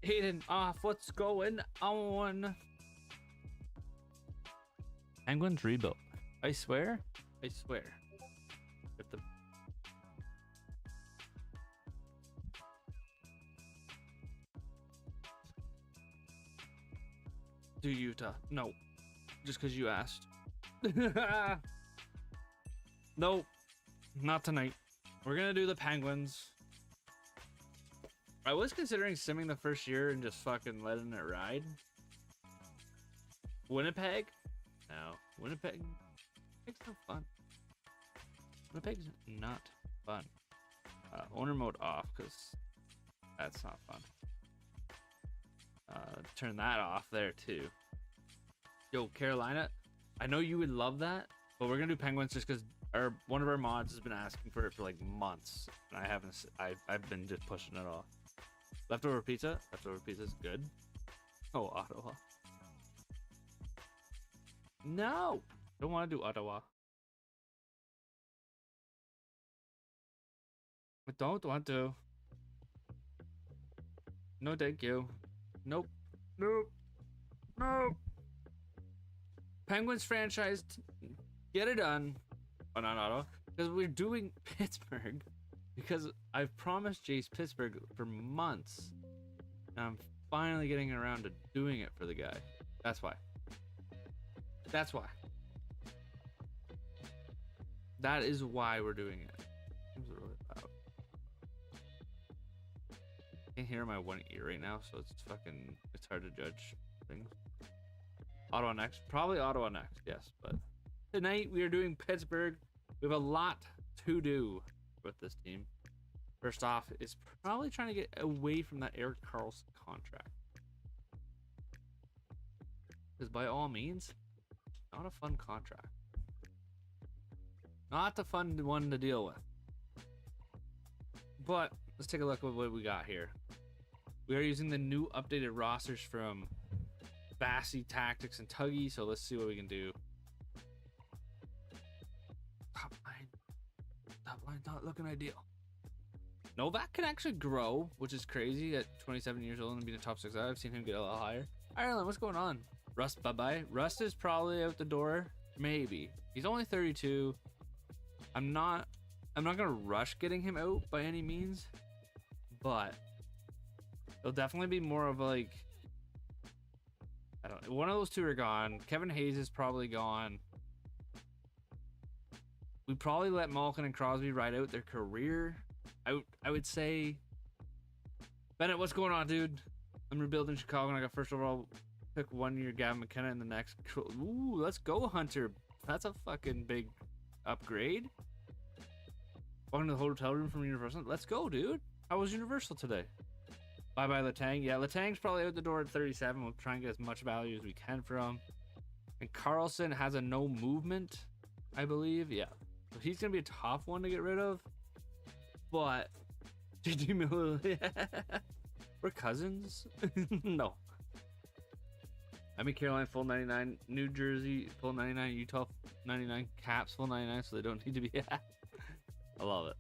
Aiden off. What's going on? Penguins rebuilt. I swear. I swear. If the do Utah? No, just because you asked. Nope, not tonight. We're gonna do the Penguins. I was considering simming the first year and just fucking letting it ride. Winnipeg? No. Winnipeg? Winnipeg's no fun. Winnipeg's not fun. Owner mode off, because that's not fun. Turn that off there too. Yo, Carolina, I know you would love that, but we're gonna do Penguins just because one of our mods has been asking for it for like months, and I haven't. I've been just pushing it off. Leftover pizza. Leftover pizza is good. Oh, Ottawa. No, don't want to do Ottawa. I don't want to. No, thank you. Nope. Nope. Nope. Penguins franchise, get it done. Oh, not Ottawa, because we're doing Pittsburgh. Because I've promised Jace Pittsburgh for months, and I'm finally getting around to doing it for the guy. That's why. That's why. That is why we're doing it. It was really loud. I can't hear my one ear right now, so it's hard to judge things. Ottawa next. Probably Ottawa next, yes. But tonight we are doing Pittsburgh. We have a lot to do with this team. First off, is probably trying to get away from that Erik Karlsson contract. Because by all means, not a fun contract. Not the fun one to deal with. But let's take a look at what we got here. We are using the new updated rosters from Bassy, Tactics, and Tuggy. So let's see what we can do. Top line's not looking ideal. Novak can actually grow, which is crazy at 27 years old and being a top 6. I've seen him get a lot higher. Ireland, what's going on? Rust, bye-bye. Rust is probably out the door. Maybe. He's only 32. I'm not gonna rush getting him out by any means, but it'll definitely be more of like, I don't know, one of those two are gone. Kevin Hayes is probably gone. We probably let Malkin and Crosby ride out their career. I would say, Bennett, what's going on, dude? I'm rebuilding Chicago, and I got first overall pick 1 year, Gavin McKenna in the next. Ooh, let's go, Hunter. That's a fucking big upgrade. Walking to the hotel room from Universal. Let's go, dude. How was Universal today? Bye-bye, Letang. Yeah, Letang's probably out the door at 37. We'll try and get as much value as we can from him. And Karlsson has a no movement, I believe. Yeah. So he's going to be a tough one to get rid of. But JD Miller, we're cousins. No. I mean, Carolina full 99, New Jersey full 99, Utah 99, Caps full 99, so they don't need to be. I love it.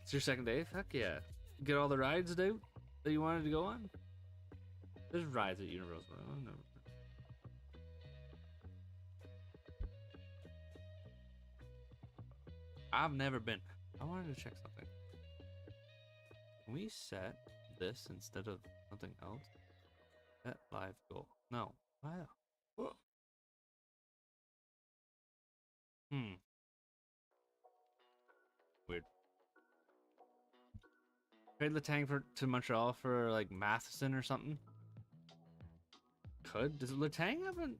It's your second day. Fuck yeah! Get all the rides, dude, that you wanted to go on. There's rides at Universal. Oh, no. I've never been. I wanted to check something. Can we set this instead of something else? Set live goal. No. Wow. Whoa. Weird. Trade Letang to Montreal for like Matheson or something. Does Letang have an?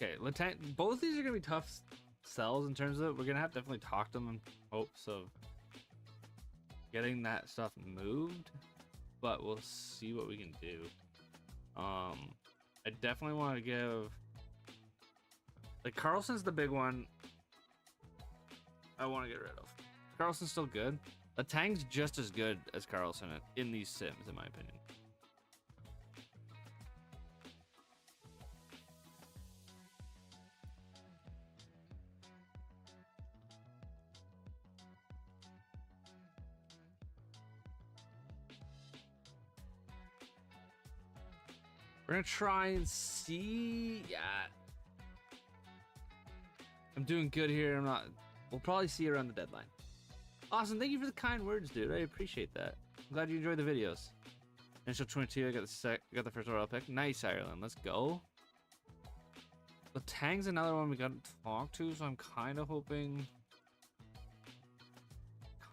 Okay, Letang. Both these are gonna be tough sells in terms of it. We're gonna have to definitely talk to them in hopes of getting that stuff moved, but we'll see what we can do. I definitely want to give, like, Karlsson's the big one I want to get rid of. Karlsson's still good. Letang's just as good as Karlsson in these sims, in my opinion. We're gonna try and see. Yeah. I'm doing good here. I'm not. We'll probably see you around the deadline. Awesome. Thank you for the kind words, dude. I appreciate that. I'm glad you enjoyed the videos. Initial 22. I got the first overall pick. Nice, Ireland. Let's go. The Tang's another one we got to talk to, so I'm kind of hoping.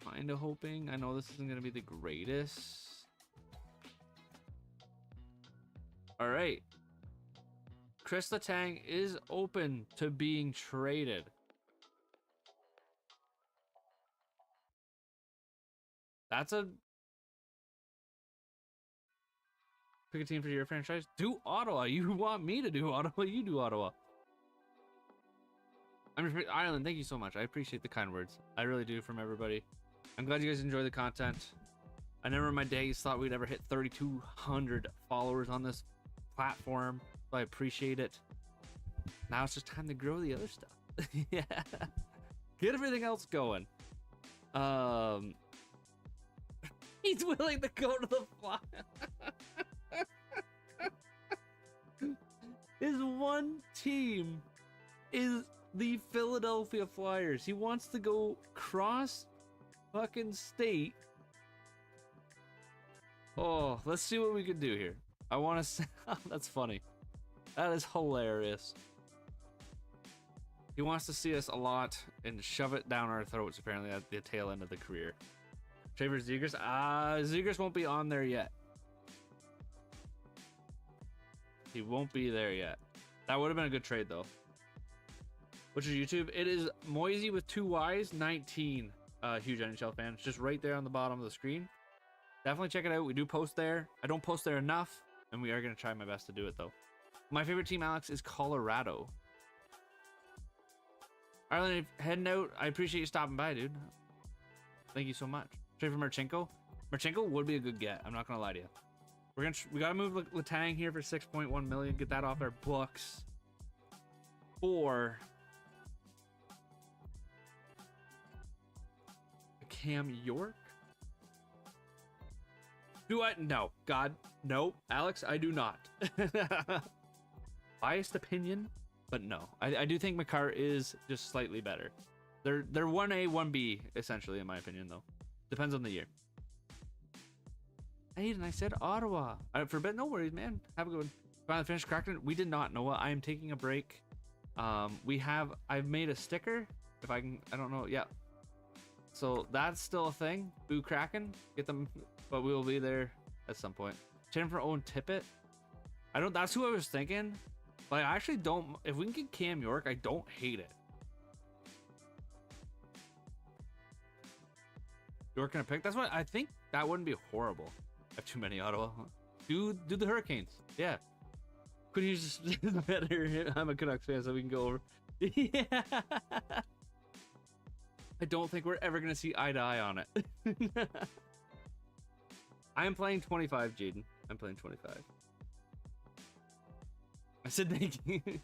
I know this isn't gonna be the greatest. All right. Chris Letang is open to being traded. That's a pick a team for your franchise. Do Ottawa. You want me to do Ottawa? You do Ottawa. Ireland. Thank you so much. I appreciate the kind words. I really do from everybody. I'm glad you guys enjoy the content. I never in my days thought we'd ever hit 3,200 followers on this platform. So I appreciate it. Now it's just time to grow the other stuff. Yeah. Get everything else going. He's willing to go to the fly. His one team is the Philadelphia Flyers. He wants to go cross fucking state. Oh, let's see what we can do here. I want to say, that's funny. That is hilarious. He wants to see us a lot and shove it down our throats, apparently, at the tail end of the career. Trade for Zegras? Zegras won't be on there yet. He won't be there yet. That would have been a good trade, though. Which is YouTube? It is Moisey with 2 Ys, 19. Huge NHL fan. It's just right there on the bottom of the screen. Definitely check it out. We do post there. I don't post there enough, and we are going to try my best to do it, though. My favorite team, Alex, is Colorado. Ireland, heading out. I appreciate you stopping by, dude. Thank you so much. Trade for Marchenko. Marchenko would be a good get. I'm not gonna lie to you. We gotta move Letang here for 6.1 million. Get that off our books. Or Cam York. Do I? No. God, no. Alex, I do not. Biased opinion, but no. I do think Makar is just slightly better. They're 1A, 1B, essentially, in my opinion, though. Depends on the year. Aiden, I said Ottawa. No worries, man. Have a good one. Finally finished cracking. We did not, Noah. I am taking a break. I've made a sticker. If I can, I don't know. Yeah. So that's still a thing. Boo Kraken. Get them, but we will be there at some point. Jennifer Owen Tippett. That's who I was thinking. But I actually don't. If we can get Cam York, I don't hate it. York gonna pick. That's what I think. That wouldn't be horrible. I have too many Ottawa. Do the Hurricanes. Yeah. Could you just better? I'm a Canucks fan, so we can go over. Yeah. I don't think we're ever gonna see eye to eye on it. I am playing 25, Jaden. I'm playing 25. I said thank you. Try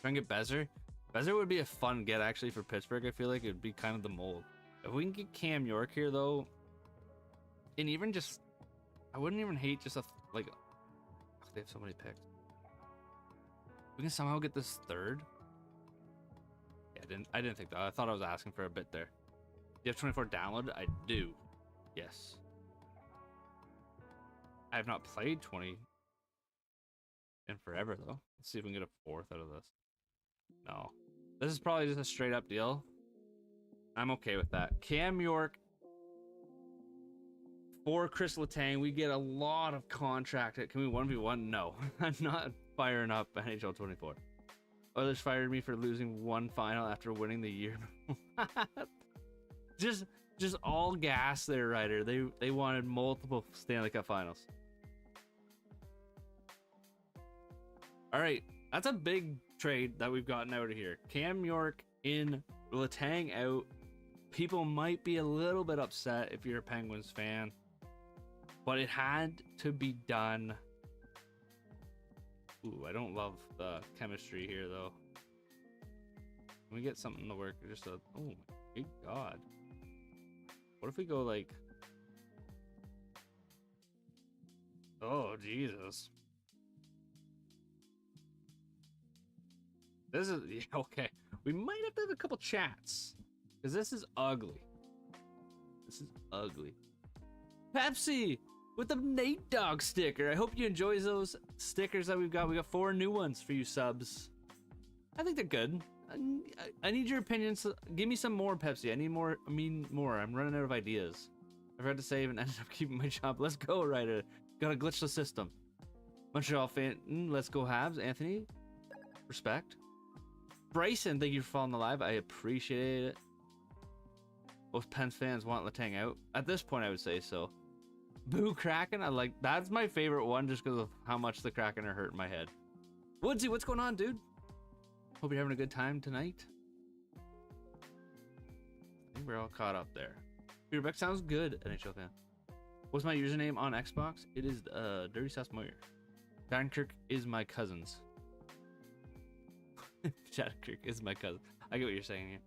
and get Bezer. Bezer would be a fun get actually for Pittsburgh. I feel like it would be kind of the mold. If we can get Cam York here though, and even just, I wouldn't even hate just they have so many picks. We can somehow get this third. Yeah, I didn't think that. I thought I was asking for a bit there. Do you have 24 downloaded? I do. Yes. I have not played 20 in forever though. Let's see if we can get a fourth out of this. No. This is probably just a straight up deal. I'm okay with that. Cam York for Chris Letang. We get a lot of contract. Can we 1v1? No. I'm not firing up NHL 24. Oilers fired me for losing one final after winning the year. just all gas there, Ryder. They wanted multiple Stanley Cup finals. All right. That's a big trade that we've gotten out of here. Cam York in, Letang out. People might be a little bit upset if you're a Penguins fan, but it had to be done. Ooh, I don't love the chemistry here though. Can we get something to work? Just oh my god. What if we go like Oh, Jesus. This is yeah, okay. We might have to have a couple chats because this is ugly. This is ugly. Pepsi with the Nate Dogg sticker. I hope you enjoy those stickers that we've got. We got 4 new ones for you subs. I think they're good. I need your opinions. Give me some more, Pepsi. I need more. I mean, more. I'm running out of ideas. I forgot to save and ended up keeping my job. Let's go, Ryder. Got a glitchless system. Montreal fan. Let's go, Habs. Anthony. Respect. Bryson, thank you for following the live. I appreciate it. Most Pens fans want Letang out. At this point, I would say so. Boo Kraken. I like that's my favorite one just because of how much the Kraken are hurting my head. Woodsy, what's going on, dude? Hope you're having a good time tonight. I think we're all caught up there. Feedback sounds good, NHL fan. What's my username on Xbox? It is Dirty Sauce Moyer. Kirk is my cousin's. Kirk is my cousin. I get what you're saying here.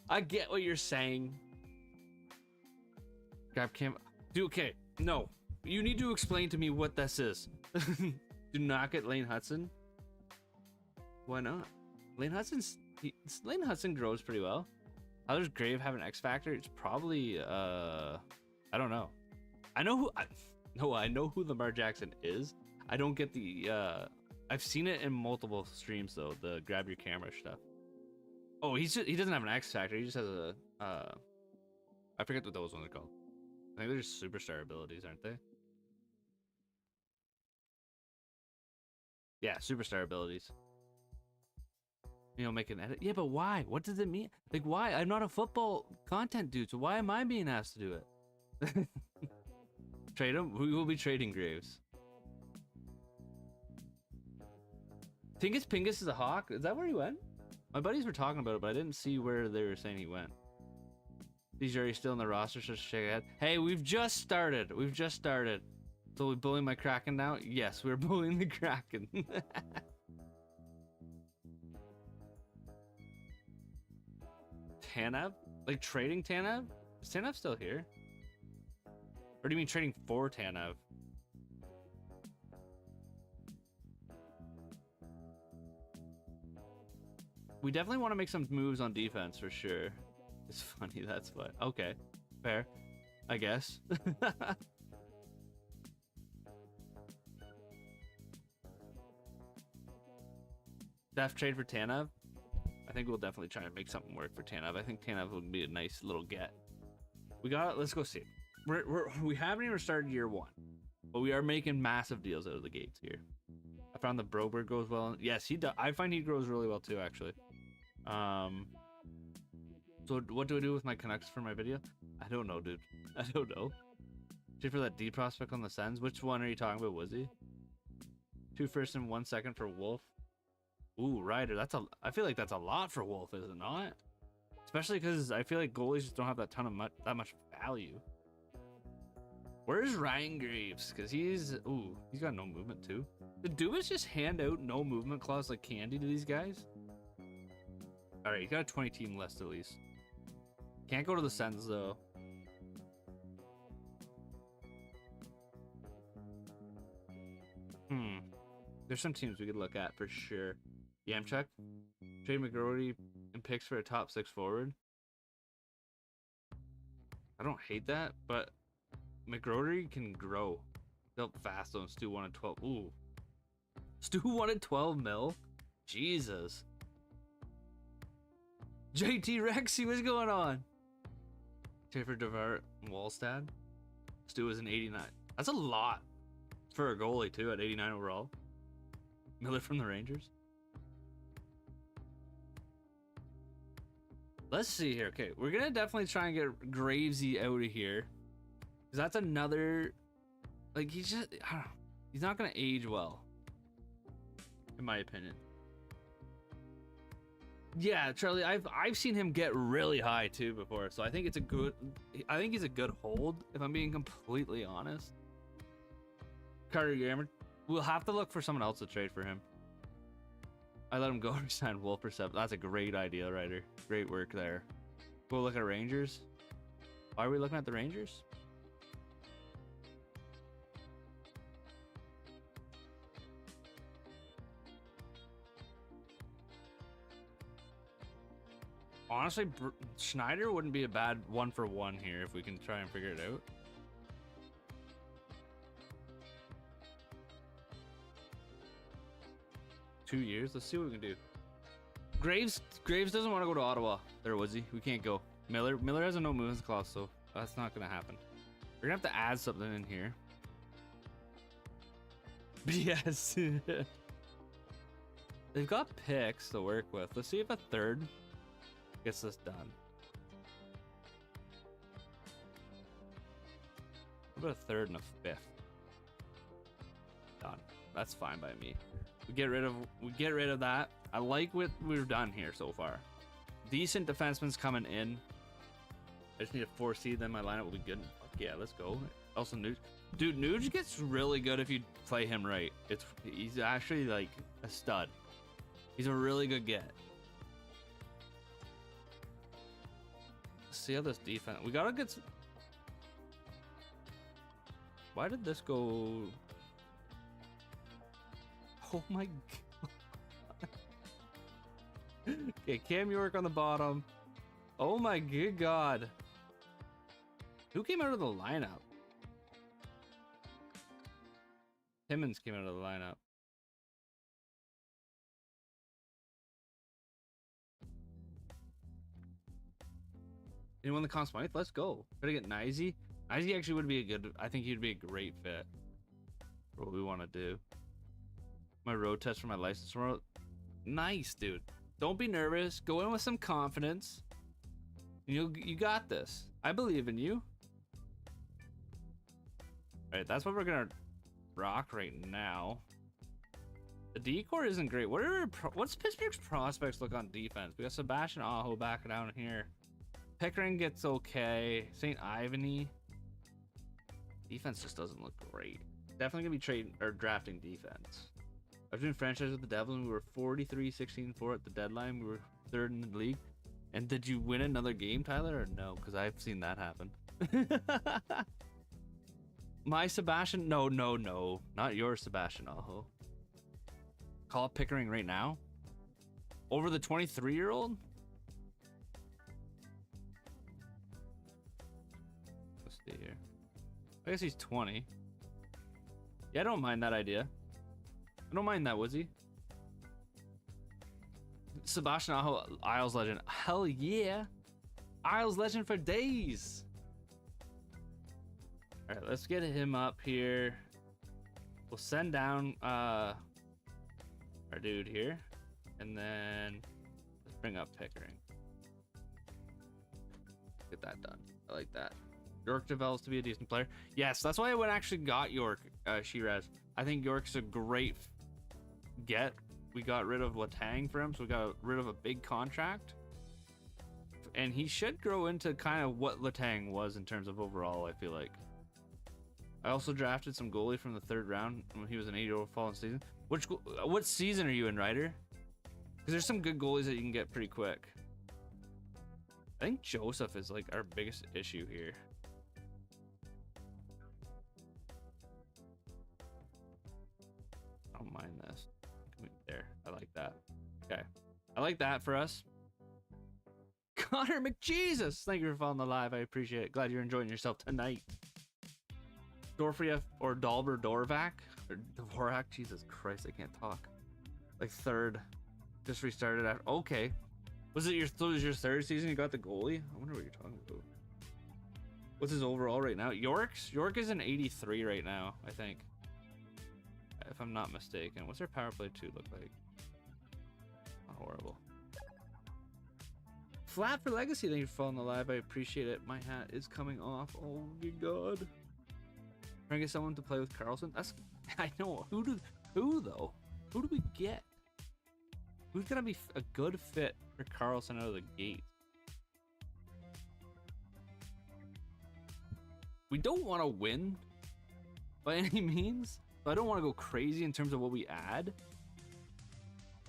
I get what you're saying. Grab cam. Dude, okay. No. You need to explain to me what this is. Do not get Lane Hudson. Why not? Lane Hudson grows pretty well. How does Grave have an X factor? It's probably I don't know. I know who Lamar Jackson is. I don't get the I've seen it in multiple streams though, the grab your camera stuff. Oh, he doesn't have an X factor. He just has a I forget what those ones are called. I think they're just superstar abilities, aren't they? Yeah, superstar abilities. You know, make an edit. Yeah, but why? What does it mean? Like, why? I'm not a football content dude, so why am I being asked to do it? Trade him? We will be trading Graves. Tingus Pingus is a hawk? Is that where he went? My buddies were talking about it, but I didn't see where they were saying he went. These are still in the roster, so check it out. Hey, we've just started. We've just started. So we bullying my Kraken now? Yes, we're bullying the Kraken. Tanev? Like trading Tanev? Is Tanev still here? Or do you mean trading for Tanev? We definitely want to make some moves on defense for sure. It's funny, that's what. Okay, fair. I guess. Def trade for Tanev? I think we'll definitely try and make something work for Tanev. I think Tanev would be a nice little get. We got it. Let's go see. We haven't even started year 1, but we are making massive deals out of the gates here. I found the Broberg goes well. Yes, he does. I find he grows really well too, actually. So what do I do with my Canucks for my video? I don't know, dude. I don't know. Trade for that D prospect on the Sens. Which one are you talking about, Wizzy? 2 firsts and 1 second for Wolf. Ooh, Ryder. I feel like that's a lot for Wolf, is it not? Especially because I feel like goalies just don't have that that much value. Where's Ryan Graves? Because he's got no movement too. Did Dubas just hand out no movement clause like candy to these guys? All right, you got a 20 team list at least. Can't go to the Sens though. There's some teams we could look at for sure. Yamchuk, trade McGrory and picks for a top 6 forward. I don't hate that, but McGrory can grow. Built fast though. Stu wanted 12. Ooh, Stu wanted 12 mil. Jesus. JT Rexy, what's going on? Trade for Devar Wallstad. Stu is an 89. That's a lot for a goalie too at 89 overall. Miller from the Rangers. Let's see here. Okay, we're gonna definitely try and get Gravesy out of here, because that's another, like, he's just, I don't know, he's not gonna age well, in my opinion. Yeah, Charlie, I've seen him get really high too before, so I think he's a good hold, if I'm being completely honest. Carter Gamer, we'll have to look for someone else to trade for him. I let him go resign Wolf for 7. That's a great idea, Ryder. Great work there. We'll look at Rangers. Why are we looking at the Rangers? Honestly, Schneider wouldn't be a bad 1-for-1 here if we can try and figure it out. Two years. Let's see what we can do. Graves doesn't want to go to Ottawa. There was he. We can't go. Miller has a no movement clause, so that's not gonna happen. We're gonna have to add something in here. Yes. They've got picks to work with. Let's see if a third gets this done. What about a third and a fifth? Done. That's fine by me. We get rid of that. I like what we've done here so far. Decent defensemen's coming in. I just need to foresee them. My lineup will be good. Fuck yeah, let's go. Also, Nuge. Dude, Nuge gets really good if you play him right. He's actually like a stud. He's a really good get. Let's see how this defense. We gotta get. Why did this go? Oh my god. Okay, Cam York on the bottom. Oh my good god. Who came out of the lineup? Timmons came out of the lineup. Anyone the Conn Smythe? Let's go. Try to get Nizey. Nizey actually would be a good. I think he'd be a great fit for what we want to do. My road test for my license tomorrow. Nice, dude. Don't be nervous. Go in with some confidence. You got this. I believe in you. All right, that's what we're gonna rock right now. The decor isn't great. What's Pittsburgh's prospects look on defense? We got Sebastian Aho back down here. Pickering gets okay. St. Ivany. Defense just doesn't look great. Definitely gonna be trading or drafting defense. I was doing franchise with the Devils and we were 43-16-4 at the deadline. We were third in the league. And did you win another game, Tyler, or no? Because I've seen that happen. My Sebastian, no, not your Sebastian Aho. Call up Pickering right now. Over the 23-year-old. Let's see here. I guess he's 20. Yeah, I don't mind that idea. I don't mind that, Woodsy. Sebastian Aho, Isles legend. Hell yeah. Isles legend for days. All right, let's get him up here. We'll send down our dude here. And then let's bring up Pickering. Get that done. I like that. York develops to be a decent player. Yes, that's why I went actually got York, Shiraz. I think York's a great get. We got rid of Letang for him, so we got rid of a big contract. And he should grow into kind of what Letang was in terms of overall, I feel like. I also drafted some goalie from the 3rd round when he was an 8-year-old fallen season. What season are you in, Ryder? Because there's some good goalies that you can get pretty quick. I think Joseph is like our biggest issue here. I don't mind this. There, I like that. Okay, I like that for us. Connor McJesus, thank you for following the live. I appreciate it. Glad you're enjoying yourself tonight. Dorfrieff or Dalber Dorvac or Dvorak. Jesus Christ, I can't talk. Like 3rd, just restarted after. Okay, was it your 3rd season? You got the goalie. I wonder what you're talking about. What's his overall right now? York is an 83 right now, I think. If I'm not mistaken. What's their power play 2 look like? Not horrible. Flat for Legacy, thank you for following the live. I appreciate it. My hat is coming off. Oh my god. Trying to get someone to play with Carlson. That's I know. Who though? Who do we get? Who's gonna be a good fit for Carlson out of the gate? We don't want to win by any means. I don't want to go crazy in terms of what we add.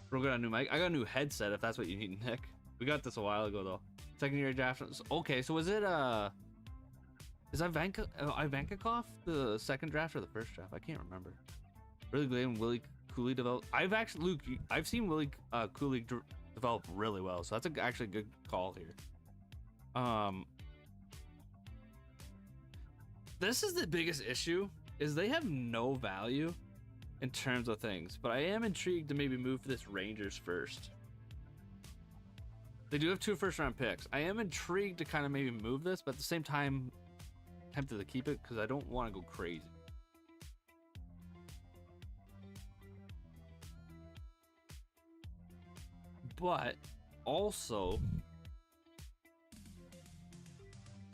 We're got a new mic. I got a new headset if that's what you need, Nick. We got this a while ago though. 2nd year draft. Okay, so is it is Ivankov the 2nd draft or the 1st draft? I can't remember. Really glad Willie Cooley developed. I've seen Willie Cooley develop really well. So that's actually a good call here. This is the biggest issue, is they have no value in terms of things, but I am intrigued to maybe move for this Rangers first. They do have 2 first-round picks. I am intrigued to kind of maybe move this, but at the same time, tempted to keep it because I don't want to go crazy. But also,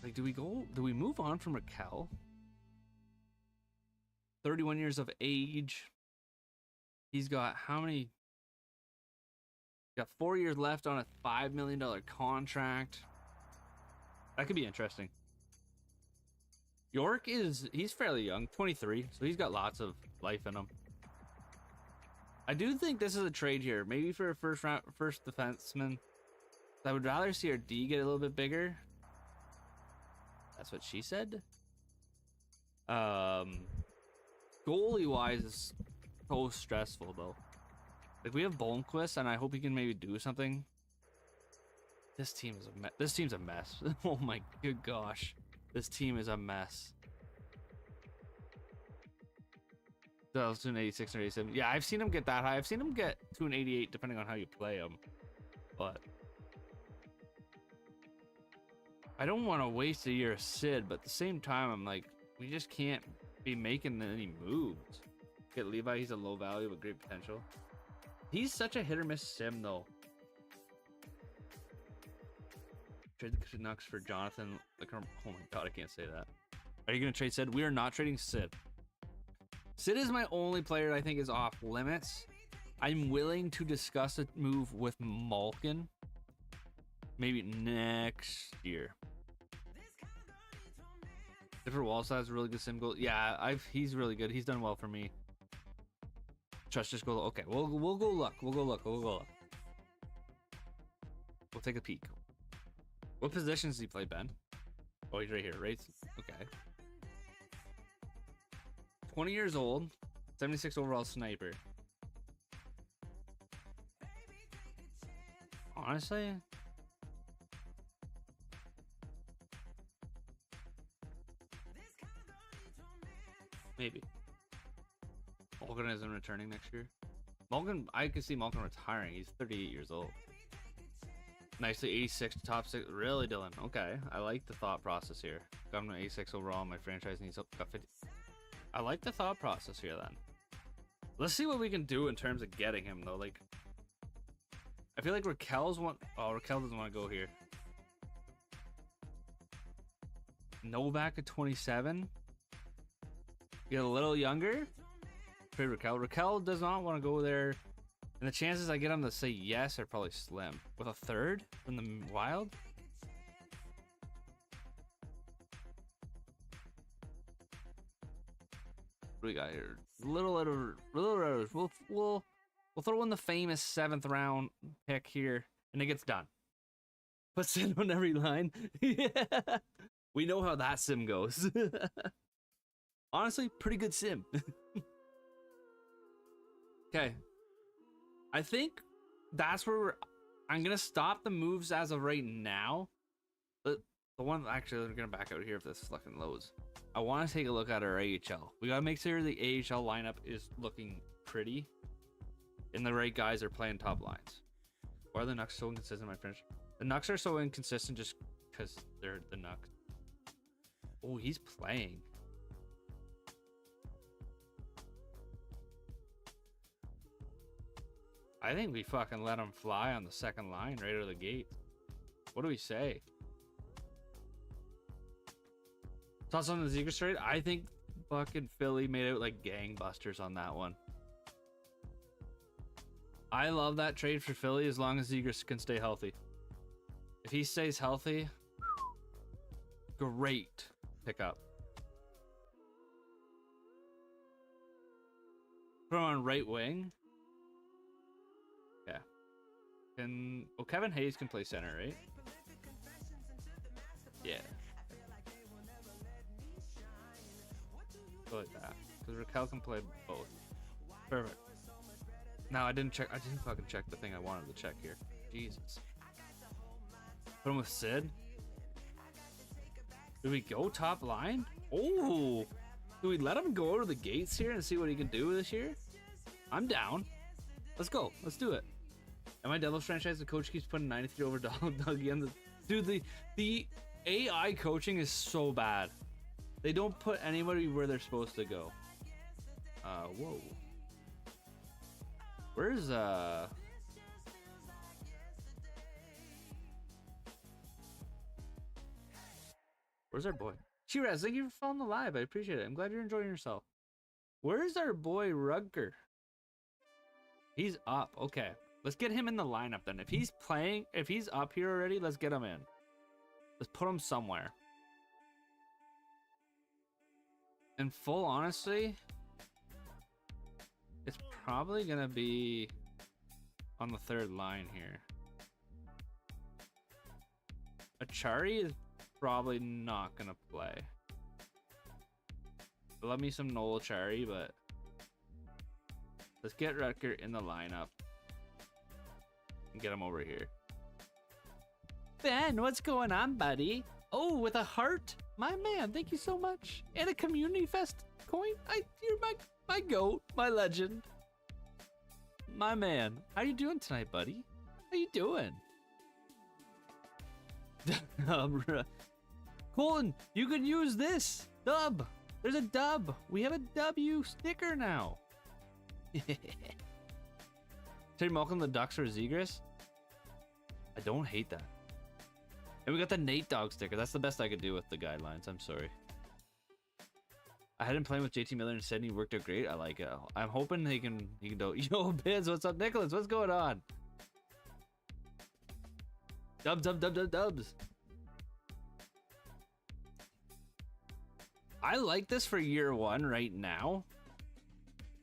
like, do we move on from Raquel? 31 years of age. He's got how many? Got 4 years left on a $5 million contract. That could be interesting. York he's fairly young, 23, so he's got lots of life in him. I do think this is a trade here, maybe for a first defenseman. I would rather see our D get a little bit bigger. That's what she said. Goalie wise is so stressful though. Like, we have Bolmquist, and I hope he can maybe do something. This team is a mess. This team's a mess. Oh my good gosh, this team is a mess. So to an 86 or 87. Yeah, I've seen him get that high. I've seen him get to an 88 depending on how you play him. But I don't want to waste a year of Sid, but at the same time, I'm like, we just can't be making any moves. Get Levi, he's a low value but great potential. He's such a hit or miss sim though. Trade the Canucks for Jonathan. Oh my god, I can't say that. Are you gonna trade Sid? We are not trading Sid. Sid is my only player I think is off limits. I'm willing to discuss a move with Malkin. Maybe next year. Different wall size, really good sim goal. Yeah, he's really good. He's done well for me. Trust just go. Okay, we'll go look. We'll go look. We'll take a peek. What positions does he play, Ben? Oh, he's right here, right? Okay. 20 years old, 76 overall sniper. Honestly, maybe. Malkin isn't returning next year. Malkin, I can see Malkin retiring. He's 38 years old. Nicely 86 to top 6. Really, Dylan? Okay, I like the thought process here. Got him to 86 overall. My franchise needs got 50. I like the thought process here then. Let's see what we can do in terms of getting him though. Like, I feel like Raquel's one. Oh, Raquel doesn't want to go here. Novak at 27. Get a little younger. Trade Raquel. Raquel does not want to go there. And the chances I get him to say yes are probably slim. With a third from the Wild? What do we got here? Little letters. We'll throw in the famous 7th round pick here, and it gets done. Put Sim on every line. Yeah. We know how that sim goes. Honestly, pretty good sim. Okay. I think that's where I'm gonna stop the moves as of right now. The one actually, we're gonna back out here if this fucking loads. I want to take a look at our AHL. We gotta make sure the AHL lineup is looking pretty, and the right guys are playing top lines. Why are the Nucks so inconsistent, my friends? The Nucks are so inconsistent just because they're the Nucks. Oh, he's playing. I think we fucking let him fly on the second line right out of the gate. What do we say? Thoughts on the Ziegler trade? I think fucking Philly made out like gangbusters on that one. I love that trade for Philly as long as Ziegler can stay healthy. If he stays healthy, great pickup. Put him on right wing. Yeah. Kevin Hayes can play center, right? Yeah. Go like that. Because Raquel can play both. Perfect. Now I didn't fucking check the thing I wanted to check here. Jesus. Put him with Sid. Do we go top line? Oh, do we let him go over the gates here and see what he can do this year? I'm down. Let's go. Let's do it. And my Devils franchise, the coach keeps putting 93 over Dougie on the... Dude, the AI coaching is so bad. They don't put anybody where they're supposed to go. Whoa. Where's, Where's our boy? Shiraz, thank you for following the live. I appreciate it. I'm glad you're enjoying yourself. Where's our boy Rutger? He's up. Okay. Let's get him in the lineup then. If he's playing, if he's up here already, let's get him in. Let's put him somewhere. In full honesty, it's probably going to be on the third line here. Achari is probably not gonna play. Love me some Noel Achari, but let's get Rutger in the lineup and get him over here. Ben, what's going on, buddy? Oh, with a heart, my man. Thank you so much, and a Community Fest coin. You're my goat, my legend, my man. How you doing tonight, buddy? How you doing? Colton, you can use this dub. There's a dub. We have a W sticker now. Trade Malcolm the Ducks for Zegras. I don't hate that. And we got the Nate Dogg sticker. That's the best I could do with the guidelines. I'm sorry. I had him playing with JT Miller and said he worked out great. I like it. I'm hoping he can do. Yo, Biz, what's up, Nicholas? What's going on? Dubs. I like this for year one right now.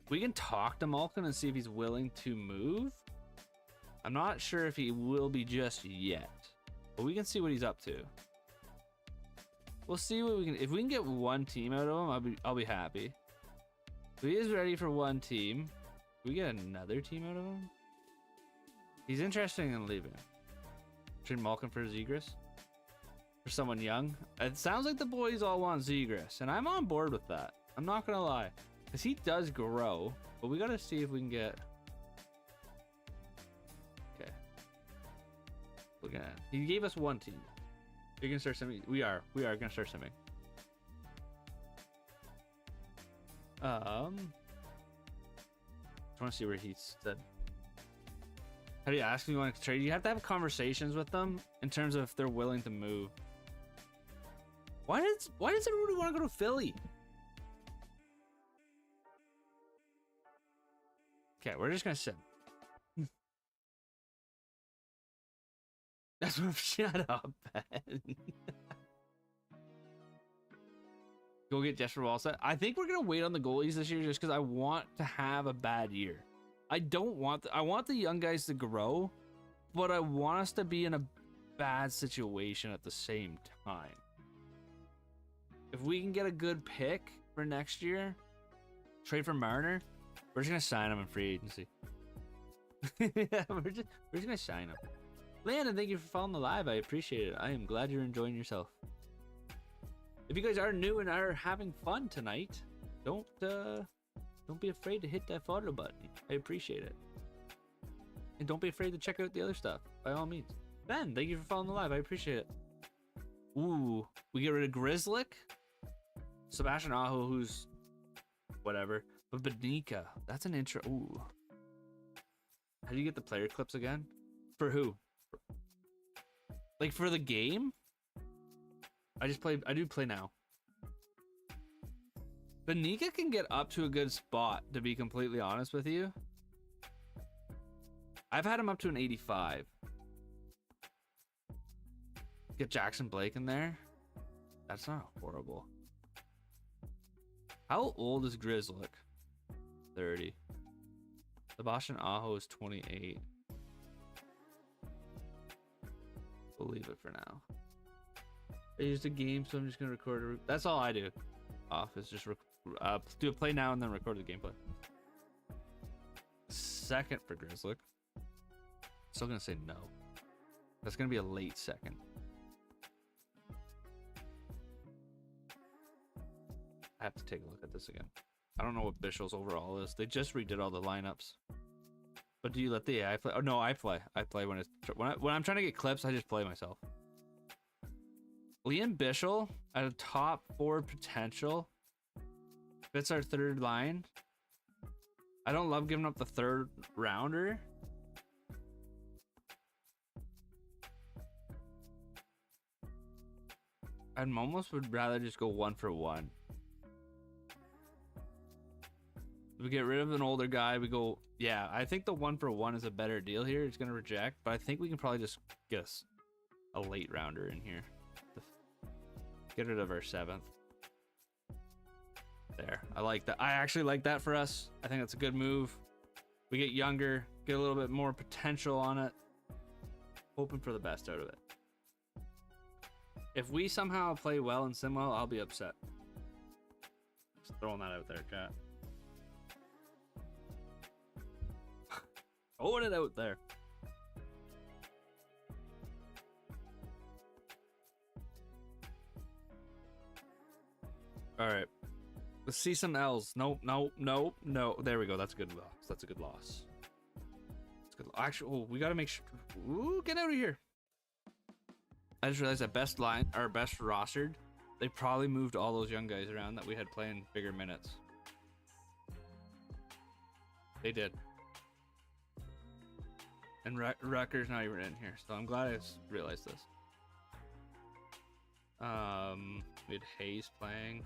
We can talk to Malkin and see if he's willing to move. I'm not sure if he will be just yet, but we can see what he's up to. We'll see what we can. If we can get one team out of him, I'll be happy. If he is ready for one team, can we get another team out of him? He's interested in leaving. Trade Malkin for Zegras. For someone young. It sounds like the boys all want Zegras, and I'm on board with that. I'm not gonna lie, because he does grow, but we gotta see if we can get. Okay. Look at that. He gave us one team. You're gonna start simming. We are gonna start simming. I want to see where he's said. How do you ask if you want to trade? You have to have conversations with them in terms of if they're willing to move. Why does everybody want to go to Philly? Okay, we're just gonna sim. That's what. Shut up, Ben. Go get Jesper Wallstedt. I think we're gonna wait on the goalies this year just because I want to have a bad year. I don't want. I want the young guys to grow, but I want us to be in a bad situation at the same time. If we can get a good pick for next year, trade for Marner, we're just gonna sign him in free agency. Yeah, we're just gonna sign him. Landon, thank you for following the live. I appreciate it. I am glad you're enjoying yourself. If you guys are new and are having fun tonight, don't be afraid to hit that follow button. I appreciate it. And don't be afraid to check out the other stuff, by all means. Ben, thank you for following the live. I appreciate it. Ooh, we get rid of Grizzlick. Sebastian Aho, who's whatever. But Benica, that's an intro. Ooh. How do you get the player clips again? For who? Like for the game? I do play now. Benica can get up to a good spot, to be completely honest with you. I've had him up to an 85. Get Jackson Blake in there. That's not horrible. How old is Grizzlick? 30. Sebastian Aho is 28. We'll leave it for now. I used a game, so I'm just gonna record. That's all I do. Off is just do a play now and then record the gameplay. Second for Grizzlick. Still gonna say no. That's gonna be a late second. I have to take a look at this again. I don't know what Bishel's overall is. They just redid all the lineups. But do you let the AI play? Oh no, I play. I play when I'm trying to get clips. I just play myself. Liam Bishel at a top 4 potential. Fits our third line. I don't love giving up the third rounder. I almost would rather just go 1 for 1. We get rid of an older guy. We go, yeah, I think the 1 for 1 is a better deal here. It's going to reject, but I think we can probably just get us a late rounder in here. Get rid of our 7th. There. I like that. I actually like that for us. I think that's a good move. We get younger, get a little bit more potential on it. Hoping for the best out of it. If we somehow play well and sim well, I'll be upset. Just throwing that out there, chat. Throwing it out there. All right. Let's see some L's. Nope, nope, nope, no. There we go. That's a good loss. That's a good loss. That's good. Actually, oh, we got to make sure. Ooh, get out of here. I just realized that best line, our best rostered, they probably moved all those young guys around that we had playing bigger minutes. They did. And Rucker's not even in here, so I'm glad I realized this. We had Hayes playing.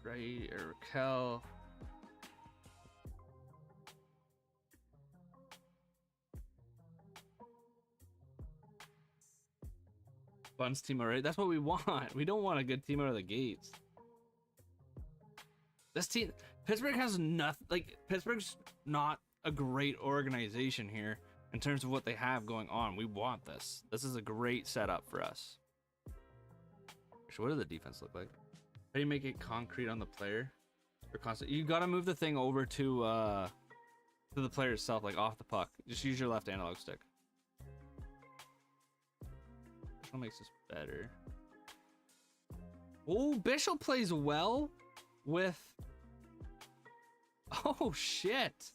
Right, or Raquel. Buns team already. That's what we want. We don't want a good team out of the gates. This team, Pittsburgh has nothing. Like, Pittsburgh's not a great organization here in terms of what they have going on. We want this. This is a great setup for us. Actually, what does the defense look like? How do you make it concrete on the player? Or constant? You gotta move the thing over to the player itself, like off the puck. Just use your left analog stick. What makes this better? Oh, Bishop plays well with. Oh shit!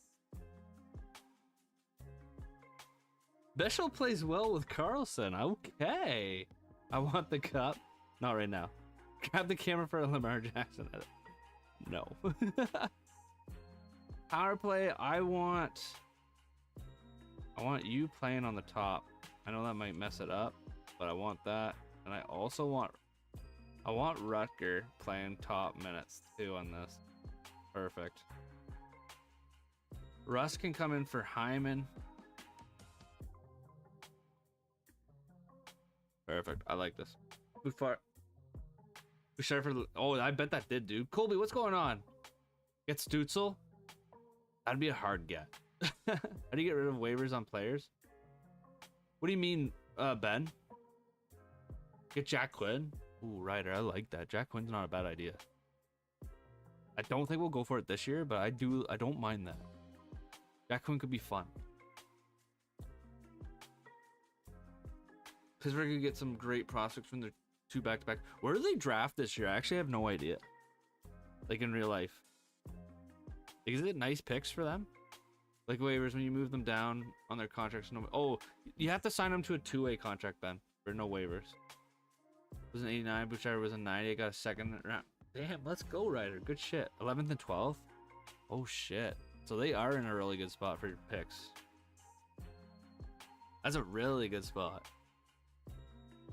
Bishop plays well with Carlson. Okay, I want the cup. Not right now. Grab the camera for Lamar Jackson. No. Power play. I want you playing on the top. I know that might mess it up, but I want that, and I also want Rutger playing top minutes too on this. Perfect. Russ can come in for Hyman. Perfect. I like this. We started for. Oh, I bet that did, dude. Colby, what's going on? Get Stutzel? That'd be a hard get. How do you get rid of waivers on players? What do you mean, Ben? Get Jack Quinn? Ooh, Ryder, I like that. Jack Quinn's not a bad idea. I don't think we'll go for it this year, but I don't mind that. Jack Quinn could be fun. Pittsburgh could get some great prospects from their 2 back-to-back. Where do they draft this year? I actually have no idea. Like in real life. Is it nice picks for them? Like waivers when you move them down on their contracts. No, oh, you have to sign them to a 2-way contract, Ben. For no waivers. It was an 89. Bouchard was a 90. I got a second round. Damn, let's go, Ryder. Good shit. 11th and 12th. Oh shit. So they are in a really good spot for your picks. That's a really good spot.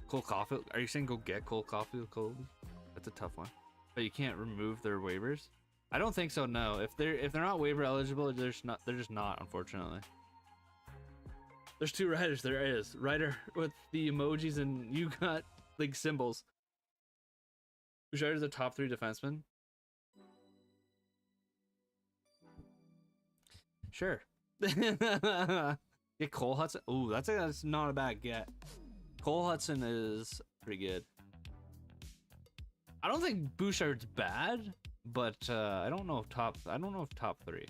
Cole Caulfield. Are you saying go get Cole Caulfield, Colby? That's a tough one. But you can't remove their waivers. I don't think so. No. If they're not waiver eligible, they're just not. Unfortunately. There's 2 Riders. There is Ryder with the emojis, and you got like symbols. Bouchard is a top 3 defenseman. Sure. Get Cole Hudson. Ooh, that's not a bad get. Cole Hudson is pretty good. I don't think Bouchard's bad, but I don't know if top 3.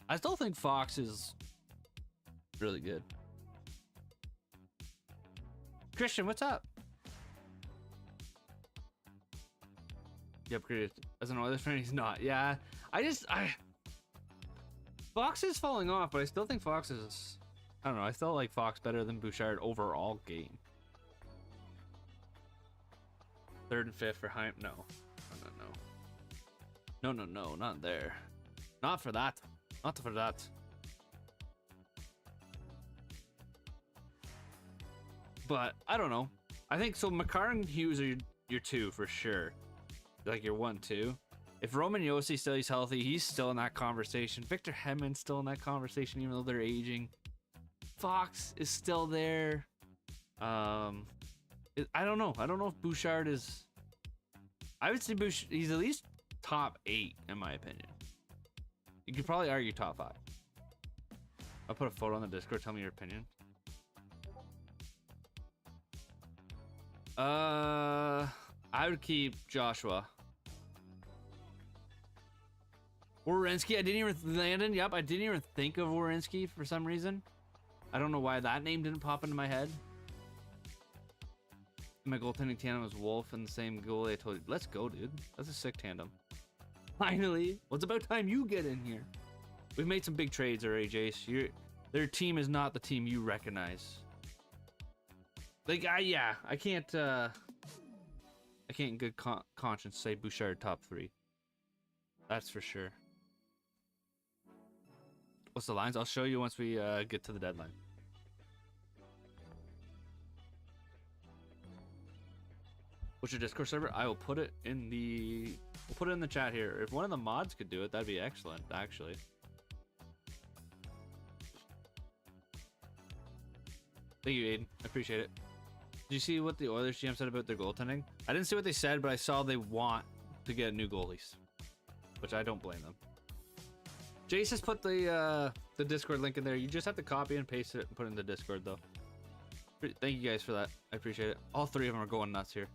I still think Fox is really good. Christian, what's up? You upgraded as an Oilers fan? He's not. Yeah, Fox is falling off, but I still think Fox is. I don't know. I still like Fox better than Bouchard overall game. Third and fifth for Heim. No, no, not there. Not for that. Not for that. But I don't know. I think so. Makar and Hughes are your two for sure. Like your 1-2. If Roman Josi stays healthy, he's still in that conversation. Victor Hedman's still in that conversation, even though they're aging. Fox is still there. I don't know. I don't know if Bouchard is. I would say Bouchard. He's at least top 8 in my opinion. You could probably argue top 5. I'll put a photo on the Discord. Tell me your opinion. I would keep Joshua. Werenski, I didn't even Landon. Yep, I didn't even think of Werenski for some reason. I don't know why that name didn't pop into my head. My goaltending tandem was Wolf and the same goalie. I told you, let's go, dude. That's a sick tandem. Finally, well, it's about time you get in here. We've made some big trades already, Jace. Their team is not the team you recognize. Like, yeah, I can't in good conscience say Bouchard top 3. That's for sure. What's the lines? I'll show you once we get to the deadline. What's your Discord server? I will put it in the. We'll put it in the chat here. If one of the mods could do it, that'd be excellent, actually. Thank you, Aiden. I appreciate it. Did you see what the Oilers GM said about their goaltending? I didn't see what they said, but I saw they want to get new goalies, which I don't blame them. Jace has put the Discord link in there. You just have to copy and paste it and put it in the Discord, though. Thank you guys for that. I appreciate it. All 3 of them are going nuts here.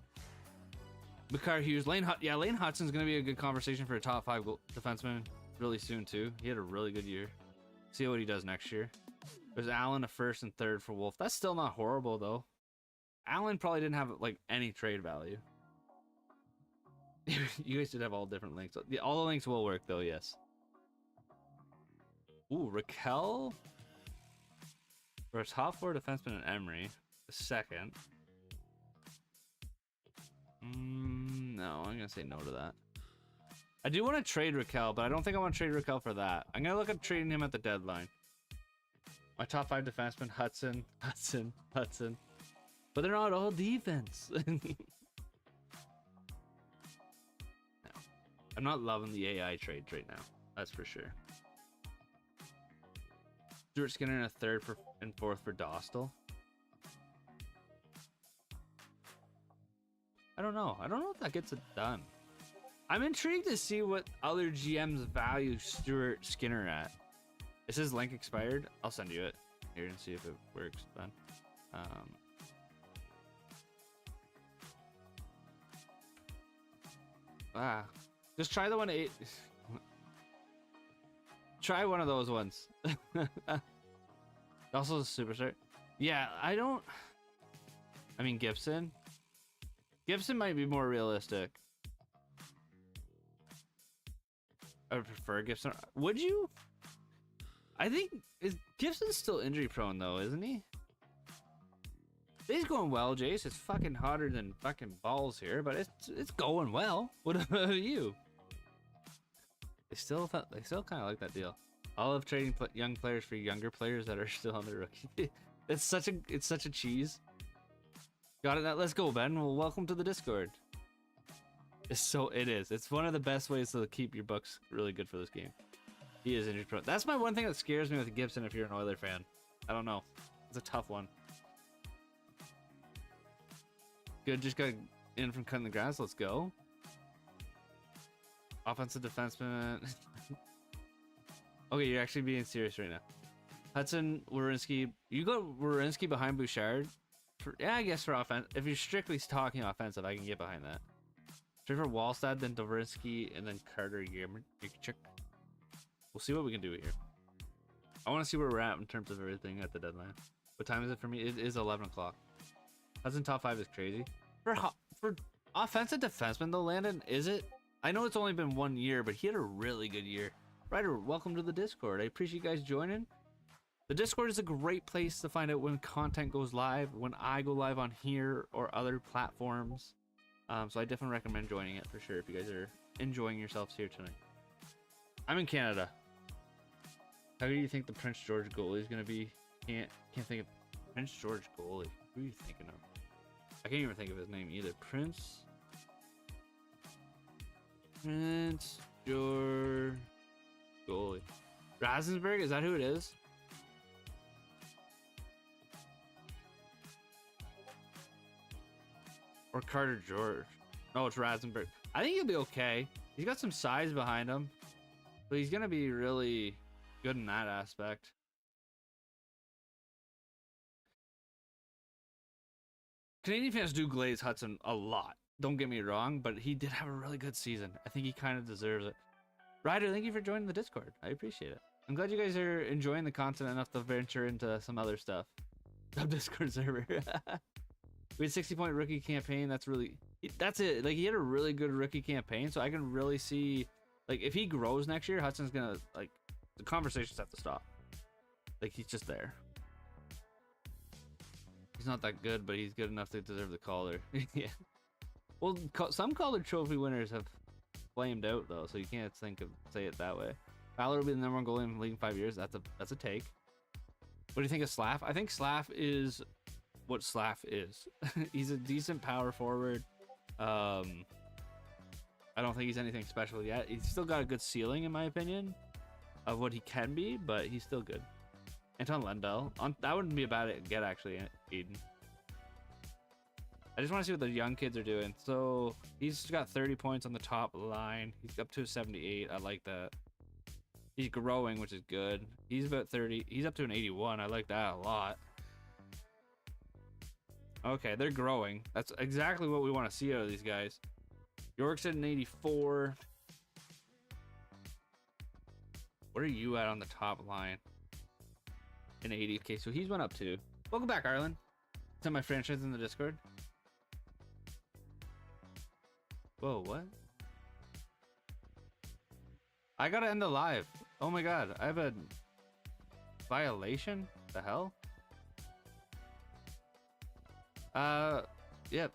Makar Hughes, Lane Hutson's gonna be a good conversation for a top 5 defenseman really soon too. He had a really good year. See what he does next year. There's Allen, a 1st and 3rd for Wolf. That's still not horrible though. Allen probably didn't have like any trade value. You guys did have all different links. All the links will work though, yes. Ooh, Raquel for a top 4 defenseman in Emery, the 2nd. No, I'm gonna say no to that. I do want to trade Raquel, but I don't think I want to trade Raquel for that. I'm gonna look at trading him at the deadline. My top 5 defensemen: Hudson. But they're not all defense. No. I'm not loving the AI trades right now. That's for sure. Stuart Skinner in a 3rd and 4th for Dostal. I don't know. I don't know if that gets it done. I'm intrigued to see what other GMs value Stuart Skinner at. Is his link expired? I'll send you it here and see if it works then. Just try the 1-8. Try one of those ones. Also a superstar. Yeah, I mean Gibson. Gibson might be more realistic. I would prefer Gibson. Would you? I think Gibson's still injury prone though, isn't he? He's going well, Jace. It's fucking hotter than fucking balls here, but it's going well. What about you? They still kind of like that deal. I love trading young players for younger players that are still on the rookie. It's such a cheese. Got it. Let's go, Ben. Well, welcome to the Discord. It is. It's one of the best ways to keep your books really good for this game. He is injury prone. That's my one thing that scares me with Gibson. If you're an Oiler fan, I don't know. It's a tough one. Good. Just got in from cutting the grass. Let's go. Offensive defenseman. Okay, you're actually being serious right now. Hudson, Werenski. You go Werenski behind Bouchard. Yeah, I guess for offense. If you're strictly talking offensive, I can get behind that. Straight for Wallstad, then Doverinsky, and then Carter Yurchuk. We'll see what we can do here. I want to see where we're at in terms of everything at the deadline. What time is it for me? It is 11 o'clock. Hudson top 5 is crazy. For offensive defenseman though, Landon, is it? I know it's only been 1 year, but he had a really good year. Ryder, welcome to the Discord. I appreciate you guys joining. The Discord is a great place to find out when content goes live, when I go live on here or other platforms. So I definitely recommend joining it for sure if you guys are enjoying yourselves here tonight. I'm in Canada. How do you think the Prince George goalie is gonna be? Can't think of Prince George goalie. Who are you thinking of? I can't even think of his name either. Prince George goalie. Rasensberg, is that who it is? Or Carter George? No, it's Rasensberg. I think he'll be okay. He's got some size behind him, but he's gonna be really good in that aspect. Canadian fans do glaze Hudson a lot. Don't get me wrong, but he did have a really good season. I think he kind of deserves it. Ryder, thank you for joining the Discord. I appreciate it. I'm glad you guys are enjoying the content enough to venture into some other stuff. Sub Discord server. We had 60-point rookie campaign. That's it. Like, he had a really good rookie campaign, so I can really see, like, if he grows next year, Hudson's gonna, like, the conversations have to stop. Like, he's just there. He's not that good, but he's good enough to deserve the Calder. Yeah. Well, some Calder trophy winners have flamed out though, so you can't say it that way. Fowler will be the #1 goalie in the league in 5 years. That's a take. What do you think of Slav? I think Slav is what Slav is. He's a decent power forward. I don't think he's anything special yet. He's still got a good ceiling in my opinion of what he can be, but he's still good. Anton Lundell. That wouldn't be a bad get actually, Eden. I just want to see what the young kids are doing. So he's got 30 points on the top line. He's up to a 78. I like that. He's growing, which is good. He's about 30. He's up to an 81. I like that a lot. Okay, they're growing. That's exactly what we want to see out of these guys. York's at an 84. What are you at on the top line? An 80. Okay, so he's went up too. Welcome back, Ireland. Send my franchise in the Discord. Whoa, what? I gotta end the live. Oh my god, I have a violation? The hell? Yep.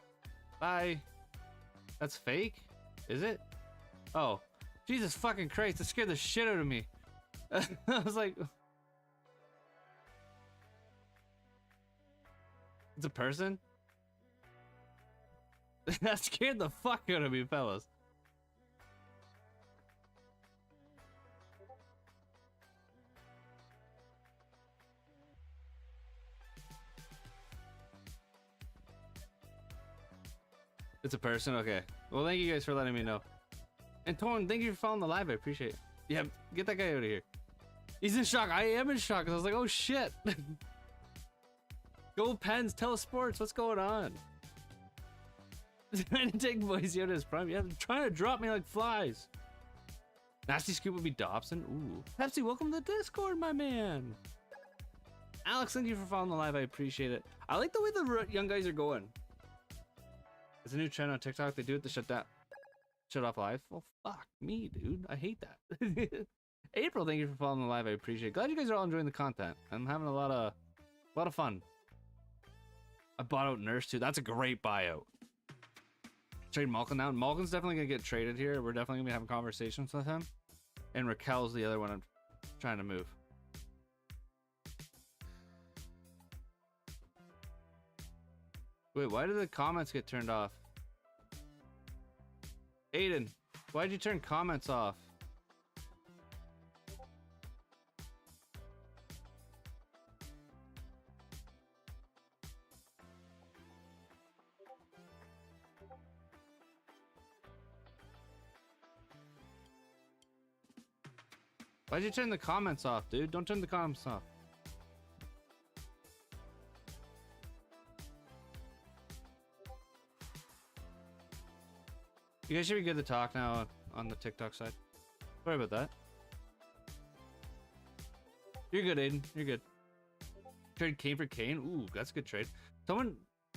Bye. That's fake? Is it? Oh. Jesus fucking Christ, that scared the shit out of me. I was like... It's a person? That scared the fuck out of me, fellas. It's a person? Okay. Well, thank you guys for letting me know. And Torn, thank you for following the live. I appreciate it. Yeah, get that guy out of here. He's in shock. I am in shock because I was like, oh shit. Go Pens, Telesports, what's going on? Trying to take Boise out of his prime. Yeah, they're trying to drop me like flies. Nasty Scoop would be Dobson. Ooh. Pepsi, welcome to the Discord, my man. Alex, thank you for following the live. I appreciate it. I like the way the young guys are going. It's a new trend on TikTok. They do it to shut off live. Well, fuck me, dude. I hate that. April, thank you for following the live. I appreciate it. Glad you guys are all enjoying the content. I'm having a lot of fun. I bought out Nurse too. That's a great buyout. Trade Malkin now. Malkin's definitely gonna get traded here. We're definitely gonna be having conversations with him. And Raquel's the other one I'm trying to move. Wait, why did the comments get turned off? Aiden, why'd you turn comments off? Why'd you turn the comments off, dude? Don't turn the comments off. You guys should be good to talk now on the TikTok side. Sorry about that. You're good, Aiden. You're good. Trade Kane for Kane. Ooh, that's a good trade. Someone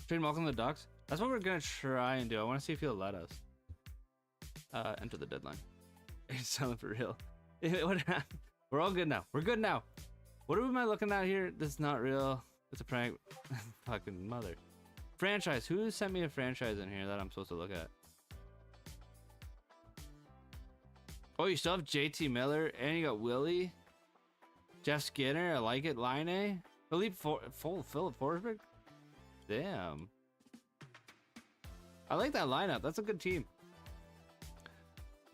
trade Malcolm the Ducks. That's what we're gonna try and do. I want to see if he'll let us. Enter the deadline. He's selling for real. What happened? We're all good now. We're good now. What am I looking at here? This is not real. It's a prank. Fucking mother. Franchise. Who sent me a franchise in here that I'm supposed to look at? Oh, you still have JT Miller and you got Willie. Jeff Skinner. I like it. Line A. Philip Forsberg. Damn. I like that lineup. That's a good team.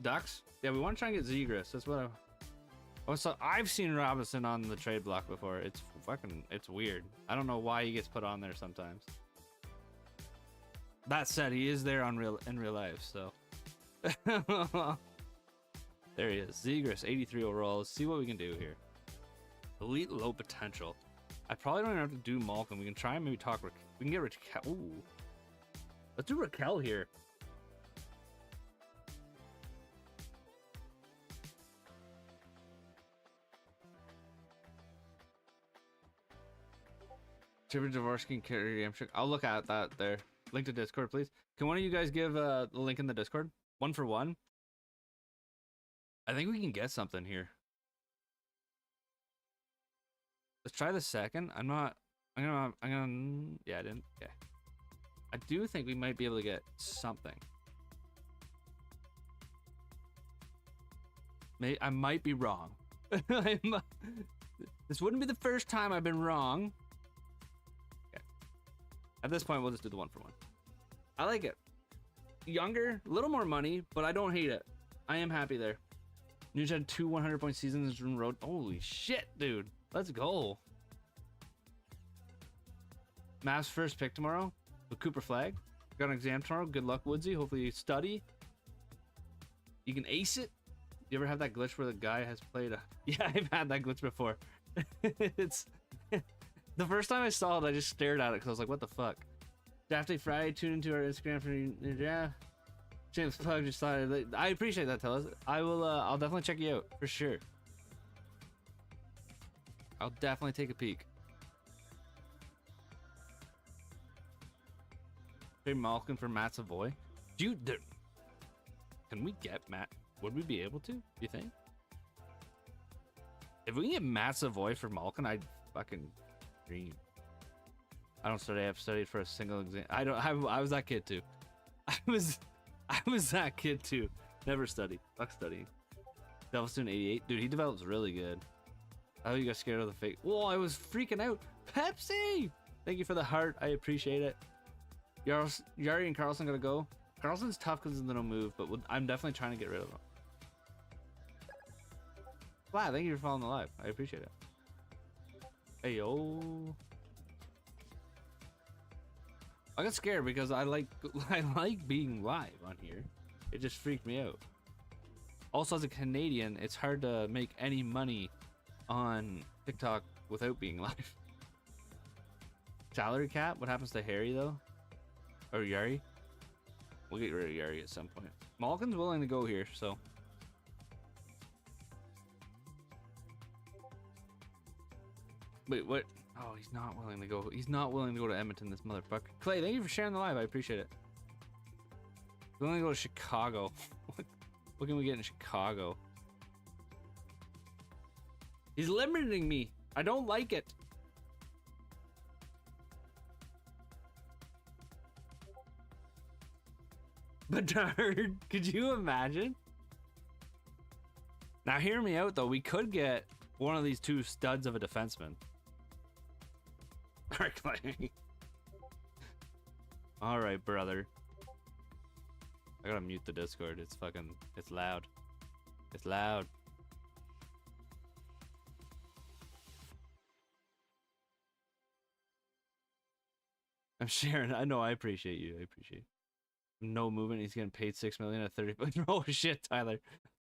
Ducks. Yeah, we want to try and get Zegras. That's what I... Oh, so I've seen Robinson on the trade block before. It's fucking... It's weird. I don't know why he gets put on there sometimes. That said, he is there in real life, so... There he is. Zegras, 83 overall. Let's see what we can do here. Elite low potential. I probably don't even have to do Malcolm. We can try and maybe talk... We can get Raquel. Ooh. Let's do Raquel here. Trevor Dvorsky and Kerry Amchuk. I'll look at that there. Link to Discord, please. Can one of you guys give the link in the Discord? 1 for 1. I think we can get something here. Let's try the second. I'm gonna, yeah, I didn't, yeah. I do think we might be able to get something. I might be wrong. This wouldn't be the first time I've been wrong. Okay. At this point, we'll just do the 1 for 1. I like it. Younger, a little more money, but I don't hate it. I am happy there. Nuge had 2 100-point seasons in a row. Holy shit, dude. Let's go. Mavs first pick tomorrow with Cooper Flag. Got an exam tomorrow. Good luck, Woodsy. Hopefully you study. You can ace it. You ever have that glitch where the guy has played a... Yeah, I've had that glitch before. It's... The first time I saw it, I just stared at it because I was like, what the fuck? Draft Day Friday, tune into our Instagram for your draft. James Plug just thought... I appreciate that, Tell us. I'll definitely check you out, for sure. I'll definitely take a peek. Trade Malkin for Matt Savoy. Dude, can we get Matt? Would we be able to? Do you think? If we can get Matt Savoy for Malkin, I'd fucking dream. I don't study. I've studied for a single exam. I was that kid too. I was that kid too. Never studied. Fuck studying. Devilstone 88. Dude, he develops really good. Oh, you got scared of the fake. Whoa, I was freaking out. Pepsi! Thank you for the heart. I appreciate it. Yari and Carlson gotta go. Carlson's tough because they don't move, but I'm definitely trying to get rid of him. Wow, thank you for following the live. I appreciate it. Hey, yo. I got scared because I like being live on here. It just freaked me out. Also, as a Canadian, it's hard to make any money on TikTok without being live. Salary cap? What happens to Harry though? Or Yari? We'll get rid of Yari at some point. Malkin's willing to go here, so. Wait, what? Oh, he's not willing to go. He's not willing to go to Edmonton, this motherfucker. Clay, thank you for sharing the live. I appreciate it. He's willing to go to Chicago. What can we get in Chicago? He's limiting me. I don't like it. Bedard, could you imagine? Now hear me out though. We could get one of these two studs of a defenseman. All right, brother. I gotta mute the Discord. It's loud. It's loud. I'm sharing. I know. I appreciate you. I appreciate you. No movement. He's getting paid $6 million at 30. Oh shit, Tyler.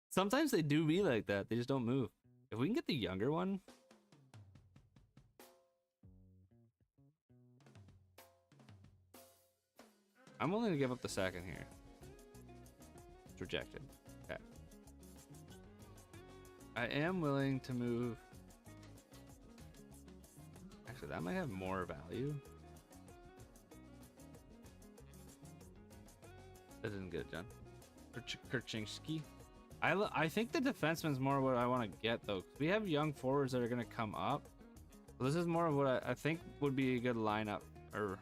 Sometimes they do be like that. They just don't move. If we can get the younger one. I'm willing to give up the second here. It's rejected. Okay. I am willing to move Actually, that might have more value. That didn't get it, John. Kurchinski. I think the defenseman's more what I want to get though. We have young forwards that are gonna come up. So this is more of what I think would be a good lineup or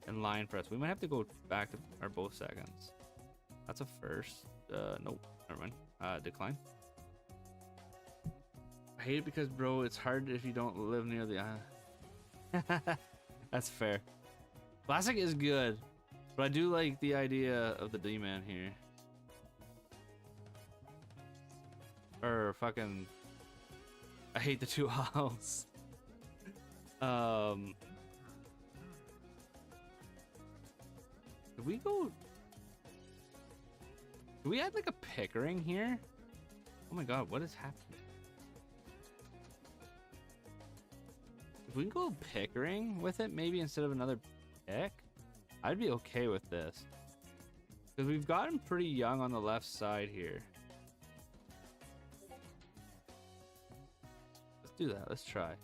in line for us. We might have to go back to our both seconds. That's a first. Nope. Never mind. Decline. I hate it because, bro, it's hard if you don't live near the island. That's fair. Classic is good, but I do like the idea of the D-man here. Or fucking... I hate the two owls. Did we go... Do we add like a Pickering here? Oh my god, what is happening? If we can go Pickering with it, maybe instead of another pick, I'd be okay with this. Because we've gotten pretty young on the left side here. Let's do that. Let's try.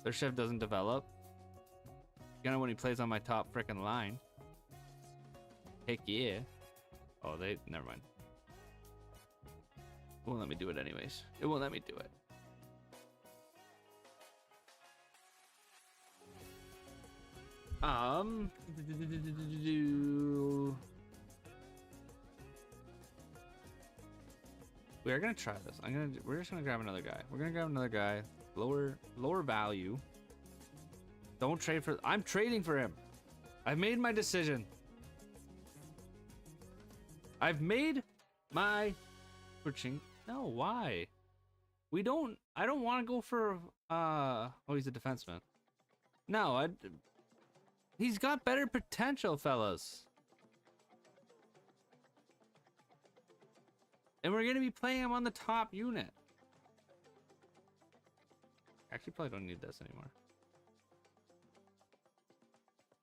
Their chef doesn't develop. Gonna when he plays on my top frickin' line. Heck yeah. Oh, they... Never mind. It won't let me do it anyways. It won't let me do it. We are gonna try this. We're just gonna grab another guy. We're gonna grab another guy. Lower value. Don't trade for... I'm trading for him. I've made my decision. I've made my... No, why? We don't... I don't want to go for... Oh, he's a defenseman. No, he's got better potential, fellas. And we're going to be playing him on the top unit. Actually, probably don't need this anymore.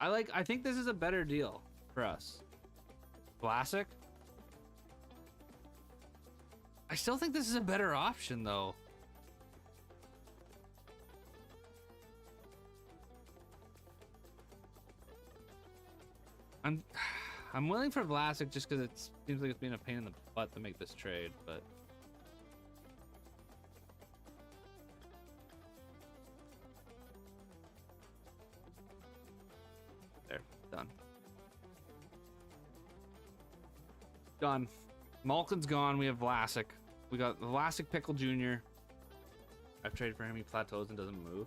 I think this is a better deal for us. Classic. I still think this is a better option, though. I'm willing for Vlasic just because it seems like it's being a pain in the butt to make this trade, but there, done. Done. Malkin's gone. We have Vlasic. We got Vlasic Pickle Jr. I've traded for him. He plateaus and doesn't move.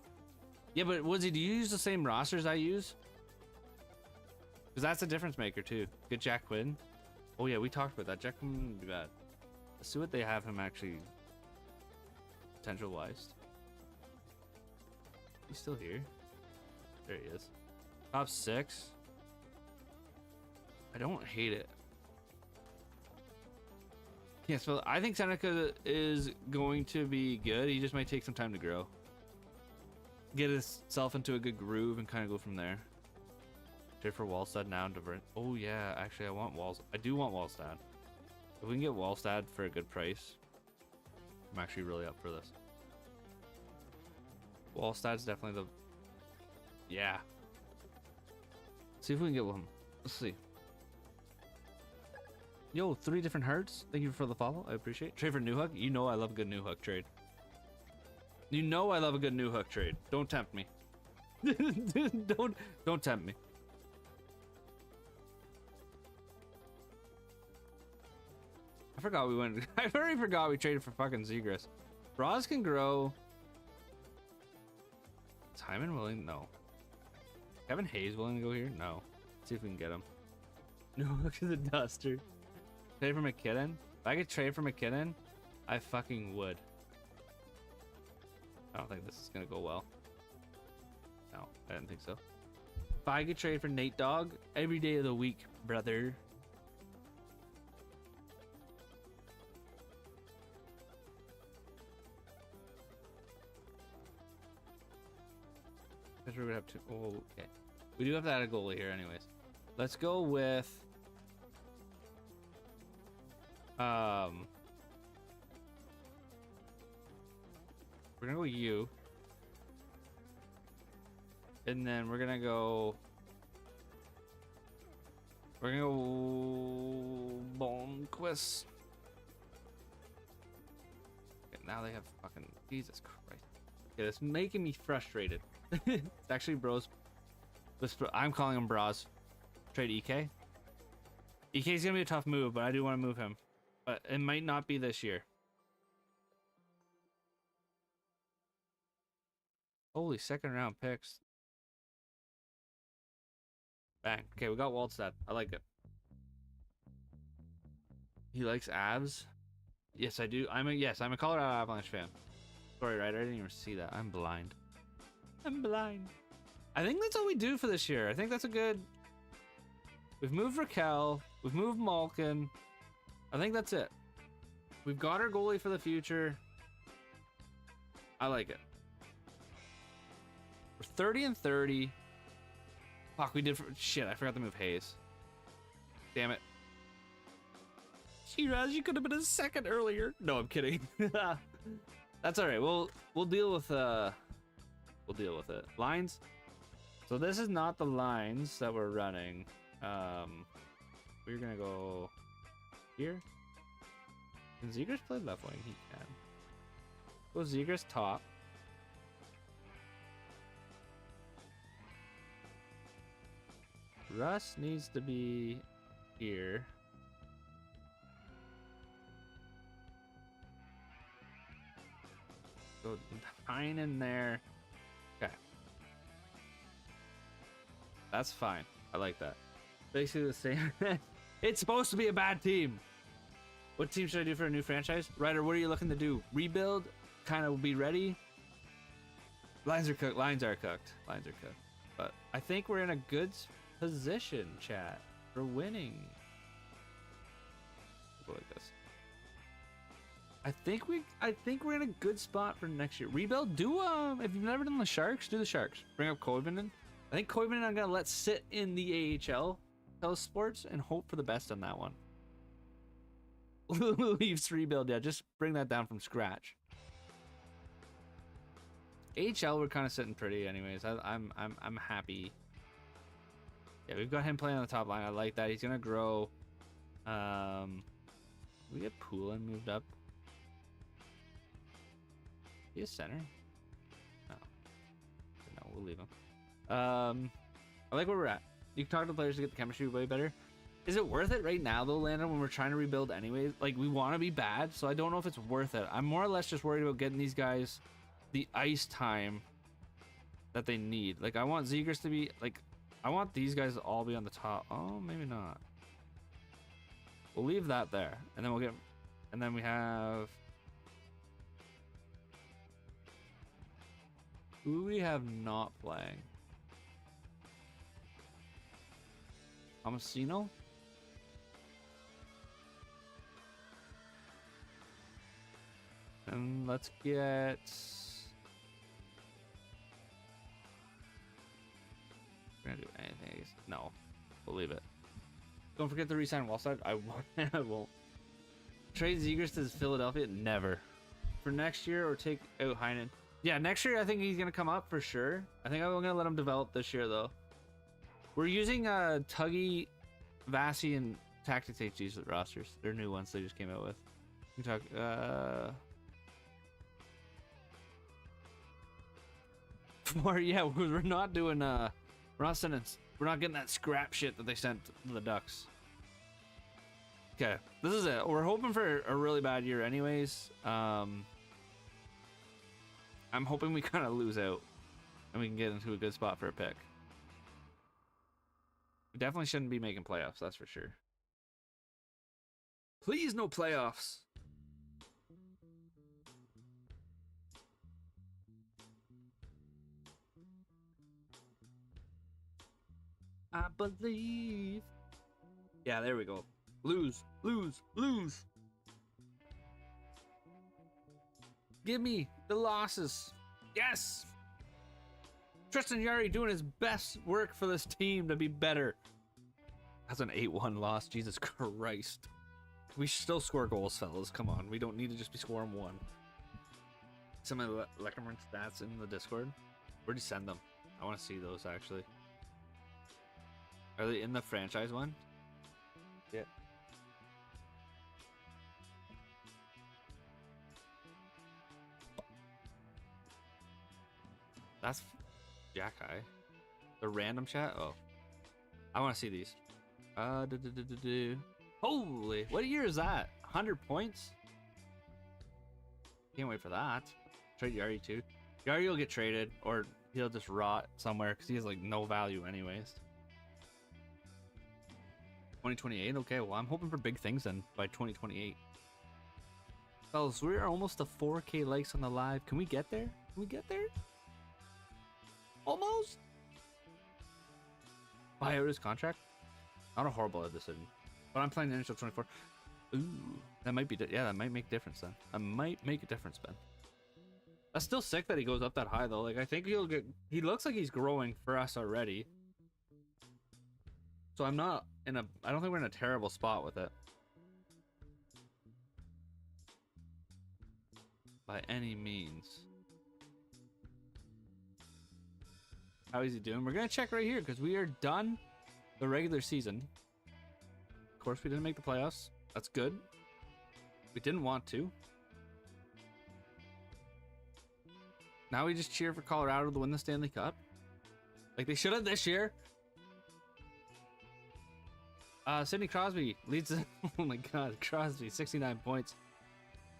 Yeah, but Woodsy, do you use the same rosters I use? Because that's a difference maker too. Good Jack Quinn. Oh yeah, we talked about that. Jack Quinn wouldn't be bad. Let's see what they have him actually potential wise. He's still here. There he is. Top 6. I don't hate it. Yes, well, I think Seneca is going to be good. He just might take some time to grow. Get himself into a good groove and kind of go from there. Trade for Wallstad now. Oh yeah, actually I want I do want Wallstad. If we can get Wallstad for a good price, I'm actually really up for this. Wallstad's definitely the... Yeah. See if we can get one. Let's see. Yo, 3 different hearts. Thank you for the follow. I appreciate it. Trade for New Hook. You know I love a good New Hook trade. You know I love a good New Hook trade. Don't tempt me. Don't tempt me. I forgot we went. I already forgot we traded for fucking Zegras. Bras can grow. Is Hyman willing? No. Kevin Hayes willing to go here? No. Let's see if we can get him. No, look at the duster. Trade for McKinnon? If I could trade for McKinnon, I fucking would. I don't think this is gonna go well. No, I didn't think so. If I could trade for Nate Dogg every day of the week, brother. We would have to. Oh, okay. We do have to add a goalie here, anyways. Let's go with. We're gonna go you. And then we're gonna go. We're gonna go Bonquist. Okay, now they have fucking Jesus Christ. Okay, it's making me frustrated. It's actually bros. I'm calling him bras. Trade EK. EK's gonna be a tough move, but I do want to move him. But it might not be this year. Holy, second round picks. Bang. Okay, we got Waldstad. I like it. He likes abs. Yes, I do. I'm a Colorado Avalanche fan. Sorry, right? I didn't even see that. I'm blind. I'm blind. I think that's all we do for this year. I think that's a good. We've moved Raquel. We've moved Malkin. I think that's it. We've got our goalie for the future. I like it. We're 30 and 30. Fuck, we did. Shit, I forgot to move Hayes. Damn it. Shiraz, you could have been a second earlier. No, I'm kidding. That's all right. We'll deal with it. Lines. So this is not the lines that we're running. We're gonna go here. Can Zegers play left wing? He can. Go Zegers top. Russ needs to be here. Go Pine in there. Okay. That's fine. I like that. Basically the same. It's supposed to be a bad team. What team should I do for a new franchise? Ryder, what are you looking to do? Rebuild? Kind of be ready? Lines are cooked. Lines are cooked. Lines are cooked. But I think we're in a good position, chat, for winning. Go like this. I think we're in a good spot for next year. Rebuild. Do if you've never done the Sharks, do the Sharks. Bring up Koivunen. I think Koivunen I'm gonna let sit in the AHL Telesports and hope for the best on that one. Leafs rebuild. Yeah, just bring that down from scratch. AHL we're kind of sitting pretty, anyways. I'm happy. Yeah, we've got him playing on the top line. I like that. He's gonna grow. We get Poulin moved up. He a center? No. No, we'll leave him. I like where we're at. You can talk to the players to get the chemistry way better. Is it worth it right now though, Landon, when we're trying to rebuild anyways? Like, we want to be bad, so I don't know if it's worth it. I'm more or less just worried about getting these guys the ice time that they need. Like, I want Zegers to be like, I want these guys to all be on the top. Oh, maybe not. We'll leave that there, and then we'll get, and then we have, who we have not playing? Tomasino? And let's get, we're gonna do anything. No, we'll leave it. Don't forget to re-sign Wallside. I won't. I won't. Trade Zegers to Philadelphia? Never. For next year, or take out Heinen? Yeah, next year I think he's gonna come up for sure. I think I'm gonna let him develop this year though. We're using Tuggy, Vasi, and Tactics HG's rosters. They're new ones they just came out with. We can talk. Or yeah, we're not doing. We're not sending. We're not getting that scrap shit that they sent to the Ducks. Okay, this is it. We're hoping for a really bad year, anyways. I'm hoping we kind of lose out, and we can get into a good spot for a pick. We definitely shouldn't be making playoffs, that's for sure. Please, no playoffs. I believe. Yeah, there we go. Lose, lose, lose. Give me the losses. Yes. Tristan Yari doing his best work for this team to be better. That's an 8-1 loss. Jesus Christ. We still score goals, fellas. Come on. We don't need to just be scoring one. Some of the Leckerman stats in the Discord. Where'd you send them? I want to see those actually. Are they in the franchise one? Yeah. That's Jack High. The random chat? Oh. I want to see these. Holy, what year is that? 100 points? Can't wait for that. Trade Yari too. Yari will get traded, or he'll just rot somewhere because he has like no value anyways. 2028? Okay, well I'm hoping for big things then by 2028. Fellas, we are almost to 4K likes on the live. Can we get there? Can we get there? Almost? Buy out his contract? Not a horrible decision. But I'm playing the NHL 24. Ooh, that might be, yeah, that might make difference then. That might make a difference, Ben. That's still sick that he goes up that high though. Like I think he'll get, he looks like he's growing for us already. So I'm not in a, I don't think we're in a terrible spot with it. By any means. How is he doing? We're gonna check right here because we are done the regular season. Of course, we didn't make the playoffs. That's good. We didn't want to. Now we just cheer for Colorado to win the Stanley Cup. Like they should have this year. Sidney Crosby leads. Oh my God, Crosby, 69 points.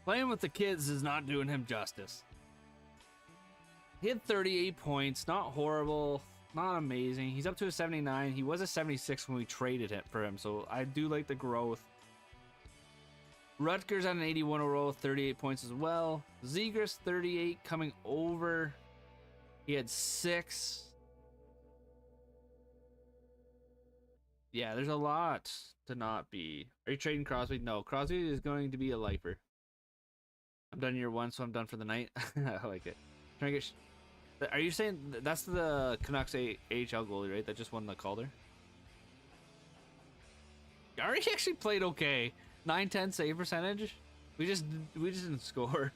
Playing with the kids is not doing him justice. He had 38 points, not horrible, not amazing. He's up to a 79. He was a 76 when we traded it for him, so I do like the growth. Rutgers at an 81 overall, 38 points as well. Zegras 38 coming over. He had 6. Yeah, there's a lot to not be. Are you trading Crosby? No, Crosby is going to be a lifer. I'm done year 1, so I'm done for the night. I like it. Trying to get. Are you saying that's the Canucks AHL goalie, right? That just won the Calder. Gary actually played okay. 910 save percentage. We just didn't score.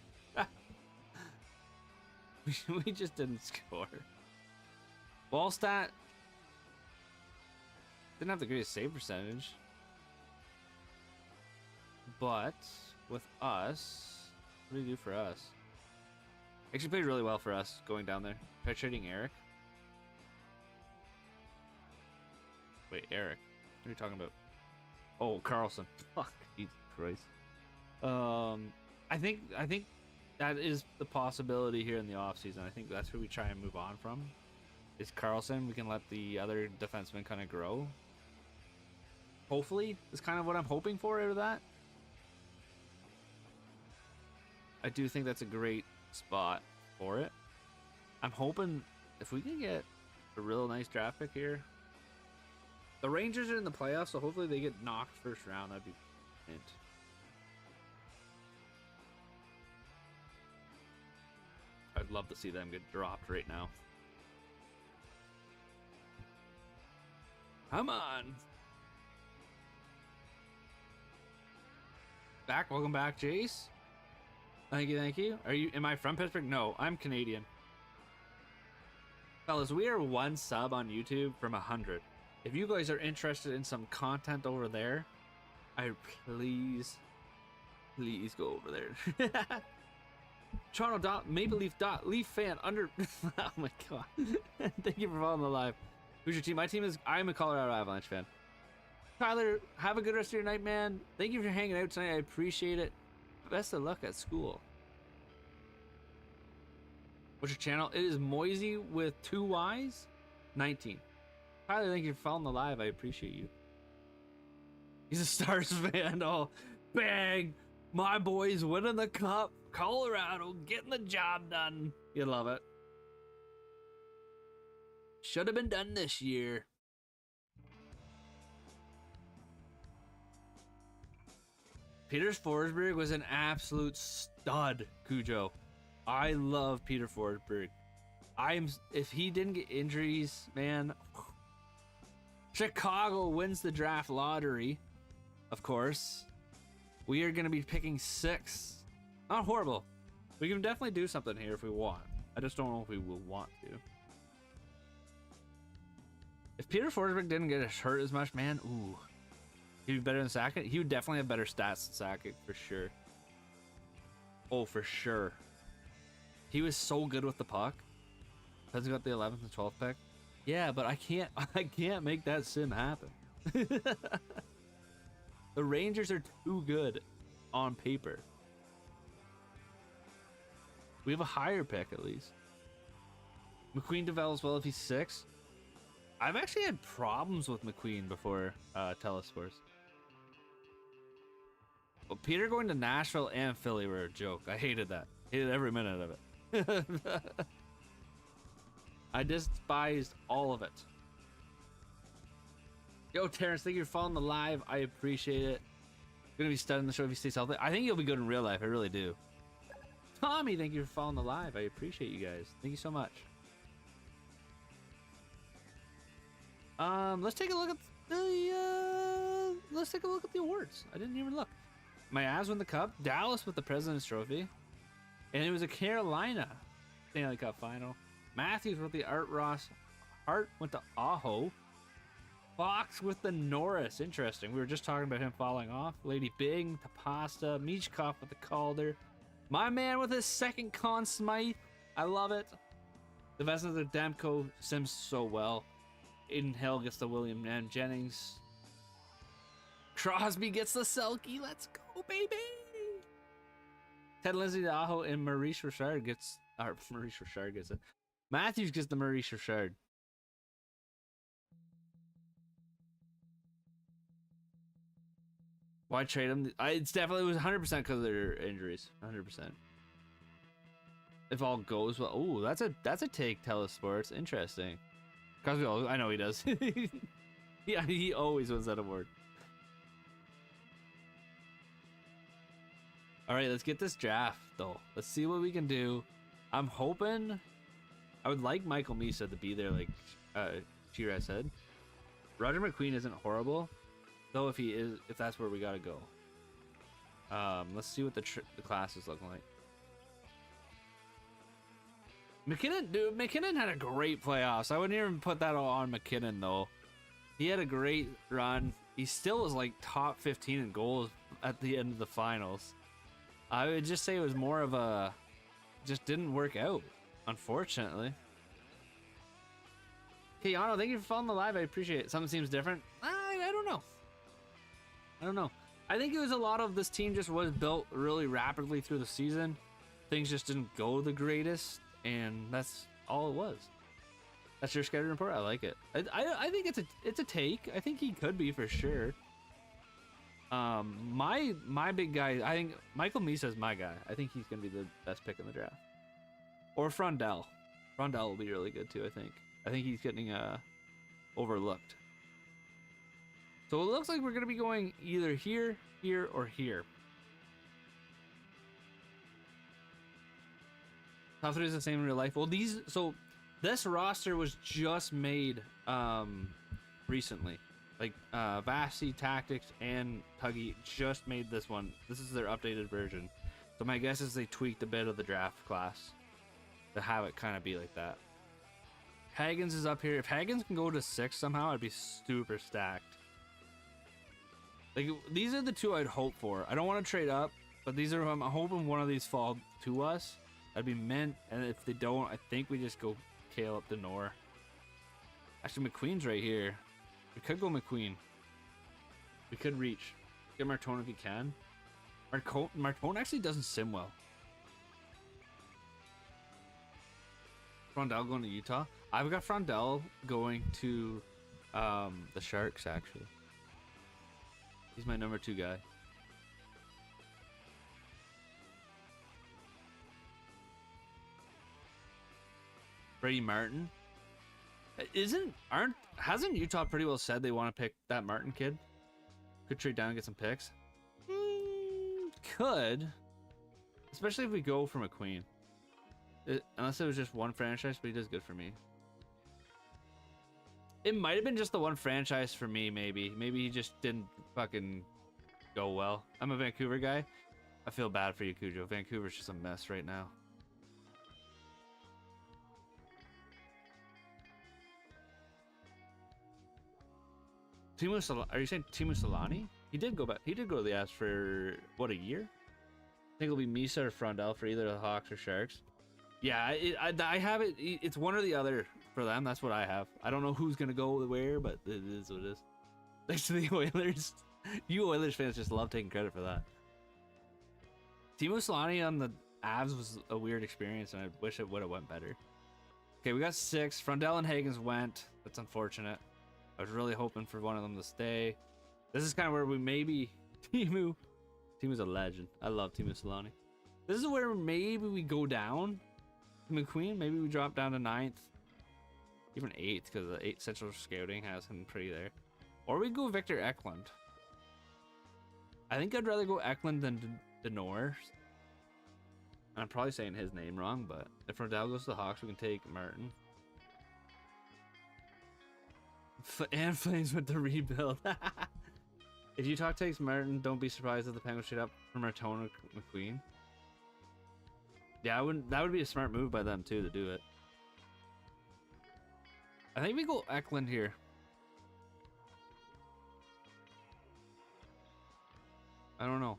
we just didn't score. Wallstat didn't have the greatest save percentage, but with us, what did he do for us? Actually played really well for us going down there. Try trading Eric. Wait, Eric. What are you talking about? Oh, Carlson. Fuck, Jesus Christ. I think that is the possibility here in the offseason. I think that's who we try and move on from. Is Carlson. We can let the other defensemen kind of grow. Hopefully, is kind of what I'm hoping for out of that. I do think that's a great spot for it. I'm hoping if we can get a real nice draft pick here. The Rangers are in the playoffs, so hopefully they get knocked first round. That'd be mint. I'd love to see them get dropped right now. Come on. Welcome back, Jace. Thank you, thank you. Am I from Pittsburgh? No, I'm Canadian. Fellas, we are 1 sub on YouTube from 100. If you guys are interested in some content over there, please go over there. Toronto Maple Leaf fan under. Oh my God. Thank you for following the live. Who's your team? My team is. I'm a Colorado Avalanche fan. Tyler, have a good rest of your night, man. Thank you for hanging out tonight. I appreciate it. Best of luck at school. What's your channel? It is Moisey with 2 Y's, 19. Tyler, thank you for following the live. I appreciate you. He's a Stars fan. Oh, bang! My boys winning the cup. Colorado getting the job done. You love it. Should have been done this year. Peter Forsberg was an absolute stud, Cujo. I love Peter Forsberg. If he didn't get injuries, man. Chicago wins the draft lottery, of course. We are going to be picking 6. Not horrible. We can definitely do something here if we want. I just don't know if we will want to. If Peter Forsberg didn't get hurt as much, man, ooh, he'd be better than Sakic. He would definitely have better stats than Sakic for sure. Oh, for sure. He was so good with the puck. Has got the 11th and 12th pick. Yeah, but I can't make that sim happen. The Rangers are too good on paper. We have a higher pick at least. McQueen develops well if he's 6. I've actually had problems with McQueen before Telesports. Well, Peter going to Nashville and Philly were a joke. I hated that. Hated every minute of it. I despised all of it. Yo, Terrence, thank you for following the live. I appreciate it. Gonna be studying the show if he stays healthy. I think he'll be good in real life. I really do. Tommy, thank you for following the live. I appreciate you guys. Thank you so much. Let's take a look at the awards. I didn't even look. My Avs won the Cup. Dallas with the President's Trophy, and it was a Carolina Stanley Cup final. Matthews with the Art Ross. Hart went to Aho. Fox with the Norris. Interesting. We were just talking about him falling off. Lady Bing, the Pasta. Michkov with the Calder. My man with his second Conn Smythe. I love it. The Vesna the Demko sims so well. Aiden Hill gets the William and Jennings. Crosby gets the Selkie. Let's go, baby. Ted Lindsay the Aho and Maurice Richard gets. Maurice Richard gets it. Matthews gets the Maurice Richard. Why trade him? It's definitely was 100% because of their injuries. 100%. If all goes well. Oh, that's a take. Telesports. Interesting. Crosby, I know he does. Yeah, he always wins that award. All right, let's get this draft though. Let's see what we can do. I'm hoping. I would like Michael Misa to be there, like Chira said. Roger McQueen isn't horrible, though. If he is, if that's where we gotta go. Let's see what the class is looking like. McKinnon, dude, McKinnon had a great playoffs. I wouldn't even put that all on McKinnon though. He had a great run. He still was like top 15 in goals at the end of the finals. I would just say it was more of a, just didn't work out, unfortunately. Okay, Yano, thank you for following the live. I appreciate it. Something seems different. I don't know. I don't know. I think it was a lot of this team just was built really rapidly through the season. Things just didn't go the greatest, and that's all it was. That's your scouting report. I like it. I think it's a take. I think he could be for sure. My big guy, I think Michael Misa is my guy. I think he's gonna be the best pick in the draft. Or Frondell. Frondell will be really good too. I think he's getting overlooked. So it looks like we're gonna be going either here, here, or here. Top 3 is the same in real life. Well, this roster was just made recently. Like Vasi, Tactics, and Tuggy just made this one. This is their updated version. So my guess is they tweaked a bit of the draft class to have it kind of be like that. Haggins is up here. If Haggins can go to 6 somehow, I'd be super stacked. Like, these are the 2 I'd hope for. I don't want to trade up, but these are, I'm hoping one of these fall to us. That'd be mint. And if they don't, I think we just go Kale up to Nor. Actually, McQueen's right here. We could go McQueen. We could reach. Get Martone if you can. Martone actually doesn't sim well. Frondell going to Utah. I've got Frondell going to the Sharks, actually. He's my number 2 guy. Brady Martin. Hasn't Utah pretty well said they want to pick that Martin kid? Could trade down and get some picks. Could. Especially if we go for McQueen. Unless it was just one franchise, but he does good for me. It might have been just the one franchise for me, maybe. Maybe he just didn't fucking go well. I'm a Vancouver guy. I feel bad for you, Cujo. Vancouver's just a mess right now. Are you saying Timo Solani? He did go back. He did go to the Avs for what, a year? I think it'll be Misa or Frondell for either the Hawks or Sharks. Yeah, I have it. It's one or the other for them. That's what I have. I don't know who's gonna go where, but it is what it is. Thanks to the Oilers. You Oilers fans just love taking credit for that. Timo Solani on the Avs was a weird experience, and I wish it would have went better. Okay, we got 6. Frondell and Hagens went. That's unfortunate. I was really hoping for one of them to stay. This is kind of where we maybe Timu's a legend. I love Timo Solani. This is where maybe we go down to McQueen. Maybe we drop down to 9th, even 8th, because the 8 Central Scouting has him pretty there. Or we go Victor Eklund. I think I'd rather go Eklund than Denors. I'm probably saying his name wrong, but if Rodell goes to the Hawks, we can take Martin. And Flames with the rebuild. If Utah takes Martin, don't be surprised if the Penguins trade up for Martone or McQueen. Yeah, I wouldn't. That would be a smart move by them too to do it. I think we go Eklund here. I don't know.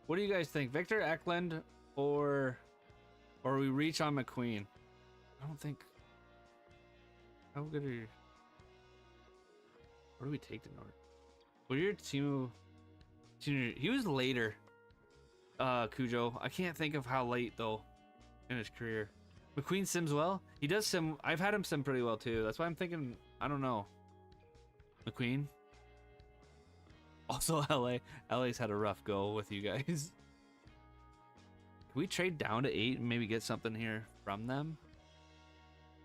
What do you guys think? Victor Eklund or we reach on McQueen? I don't think. How good are you? Where do we take the North? What are your team? He was later. Cujo. I can't think of how late though in his career. McQueen sims well. He does sim. I've had him sim pretty well too. That's why I'm thinking. I don't know. McQueen. Also, LA's had a rough go with you guys. Can we trade down to 8 and maybe get something here from them?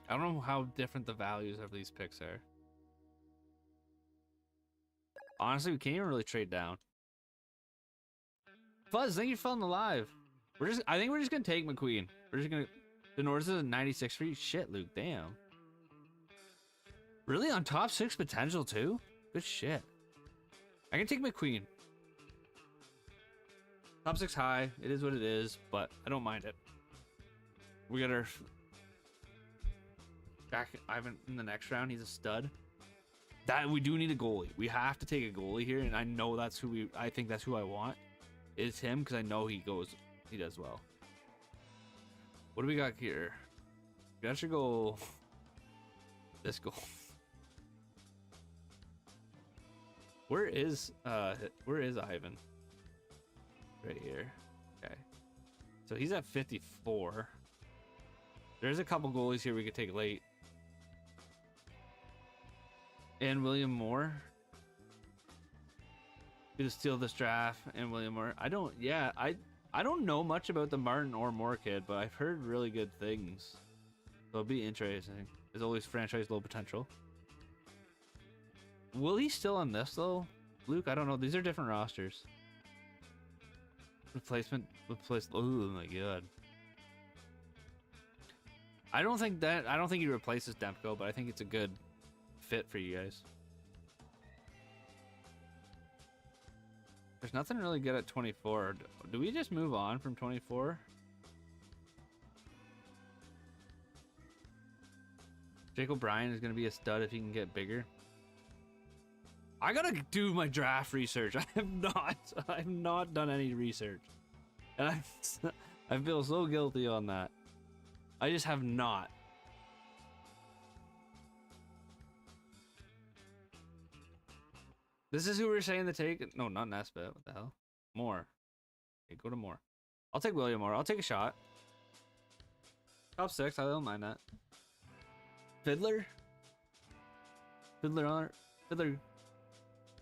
I don't know how different the values of these picks are. Honestly, we can't even really trade down. Fuzz, thank you for falling alive. I think we're just gonna take McQueen. We're just gonna. The North is a 96 for you. Shit, Luke, damn. Really on top 6 potential too? Good shit. I can take McQueen. Top 6 high. It is what it is, but I don't mind it. We got our back Ivan in the next round. He's a stud. That we do need a goalie. We have to take a goalie here, and I know that's who we. I think that's who I want. Is him because I know he does well. What do we got here? We should go. This goal. Where is Ivan? Right here. Okay. So he's at 54. There's a couple goalies here we could take late. And William Moore. Gonna steal this draft and William Moore. I don't know much about the Martin or Moore kid, but I've heard really good things. So it'll be interesting. There's always franchise low potential. Will he still on this though? Luke, I don't know. These are different rosters. Replacement. Oh my god. I don't think he replaces Demko, but I think it's a good fit for you guys. There's nothing really good at 24. Do we just move on from 24? Jake O'Brien is going to be a stud if he can get bigger. I gotta do my draft research. I have not done any research. And I feel so guilty on that. I just have not. This is who we're saying to take. No, not Nesbitt. What the hell? Moore. Okay, go to Moore. I'll take William Moore. I'll take a shot. Top 6. I don't mind that. Fiddler. Fiddler.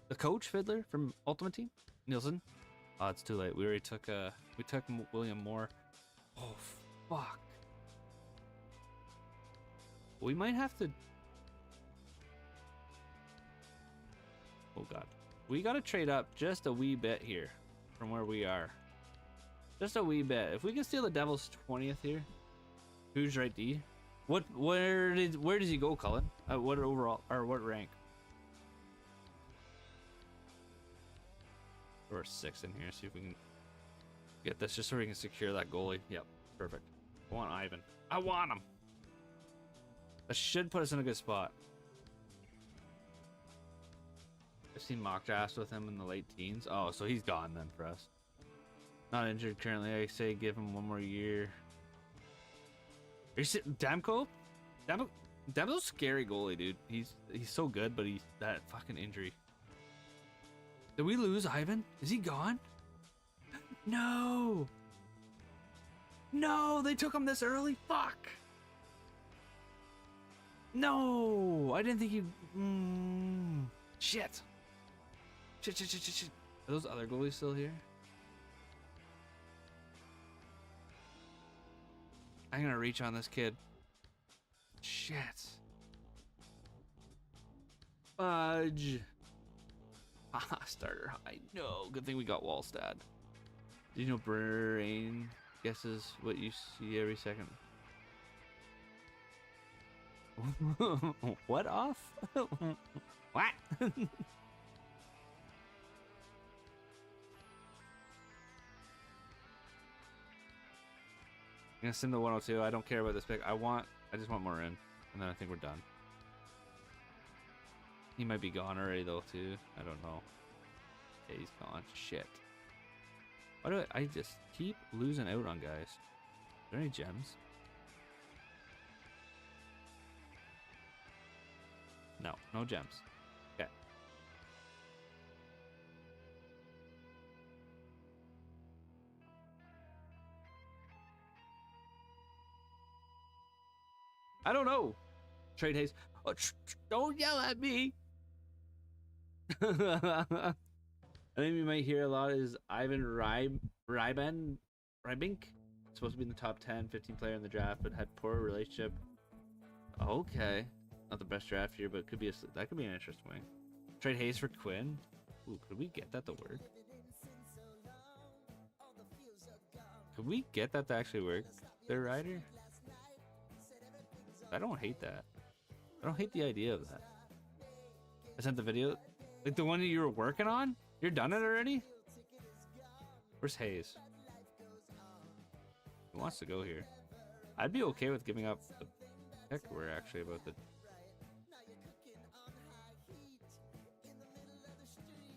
The coach Fiddler from Ultimate Team. Nielsen. Oh, it's too late. We already took. We took William Moore. Oh fuck. We might have to. Oh god. We gotta trade up just a wee bit here from where we are. Just a wee bit. If we can steal the Devils 20th here. Who's right D? Where does he go, Cullen? What overall or what rank? Or 6th in here, see if we can get this just so we can secure that goalie. Yep, perfect. I want Ivan. I want him. That should put us in a good spot. seen mock drafts with him in the late teens. Oh, so he's gone then for us. Not injured currently. I say give him 1 more year. Are you Damco? Damco's scary goalie, dude. He's so good, but he's that fucking injury. Did we lose Ivan? Is he gone? No. No, they took him this early. Fuck. No, I didn't think you. Shit. Shit. Are those other goalies still here? I'm gonna reach on this kid. Shit. Fudge. Haha, starter high. No, good thing we got Wallstad. Do you know brain guesses what you see every second? What off? What? I'm gonna send the 102. I don't care about this pick. I just want more in, and then I think we're done. He might be gone already though too. I don't know. Yeah, he's gone. Shit. Why do I just keep losing out on guys? Are there any gems? No, no gems. Okay. I don't know. Trade haste. Oh, don't yell at me. I think we might hear a lot is Ivan Rybink. Supposed to be in the top 10, 15 player in the draft, but had poor relationship. Okay. Not the best draft here, but could be that could be an interesting one. Trade haste for Quinn. Ooh, could we get that to work? Could we get that to actually work? Their rider? I don't hate that. I don't hate the idea of that. I sent the video. Like the one that you were working on? You're done it already? Where's Hayes? He wants to go here. I'd be okay with giving up the pick. We're actually about the...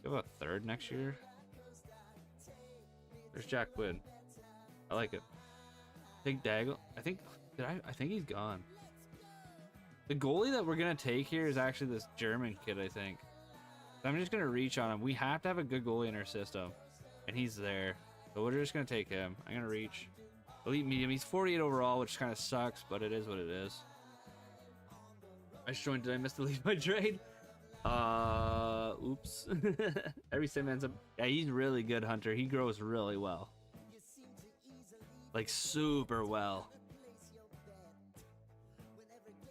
Give a third next year. There's Jack Quinn. I like it. Big Daggle. I think he's gone. The goalie that we're gonna take here is actually this German kid, I think. I'm just gonna reach on him. We have to have a good goalie in our system, and he's there. So we're just gonna take him. I'm gonna reach. Elite medium. He's 48 overall, which kind of sucks, but it is what it is. I just joined. Did I miss the lead by trade? Oops. Every sim ends up. Yeah, he's really good, Hunter. He grows really well. Like super well.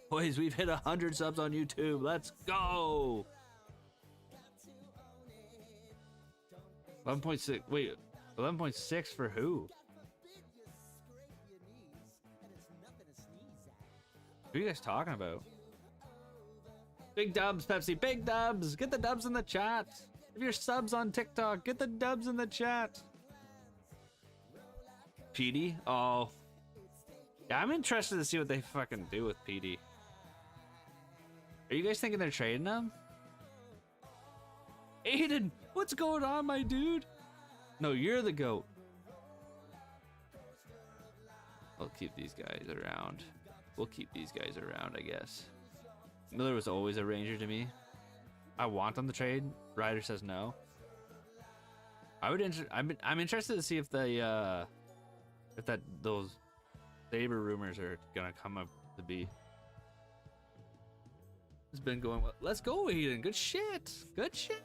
Boys, we've hit 100 subs on YouTube. Let's go. 11.6. Wait, 11.6 for who? Who are you guys talking about? Big dubs, Pepsi. Big dubs. Get the dubs in the chat. If you're subs on TikTok, get the dubs in the chat. PD? Oh. Yeah, I'm interested to see what they fucking do with PD. Are you guys thinking they're trading him? Aiden, what's going on, my dude? No, you're the GOAT. I'll keep these guys around. We'll keep these guys around, I guess. Miller was always a Ranger to me. I want on the trade. Ryder says no. I'm interested to see if those Saber rumors are gonna come up to be. It's been going well. Let's go, Aiden. Good shit. Good shit.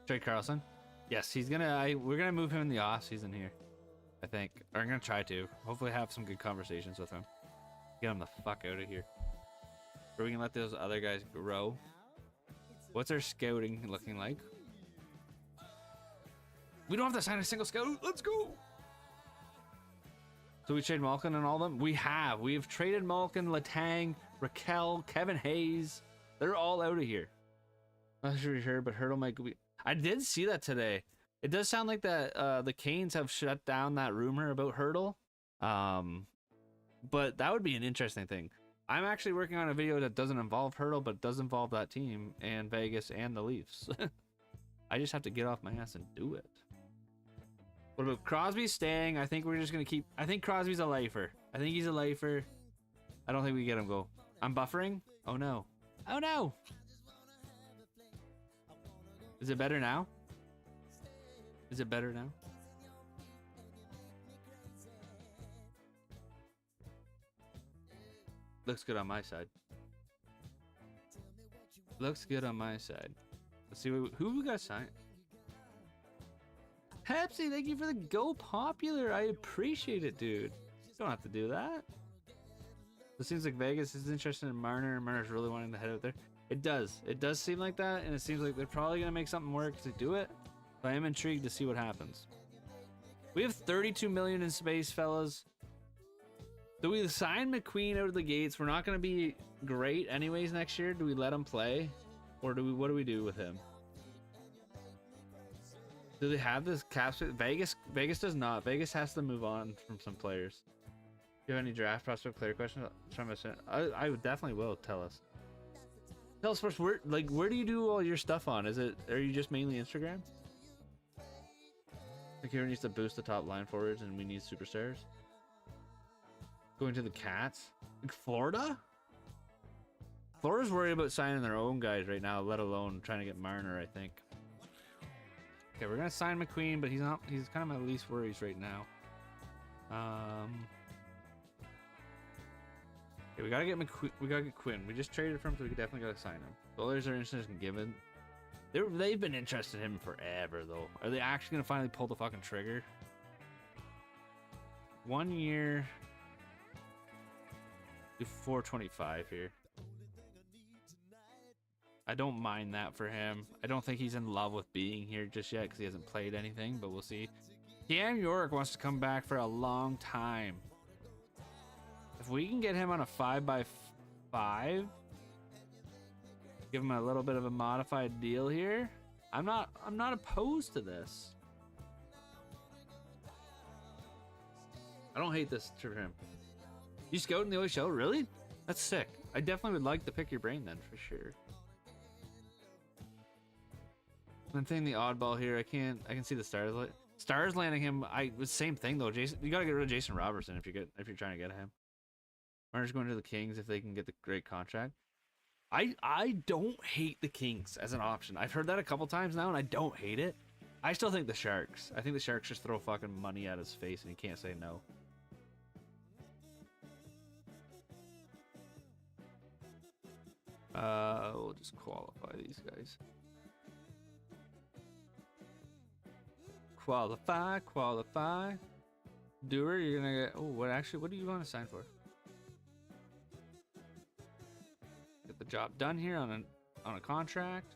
Trade Carlson. Yes, he's gonna. We're gonna move him in the off season here. I think. Or I'm gonna try to. Hopefully, have some good conversations with him. Get him the fuck out of here. Or we can let those other guys grow. What's our scouting looking like? We don't have to sign a single scout. Let's go. So we trade Malkin and all of them? We have. We've traded Malkin, Letang, Raquel, Kevin Hayes. They're all out of here. Not sure you heard, but Hurdle might be... I did see that today. It does sound like that the Canes have shut down that rumor about Hurdle. But that would be an interesting thing. I'm actually working on a video that doesn't involve Hurdle, but does involve that team and Vegas and the Leafs. I just have to get off my ass and do it. What about Crosby staying? I think we're just gonna keep. I think Crosby's a lifer. I think he's a lifer. I don't think we get him go. I'm buffering. Oh no. Oh no. Is it better now? Is it better now? Looks good on my side. Looks good on my side. Let's see who we got signed. Pepsi, thank you for the go popular. I appreciate it, dude. You don't have to do that. It seems like Vegas is interested in Marner, and Marner's really wanting to head out there. It does. It does seem like that, and it seems like they're probably going to make something work to do it. But I am intrigued to see what happens. We have 32 million in space, fellas. Do we sign McQueen out of the gates? We're not going to be great anyways next year. Do we let him play? Or do we? What do we do with him? Do they have this cap space? Vegas does not. Vegas has to move on from some players. Do you have any draft prospect player questions? I definitely will. Tell us. Tell us first. Where do you do all your stuff on? Are you just mainly Instagram? Like here needs to boost the top line forwards, and we need superstars. Going to the Cats, like Florida. Florida's worried about signing their own guys right now, let alone trying to get Marner. I think. Okay, we're gonna sign McQueen, but he's not. He's kind of my least worries right now. Okay, we gotta get McQueen. We gotta get Quinn. We just traded for him, so we definitely gotta sign him. The others are interested in giving. They've been interested in him forever, though. Are they actually gonna finally pull the fucking trigger? 1 year. Do 425 here. I don't mind that for him. I don't think he's in love with being here just yet because he hasn't played anything, but we'll see. Cam York wants to come back for a long time. If we can get him on a 5x5, give him a little bit of a modified deal here. I'm not opposed to this. I don't hate this for him. You scouting the OHL? Really? That's sick. I definitely would like to pick your brain then for sure. I'm thinking the oddball here. I can see the Stars landing him. Same thing though. Jason, you gotta get rid of Jason Robertson if you're trying to get him. Marner's going to the Kings if they can get the great contract. I don't hate the Kings as an option. I've heard that a couple times now, and I don't hate it. I still think the Sharks. I think the Sharks just throw fucking money at his face, and he can't say no. We'll just qualify these guys. Qualify. Doer, you're gonna get. Oh, what do you want to sign for? Get the job done here on a contract.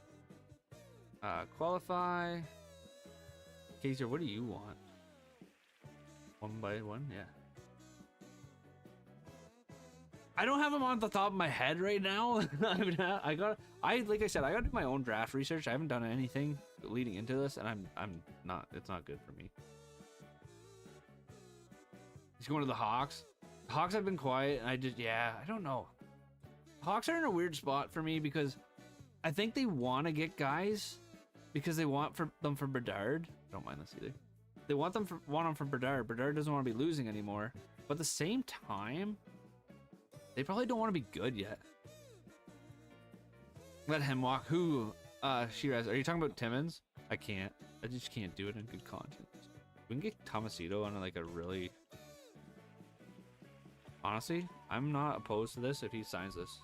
Qualify. Kaiser, what do you want? 1 by 1, yeah. I don't have them on the top of my head right now. like I said, I gotta do my own draft research. I haven't done anything leading into this, and I'm not. It's not good for me. He's going to the Hawks. The Hawks have been quiet, and I don't know. Hawks are in a weird spot for me because I think they want to get guys because they want them for Bedard. I don't mind this either. They want them for Bedard. Bedard doesn't want to be losing anymore, but at the same time, they probably don't want to be good yet. Let him walk. Who? Shiraz. Are you talking about Timmins? I can't. I just can't do it in good content. We can get Tomasito on like a really. Honestly, I'm not opposed to this if he signs this.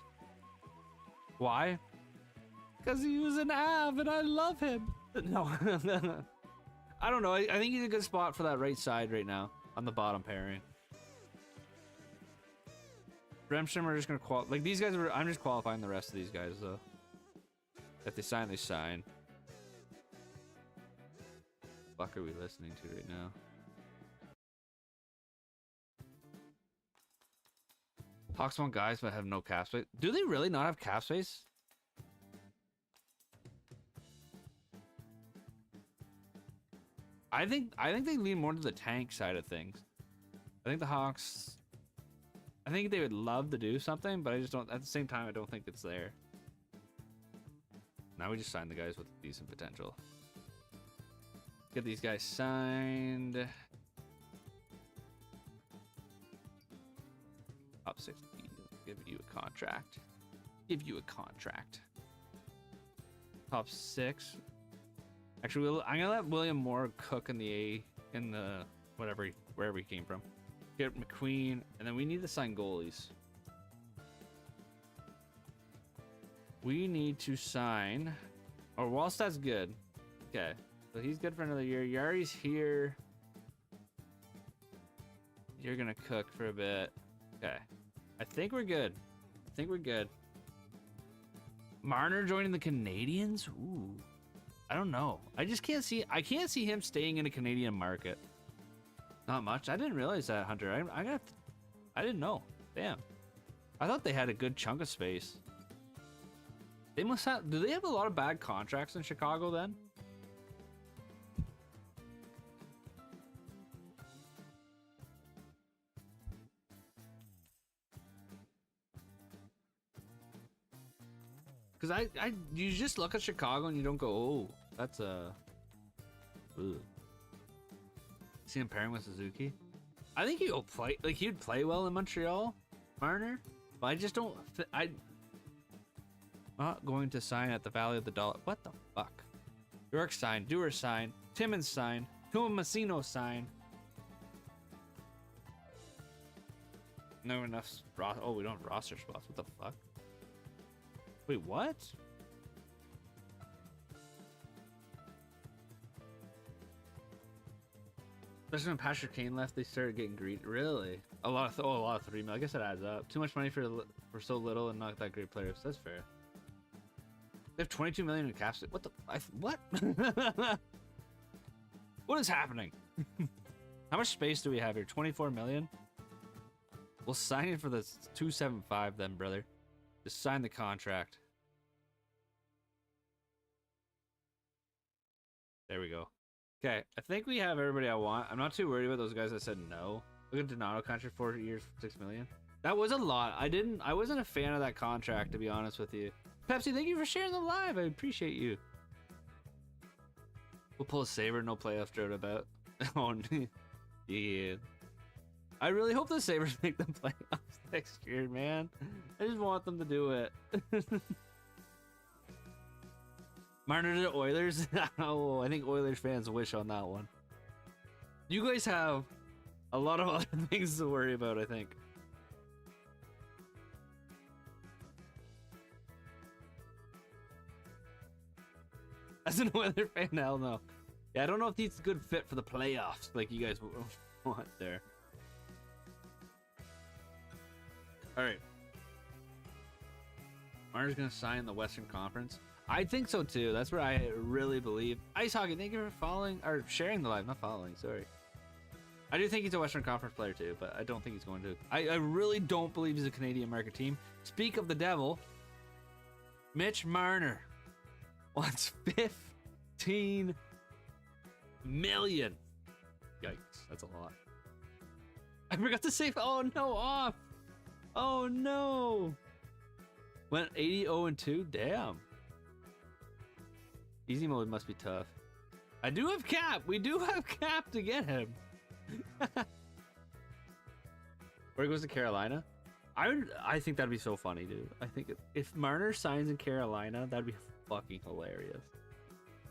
Why? Because he was an Av and I love him. No. I don't know. I think he's a good spot for that right side right now on the bottom pairing. Remstrom are just gonna like these guys. I'm just qualifying the rest of these guys though. If they sign, they sign. What the fuck are we listening to right now? Hawks want guys but have no cap space. Do they really not have cap space? I think they lean more to the tank side of things. I think the Hawks I think they would love to do something, but I just don't. At the same time, I don't think it's there. Now we just signed the guys with decent potential. Get these guys signed. Top 6. Give you a contract. Give you a contract. Top 6. Actually, I'm gonna let William Moore cook in the whatever, wherever he came from. Get McQueen, and then we need to sign goalies. We need to sign. Oh, Wallstad's good. Okay, so he's good for another year. Yari's here. You're gonna cook for a bit. Okay, I think we're good. I think we're good. Marner joining the Canadians. Ooh, I don't know. I just can't see. I can't see him staying in a Canadian market. Not much. I didn't realize that, Hunter. I didn't know. Damn. I thought they had a good chunk of space. They must have. Do they have a lot of bad contracts in Chicago then? Because you just look at Chicago and you don't go, oh, that's a. Ugh. See him pairing with Suzuki. I think he'll play. Like he'd play well in Montreal, Marner. But I just don't. I'm not going to sign at the Valley of the Dollar. What the fuck? York signed. Dewar signed. Timmons signed. Tuomasino signed. No enough. Oh, we don't have roster spots. What the fuck? Wait, what? Especially when Patrick Kane left, they started getting greedy. Really? A lot of 3 mil. I guess it adds up. Too much money for so little and not that great players. That's fair. They have 22 million in cap space. What the? What? What is happening? How much space do we have here? 24 million. We'll sign it for the 275 then, brother. Just sign the contract. There we go. Okay, I think we have everybody I want. I'm not too worried about those guys that said no. Look at Donato contract, 4 years, 6 million. That was a lot. I wasn't a fan of that contract, to be honest with you. Pepsi, thank you for sharing the live. I appreciate you. We'll pull a Sabre, no playoff drought about. Oh, yeah. I really hope the Sabres make the playoffs next year, man. I just want them to do it. Marner to Oilers? Oh, I think Oilers fans wish on that one. You guys have a lot of other things to worry about, I think. As an Oilers fan, hell no. Yeah, I don't know if he's a good fit for the playoffs like you guys want there. All right. Marner's gonna sign the Western Conference. I think so too. That's where I really believe. Ice Hockey, thank you for following or sharing the live, not following. Sorry. I do think he's a Western Conference player too, but I don't think he's going to. I really don't believe he's a Canadian market team. Speak of the devil, Mitch Marner wants 15 million. Yikes, that's a lot. I forgot to save. Oh no, off. Oh no. Went 80-0-2. Damn. Easy mode must be tough. I do have cap. We do have cap to get him. Where he goes to Carolina? I think that'd be so funny, dude. I think if Marner signs in Carolina, that'd be fucking hilarious.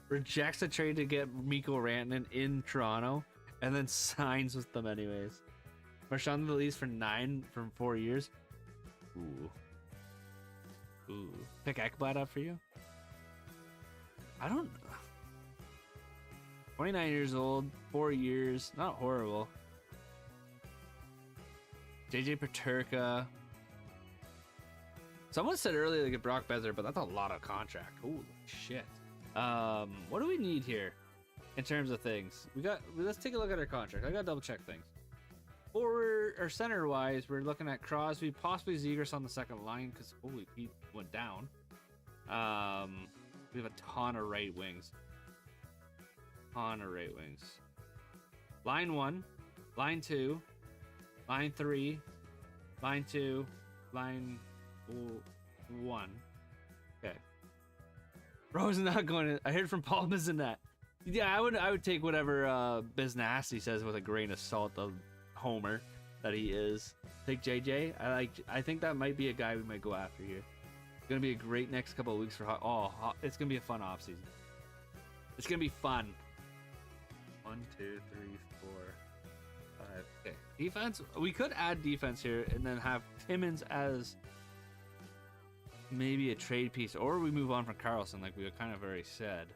Rejects a trade to get Mikko Rantanen in Toronto, and then signs with them anyways. Marchand the lease for 4 years. Ooh. Ooh. Pick Ekblad up for you? I don't know. 29 years old, 4 years, not horrible. JJ Peterka. Someone said earlier they get Brock Besser, but that's a lot of contract. Holy shit. What do we need here in terms of things? Let's take a look at our contract. I gotta double check things. Forward or center wise, we're looking at Crosby, possibly Zegras on the second line because holy, he went down. We have a ton of right wings. Line 1, line 2, line 3, Line 2, line 1. Okay. Bro's not going to. I heard from Paul Bizanet. Yeah, I would take whatever Biznasty says with a grain of salt, the homer that he is. Take JJ. I think that might be a guy we might go after here. It's gonna be a great next couple of weeks for it's gonna be a fun off season. It's gonna be fun. 1, 2, 3, 4, 5. Okay. Defense. We could add defense here and then have Timmons as maybe a trade piece, or we move on from Carlson like we kind of already said.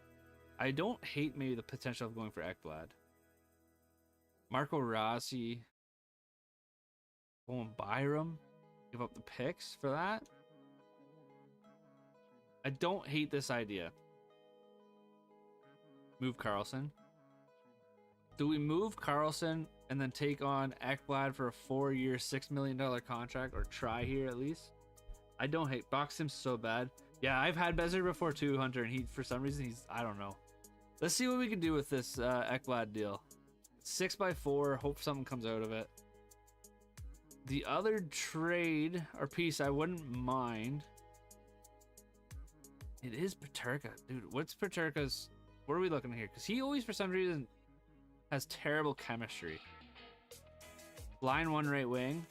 I don't hate maybe the potential of going for Ekblad. Marco Rossi. Going Byram. Give up the picks for that. I don't hate this idea. Move Carlson. Do we move Carlson and then take on Ekblad for a 4-year, $6 million contract, or try here at least? I don't hate. Box him so bad. Yeah, I've had Bezer before too, Hunter, and he, for some reason, I don't know. Let's see what we can do with this Ekblad deal. 6x4. Hope something comes out of it. The other trade or piece I wouldn't mind. It is Paterka. Dude, what's Paterka's? What are we looking at here? Because he always, for some reason, has terrible chemistry. Line 1 right wing.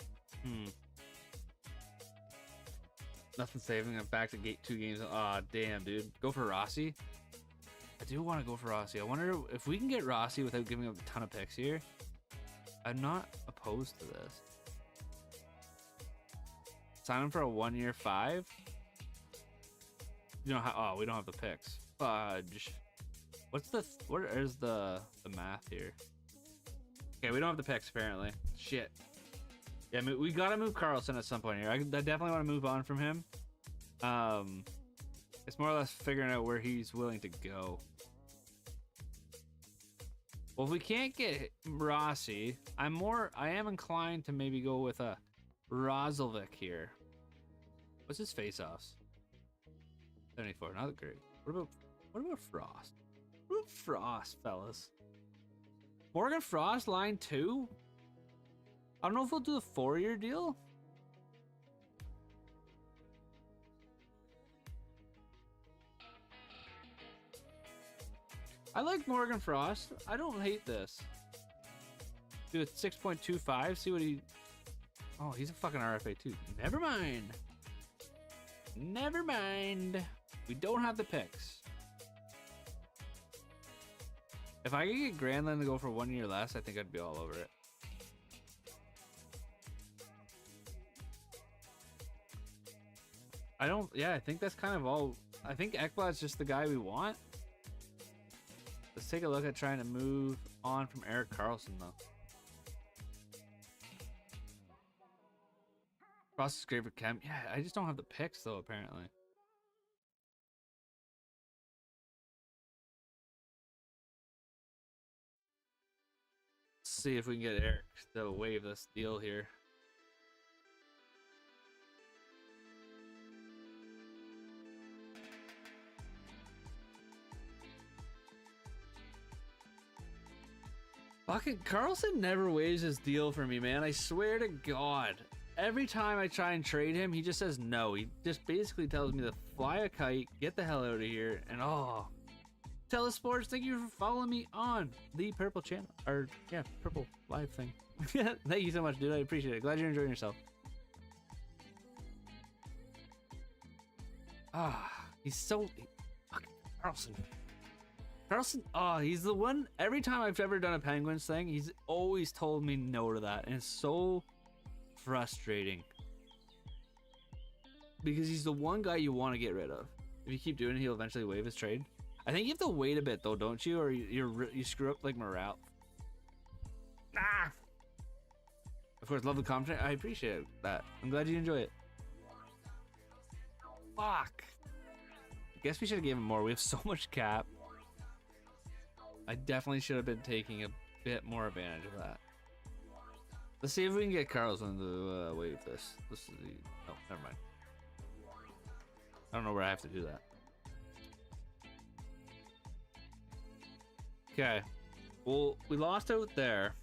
Nothing saving him. Back to gate 2 games. Aw, damn, dude. Go for Rossi. I do want to go for Rossi. I wonder if we can get Rossi without giving up a ton of picks here. I'm not opposed to this. Sign him for a 1-year 5. You don't have. Oh, we don't have the picks. Fudge. What's the? What is the math here? Okay, we don't have the picks apparently. Shit. Yeah, I mean, we gotta move Carlson at some point here. I definitely want to move on from him. It's more or less figuring out where he's willing to go. Well, if we can't get Rossi, I am inclined to maybe go with a Rozovic here. What's his face-offs? 74, not great. What about Frost? What about Frost, fellas? Morgan Frost, line 2? I don't know if we'll do the 4-year deal. I like Morgan Frost. I don't hate this. Do a 6.25. See what he. Oh, he's a fucking RFA too. Never mind. Never mind. We don't have the picks. If I could get Granlund to go for 1 year less, I think I'd be all over it. I think that's kind of all. I think Ekblad's just the guy we want. Let's take a look at trying to move on from Erik Karlsson, though. Frost is great for Chem. Yeah, I just don't have the picks, though, apparently. Let's see if we can get Eric to waive this deal here. Fucking Karlsson never waives his deal for me, man. I swear to God. Every time I try and trade him, he just says no. He just basically tells me to fly a kite, get the hell out of here, and oh. Telesports, thank you for following me on the Purple channel. Or, yeah, Purple live thing. Thank you so much, dude. I appreciate it. Glad you're enjoying yourself. He's so... Fucking Karlsson. Karlsson, he's the one. Every time I've ever done a Penguins thing, he's always told me no to that, and it's so frustrating because he's the one guy you want to get rid of. If you keep doing it, he'll eventually waive his trade. I think you have to wait a bit though, don't you? Or you screw up like morale. Of course, love the comment. I appreciate that. I'm glad you enjoy it. Fuck. I guess we should have given him more. We have so much cap. I definitely should have been taking a bit more advantage of that. Let's see if we can get Karlsson to waive this. This is the... Oh, never mind. I don't know where I have to do that. Okay. Well, we lost out there.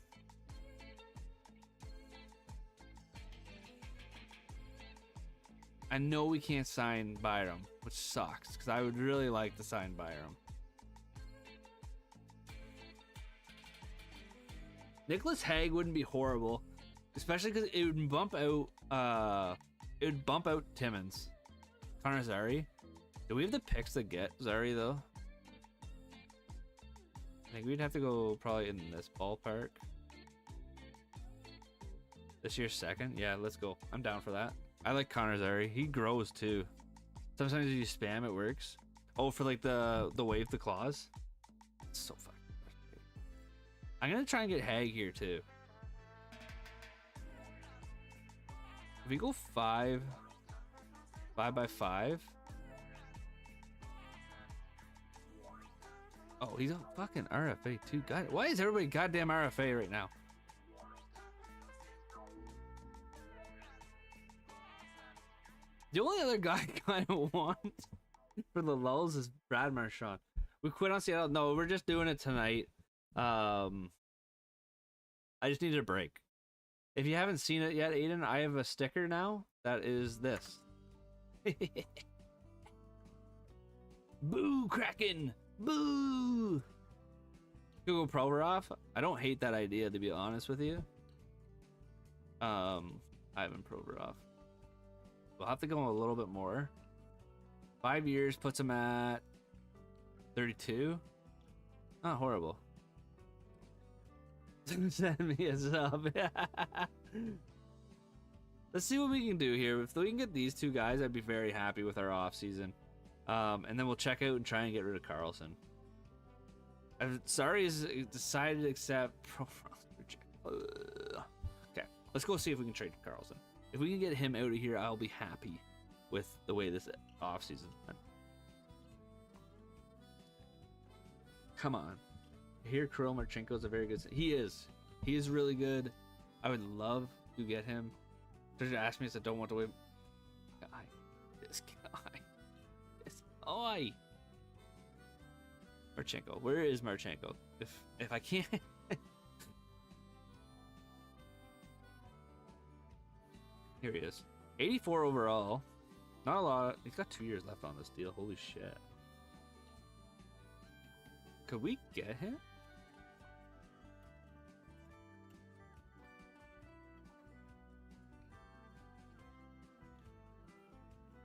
I know we can't sign Byram, which sucks because I would really like to sign Byram. Nicholas Hague wouldn't be horrible, especially because it would bump out Timmins. Connor Zary. Do we have the picks to get Zary though? I think we'd have to go probably in this ballpark. This year's second? Yeah, let's go. I'm down for that. I like Connor Zary. He grows too. Sometimes if you spam, it works. Oh, for like the wave the claws. It's so fucking frustrating. I'm gonna try and get Hag here too. If we go 5 by 5. Oh, he's a fucking RFA too. God, why is everybody goddamn RFA right now? The only other guy I kind of want for the lulls is Brad Marchand. We quit on Seattle. No, we're just doing it tonight. I just needed a break. If you haven't seen it yet, Aiden, I have a sticker now that is this. Boo, Kraken! Boo! Google Provorov. I don't hate that idea, to be honest with you. Ivan Provorov. We'll have to go a little bit more. 5 years puts him at 32. Not horrible. Send me a sub. Let's see what we can do here. If we can get these two guys, I'd be very happy with our off season. And then we'll check out and try and get rid of Carlson. Sorry is decided to accept pro. Okay, let's go see if we can trade Carlson. If we can get him out of here, I'll be happy with the way this offseason went. Come on. Here, Kirill Marchenko is a very good... He is. He is really good. I would love to get him. Just ask me if I don't want to win. Guy. This guy. This guy. Marchenko. Where is Marchenko? If I can't... Here he is. 84 overall. Not a lot. He's got 2 years left on this deal. Holy shit. Could we get him?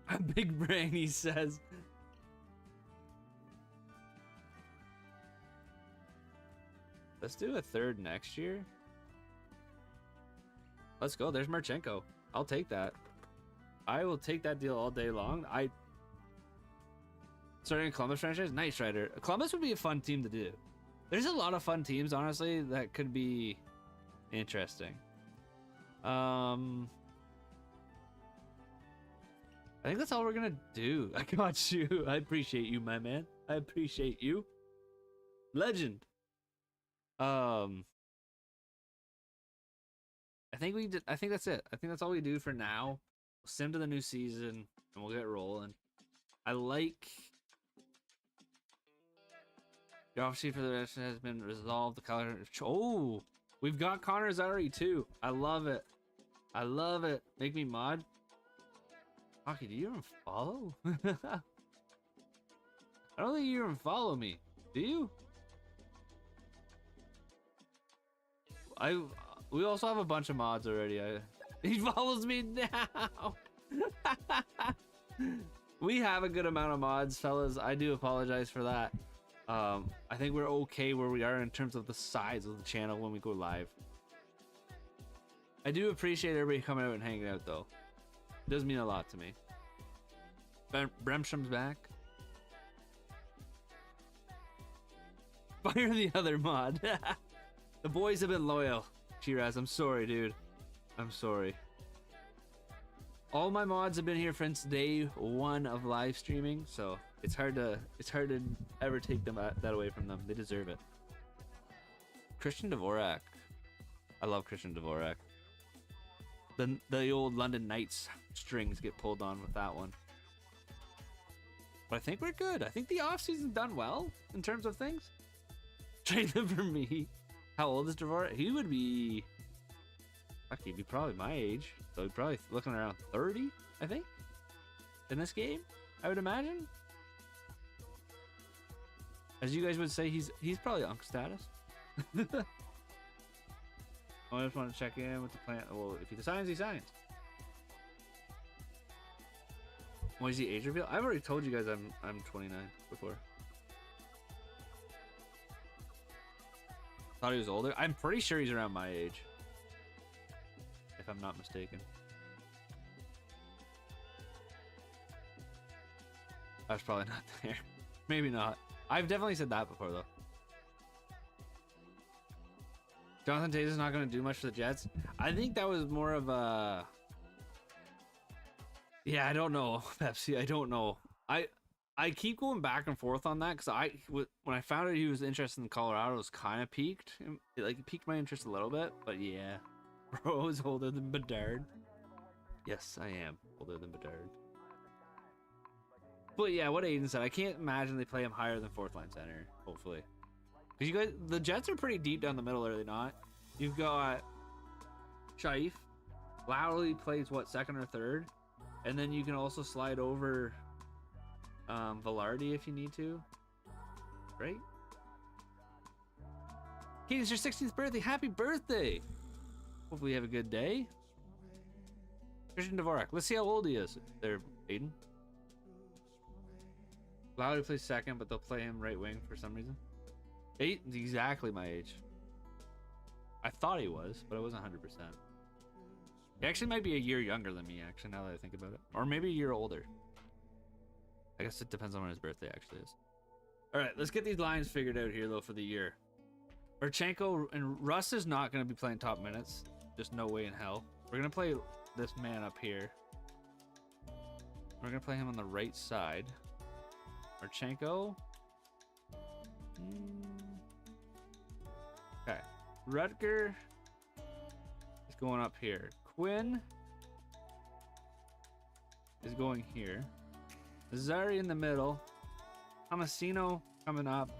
A big brain, he says. Let's do a third next year. Let's go. There's Marchenko. I'll take that. I will take that deal all day long. Starting a Columbus franchise? Nice, Ryder. Columbus would be a fun team to do. There's a lot of fun teams, honestly, that could be interesting. I think that's all we're gonna do. I got you. I appreciate you, my man. I appreciate you. Legend. I think that's it. I think that's all we do for now. We'll sim to the new season and we'll get rolling. I like the offseason for the rest has been resolved. The color. Oh, we've got Connor Zary too. I love it. I love it. Make me mod. Hockey, do you even follow? I don't think you even follow me. Do you? We also have a bunch of mods already. He follows me now. We have a good amount of mods, fellas. I do apologize for that. I think we're okay where we are in terms of the size of the channel when we go live. I do appreciate everybody coming out and hanging out, though. It does mean a lot to me. Bremstrom's back. Fire the other mod. The boys have been loyal. Shiraz, I'm sorry, dude. I'm sorry. All my mods have been here since day one of live streaming, so it's hard to ever take them that away from them. They deserve it. Christian Dvorak. I love Christian Dvorak. The old London Knights strings get pulled on with that one. But I think we're good. I think the offseason's done well in terms of things. Trade them for me. How old is Dvorak? He would be... Fuck, he'd be probably my age. So he'd probably looking around 30, I think. in this game, I would imagine. As you guys would say, he's probably Unk status. I just want to check in with the plan. Well, if he signs, he signs. What is the age reveal? I've already told you guys I'm 29 before. Thought he was older. I'm pretty sure he's around my age, if I'm not mistaken. That's probably not there. Maybe not. I've definitely said that before though. Jonathan Taylor's not going to do much for the Jets. I think that was more of a... Yeah, I don't know, Pepsi. I don't know. I keep going back and forth on that because when I found out he was interested in Colorado, it was kind of piqued. It piqued my interest a little bit. But yeah, bro is older than Bedard. Yes, I am older than Bedard. But yeah, what Aiden said, I can't imagine they play him higher than fourth line center. Hopefully. Because you guys, the Jets are pretty deep down the middle, are they not? You've got Shaif. Lowry plays what, second or third? And then you can also slide over Velarde if you need to. Right? Kate, it's your 16th birthday. Happy birthday! Hopefully you have a good day. Christian Dvorak. Let's see how old he is there, Aiden. Lowry plays second, but they'll play him right wing for some reason. Aiden's exactly my age. I thought he was, but I wasn't 100%. He actually might be a year younger than me, actually, now that I think about it. Or maybe a year older. I guess it depends on when his birthday actually is. Alright, let's get these lines figured out here, though, for the year. Marchenko and Russ is not going to be playing top minutes. Just no way in hell. We're going to play this man up here. We're going to play him on the right side. Marchenko. Okay. Rutger is going up here. Quinn is going here. Zari in the middle. Tomasino coming up.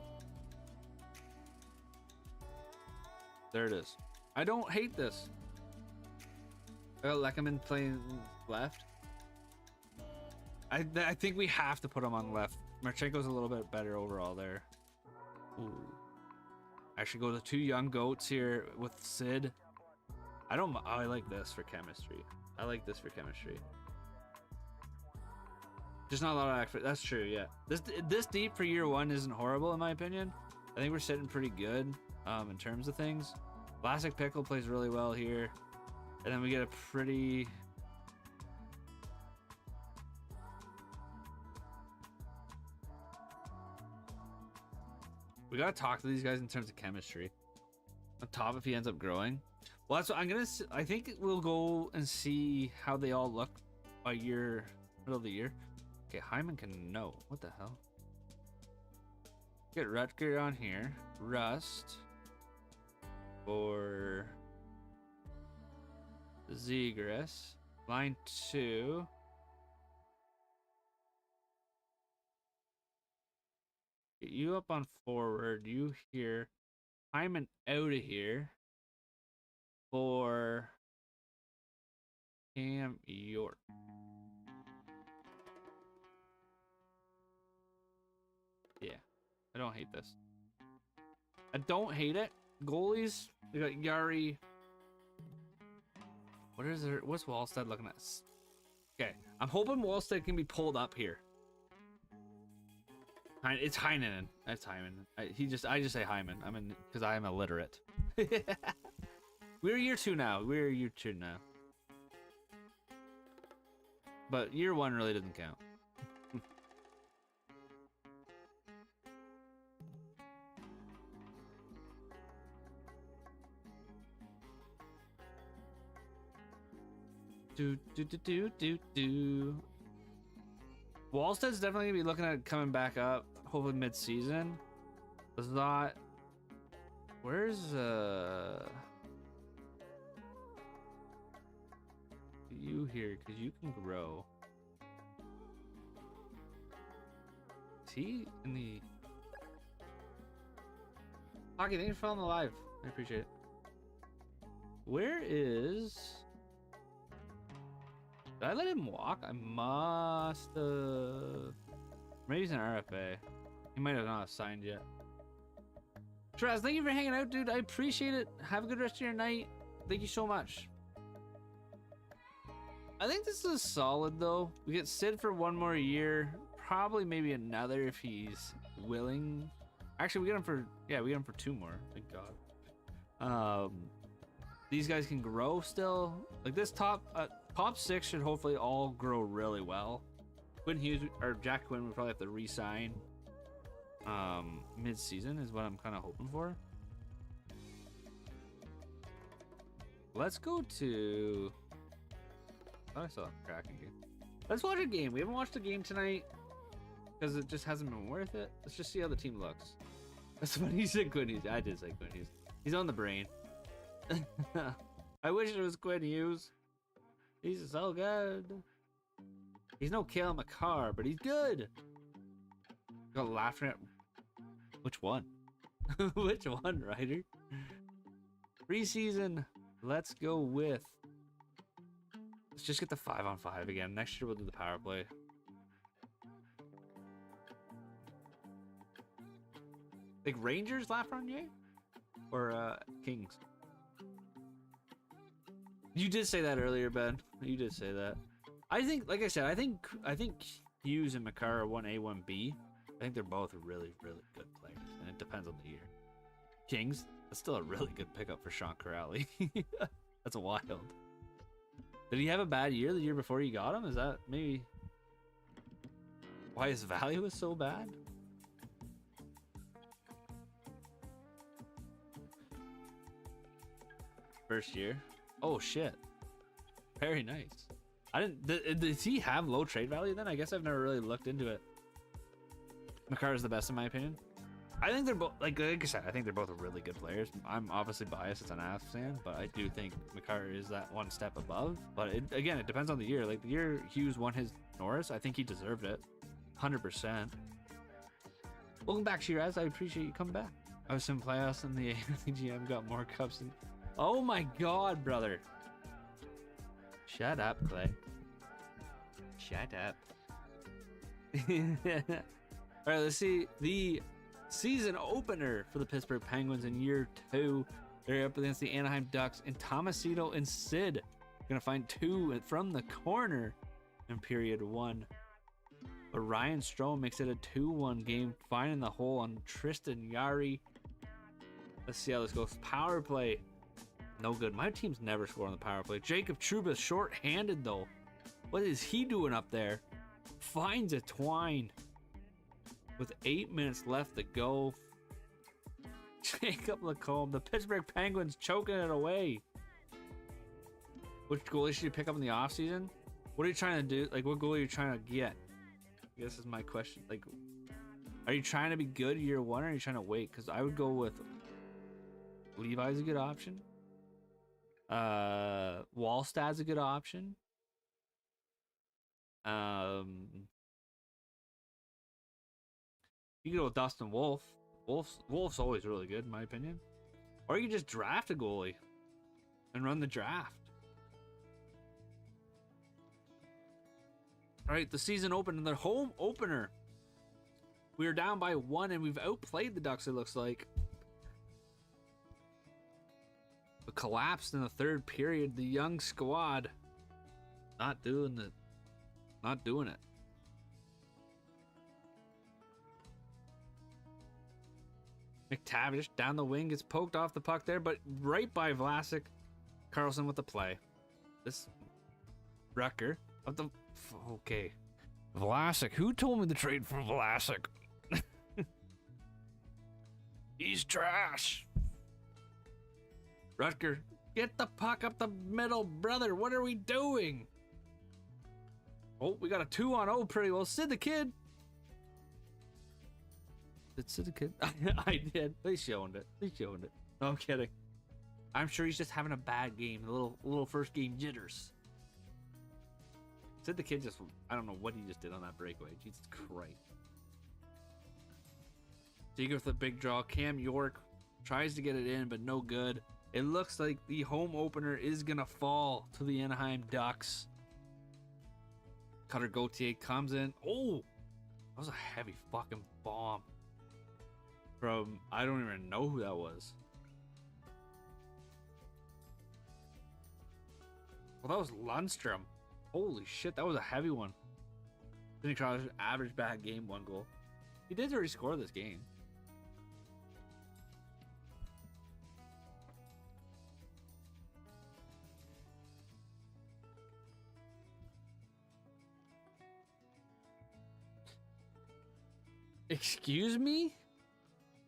There it is. I don't hate this. Leckerman playing left. I think we have to put him on left. Marchenko's a little bit better overall there. Ooh. I should go to 2 young goats here with Sid. I like this for chemistry. I like this for chemistry. Just not a lot of effort. That's true, yeah. This deep for year 1 isn't horrible in my opinion. I think we're sitting pretty good in terms of things. Vlasic Pickle plays really well here. And then we get a pretty... We gotta talk to these guys in terms of chemistry. On top if he ends up growing. Well, that's what I'm gonna. I think we'll go and see how they all look by middle of the year. Okay, Hyman can know. What the hell? Get Rutger on here. Rust for Zegras. Line 2. Get you up on forward. You here. Hyman out of here for Cam York. Yeah, I don't hate this. I don't hate it. Goalies, we got Yari. What is there? What's Wallstead looking at? Okay, I'm hoping Wallstead can be pulled up here. It's Heinen. That's Hyman. I just say Hyman. Because I am illiterate. We're year 2 now. We're year 2 now. But year 1 really doesn't count. Wallstead's definitely gonna be looking at coming back up, hopefully mid-season. It's not. Where's you here? Because you can grow. Is he in the hockey? Thank you for following the live. I appreciate it. Where is Did I let him walk? I must have. Maybe he's an RFA. He might have not signed yet. Shiraz, thank you for hanging out, dude. I appreciate it. Have a good rest of your night. Thank you so much. I think this is solid, though. We get Sid for one more year. Probably maybe another if he's willing. Actually, we get him for... Yeah, we get him for 2 more. Thank God. These guys can grow still. Like this top 6 should hopefully all grow really well. Quinn Hughes or Jack Quinn would probably have to re-sign mid-season is what I'm kind of hoping for. Let's go to... I thought I saw a Kraken game. Let's watch a game. We haven't watched a game tonight because it just hasn't been worth it. Let's just see how the team looks. That's what he said, Quinn Hughes. I did say Quinn Hughes. He's on the brain. I wish it was Quinn Hughes. He's so good. He's no Kale McCarr, but he's good. Got laughing at which one? Which one, Ryder? Preseason. Let's go with. Let's just get the 5-on-5 again. Next year we'll do the power play. Like Rangers Lafreniere or Kings. You did say that earlier, Ben. You did say that. I think, like I said, I think Hughes and McCarr are 1A, 1B. I think they're both really, really good players, and it depends on the year. Kings, that's still a really good pickup for Sean Corrali. That's wild. Did he have a bad year the year before you got him? Is that maybe why his value is so bad? First year. Oh shit. Very nice. I didn't. Does he have low trade value then? I guess I've never really looked into it. McCarr is the best in my opinion. I think they're both like I said. I think they're both really good players. I'm obviously biased as an Avs fan, but I do think McCarr is that one step above. But again, it depends on the year. Like the year Hughes won his Norris, I think he deserved it, 100%. Welcome back, Shiraz. I appreciate you coming back. I was in playoffs and the GM got more cups than. Oh my God, brother! Shut up, Clay. Shut up. All right, let's see the season opener for the Pittsburgh Penguins in year 2. They're up against the Anaheim Ducks, and Tomasito and Sid gonna find 2 from the corner in period 1. But Ryan Strome makes it a 2-1 game, finding the hole on Tristan Yari. Let's see how this goes. Power play. No good. My team's never scored on the power play. Jacob Trouba short-handed though. What is he doing up there? Finds a twine. With 8 minutes left to go. Jacob Lacombe. The Pittsburgh Penguins choking it away. Which goalie should you pick up in the offseason? What are you trying to do? Like, what goal are you trying to get? I guess is my question. Like, are you trying to be good year 1 or are you trying to wait? Because I would go with Levi's a good option. Wallstad's a good option. You can go with Dustin Wolf. Wolf's always really good in my opinion. Or you can just draft a goalie and run the draft. All right, the season opened, their home opener. We were down by 1 and we've outplayed the Ducks, it looks like. But collapsed in the 3rd period. The young squad not doing it. McTavish down the wing gets poked off the puck there, but right by Vlasic. Carlson with the play. This Rucker of the okay. Vlasic. Who told me to trade for Vlasic? He's trash. Rutger, get the puck up the middle, brother. What are we doing? Oh, we got a 2-on-0 pretty well. Sid the Kid. Did Sid the Kid? I did. They showed it. No, I'm kidding. I'm sure he's just having a bad game. A little first game jitters. Sid the Kid just, I don't know what he just did on that breakaway. Jesus Christ. Digger with a big draw. Cam York tries to get it in, but no good. It looks like the home opener is going to fall to the Anaheim Ducks. Cutter Gauthier comes in. Oh, that was a heavy fucking bomb from, I don't even know who that was. Well, that was Lundstrom. Holy shit, that was a heavy one. Sidney Crosby, average bad game, 1 goal. He did already score this game. Excuse me?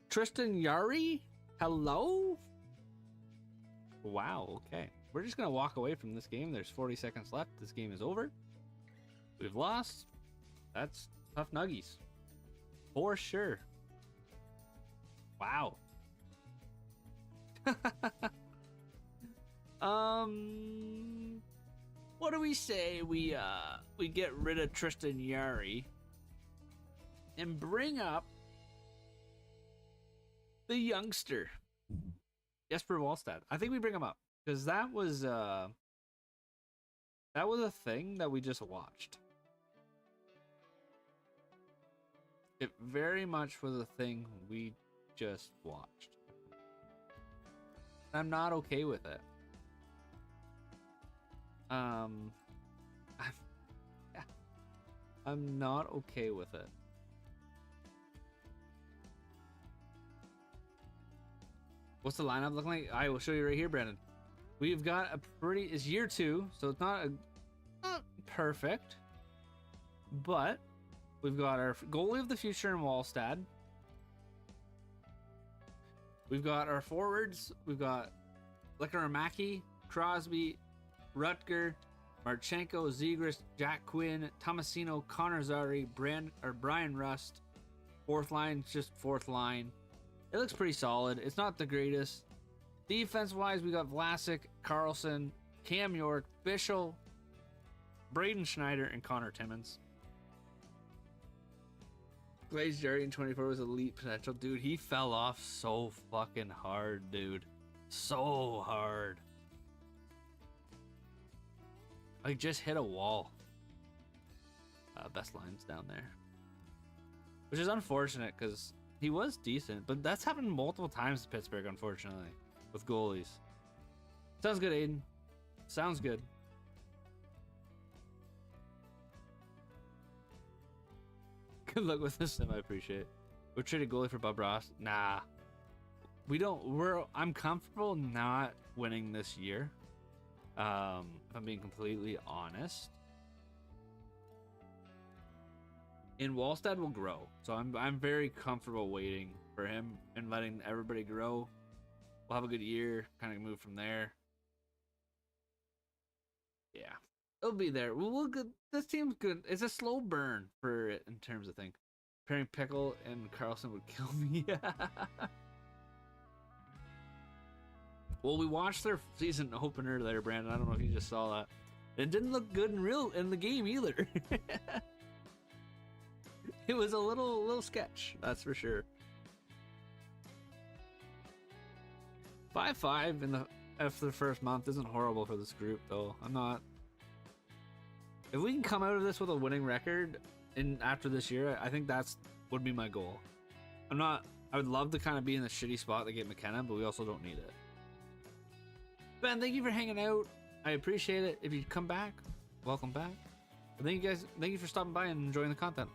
Tristan Yari? Hello? Wow, okay. We're just gonna walk away from this game. There's 40 seconds left. This game is over. We've lost. That's tough nuggies. For sure. Wow. What do we say we get rid of Tristan Yari and bring up the youngster Jesper Wallstad? I think we bring him up because that was a thing that we just watched. It very much was a thing we just watched. I'm not okay with it. I'm not okay with it. What's the lineup looking like? I will show you right here, Brandon. We've got a pretty, it's year 2, so it's not perfect, but we've got our goalie of the future in Wallstad. We've got our forwards. We've got Lekaramaki, Crosby, Rutger, Marchenko, Zegras, Jack Quinn, Tomasino, Connor Zary, Brian Rust. Fourth line, just fourth line. It looks pretty solid. It's not the greatest. Defense-wise, we got Vlasic, Carlson, Cam York, Bischel, Braden Schneider, and Connor Timmins. Glaze Jerry in 24 was elite potential. Dude, he fell off so fucking hard, dude. So hard. Like, just hit a wall. Best lines down there. Which is unfortunate, because he was decent. But that's happened multiple times to Pittsburgh, unfortunately. With goalies. Sounds good, Aiden. Sounds good. Good luck with this sim, I appreciate it. We'll trade a goalie for Bob Ross. Nah. I'm comfortable not winning this year. If I'm being completely honest. And Wallstad will grow. So I'm very comfortable waiting for him and letting everybody grow. We'll have a good year, kind of move from there. Yeah. It'll be there. We'll good. This team's good. It's a slow burn for it in terms of thing. Pairing Pickle and Carlson would kill me. Well, we watched their season opener there, Brandon. I don't know if you just saw that. It didn't look good in the game either. It was a little sketch, that's for sure. 5-5 after the first month isn't horrible for this group, though. I'm not. If we can come out of this with a winning record after this year, I think would be my goal. I would love to kind of be in the shitty spot to get McKenna, but we also don't need it. Ben, thank you for hanging out. I appreciate it. If you come back, welcome back. But thank you guys. Thank you for stopping by and enjoying the content.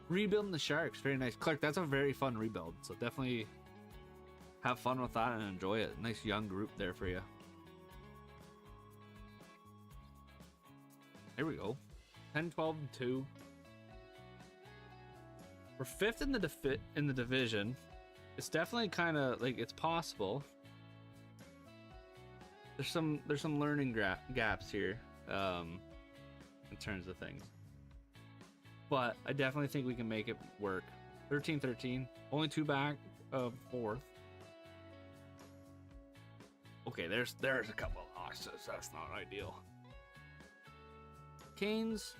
Rebuilding the Sharks, very nice. Clark, that's a very fun rebuild. So definitely have fun with that and enjoy it. Nice young group there for you. Here we go. 10, 12, and 2. We're 5th in the division. It's definitely kind of like it's possible. There's some learning gaps here in terms of things. But I definitely think we can make it work. 13-13. Only 2 back of 4th. Okay, there's a couple of losses. That's not ideal. Canes.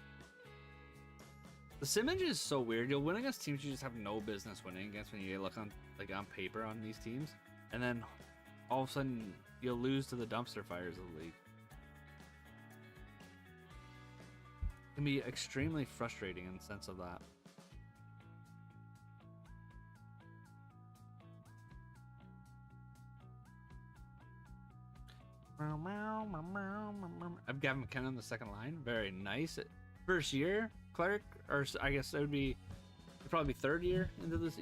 The Simmons is so weird. You'll win against teams you just have no business winning against when you look on paper on these teams, and then all of a sudden you'll lose to the dumpster fires of the league. can be extremely frustrating in the sense of that. I've Gavin McKenna on the second line. Very nice. First year, Clark, or I guess it would be probably third year into this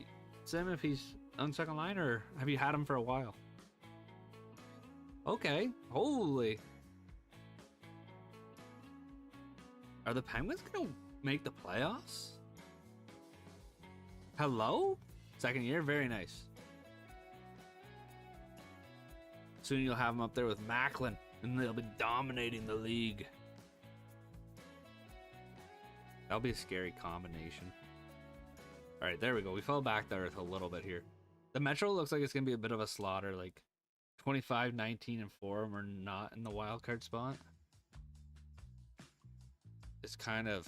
sim if he's on second line, or have you had him for a while? Okay, holy. Are the Penguins gonna make the playoffs? Hello? Second year, very nice. Soon you'll have him up there with Macklin, and they'll be dominating the league. That'll be a scary combination. All right, there we go. We fell back there a little bit here. The Metro looks like it's going to be a bit of a slaughter, like 25, 19, and 4. We're not in the wild card spot. It's kind of...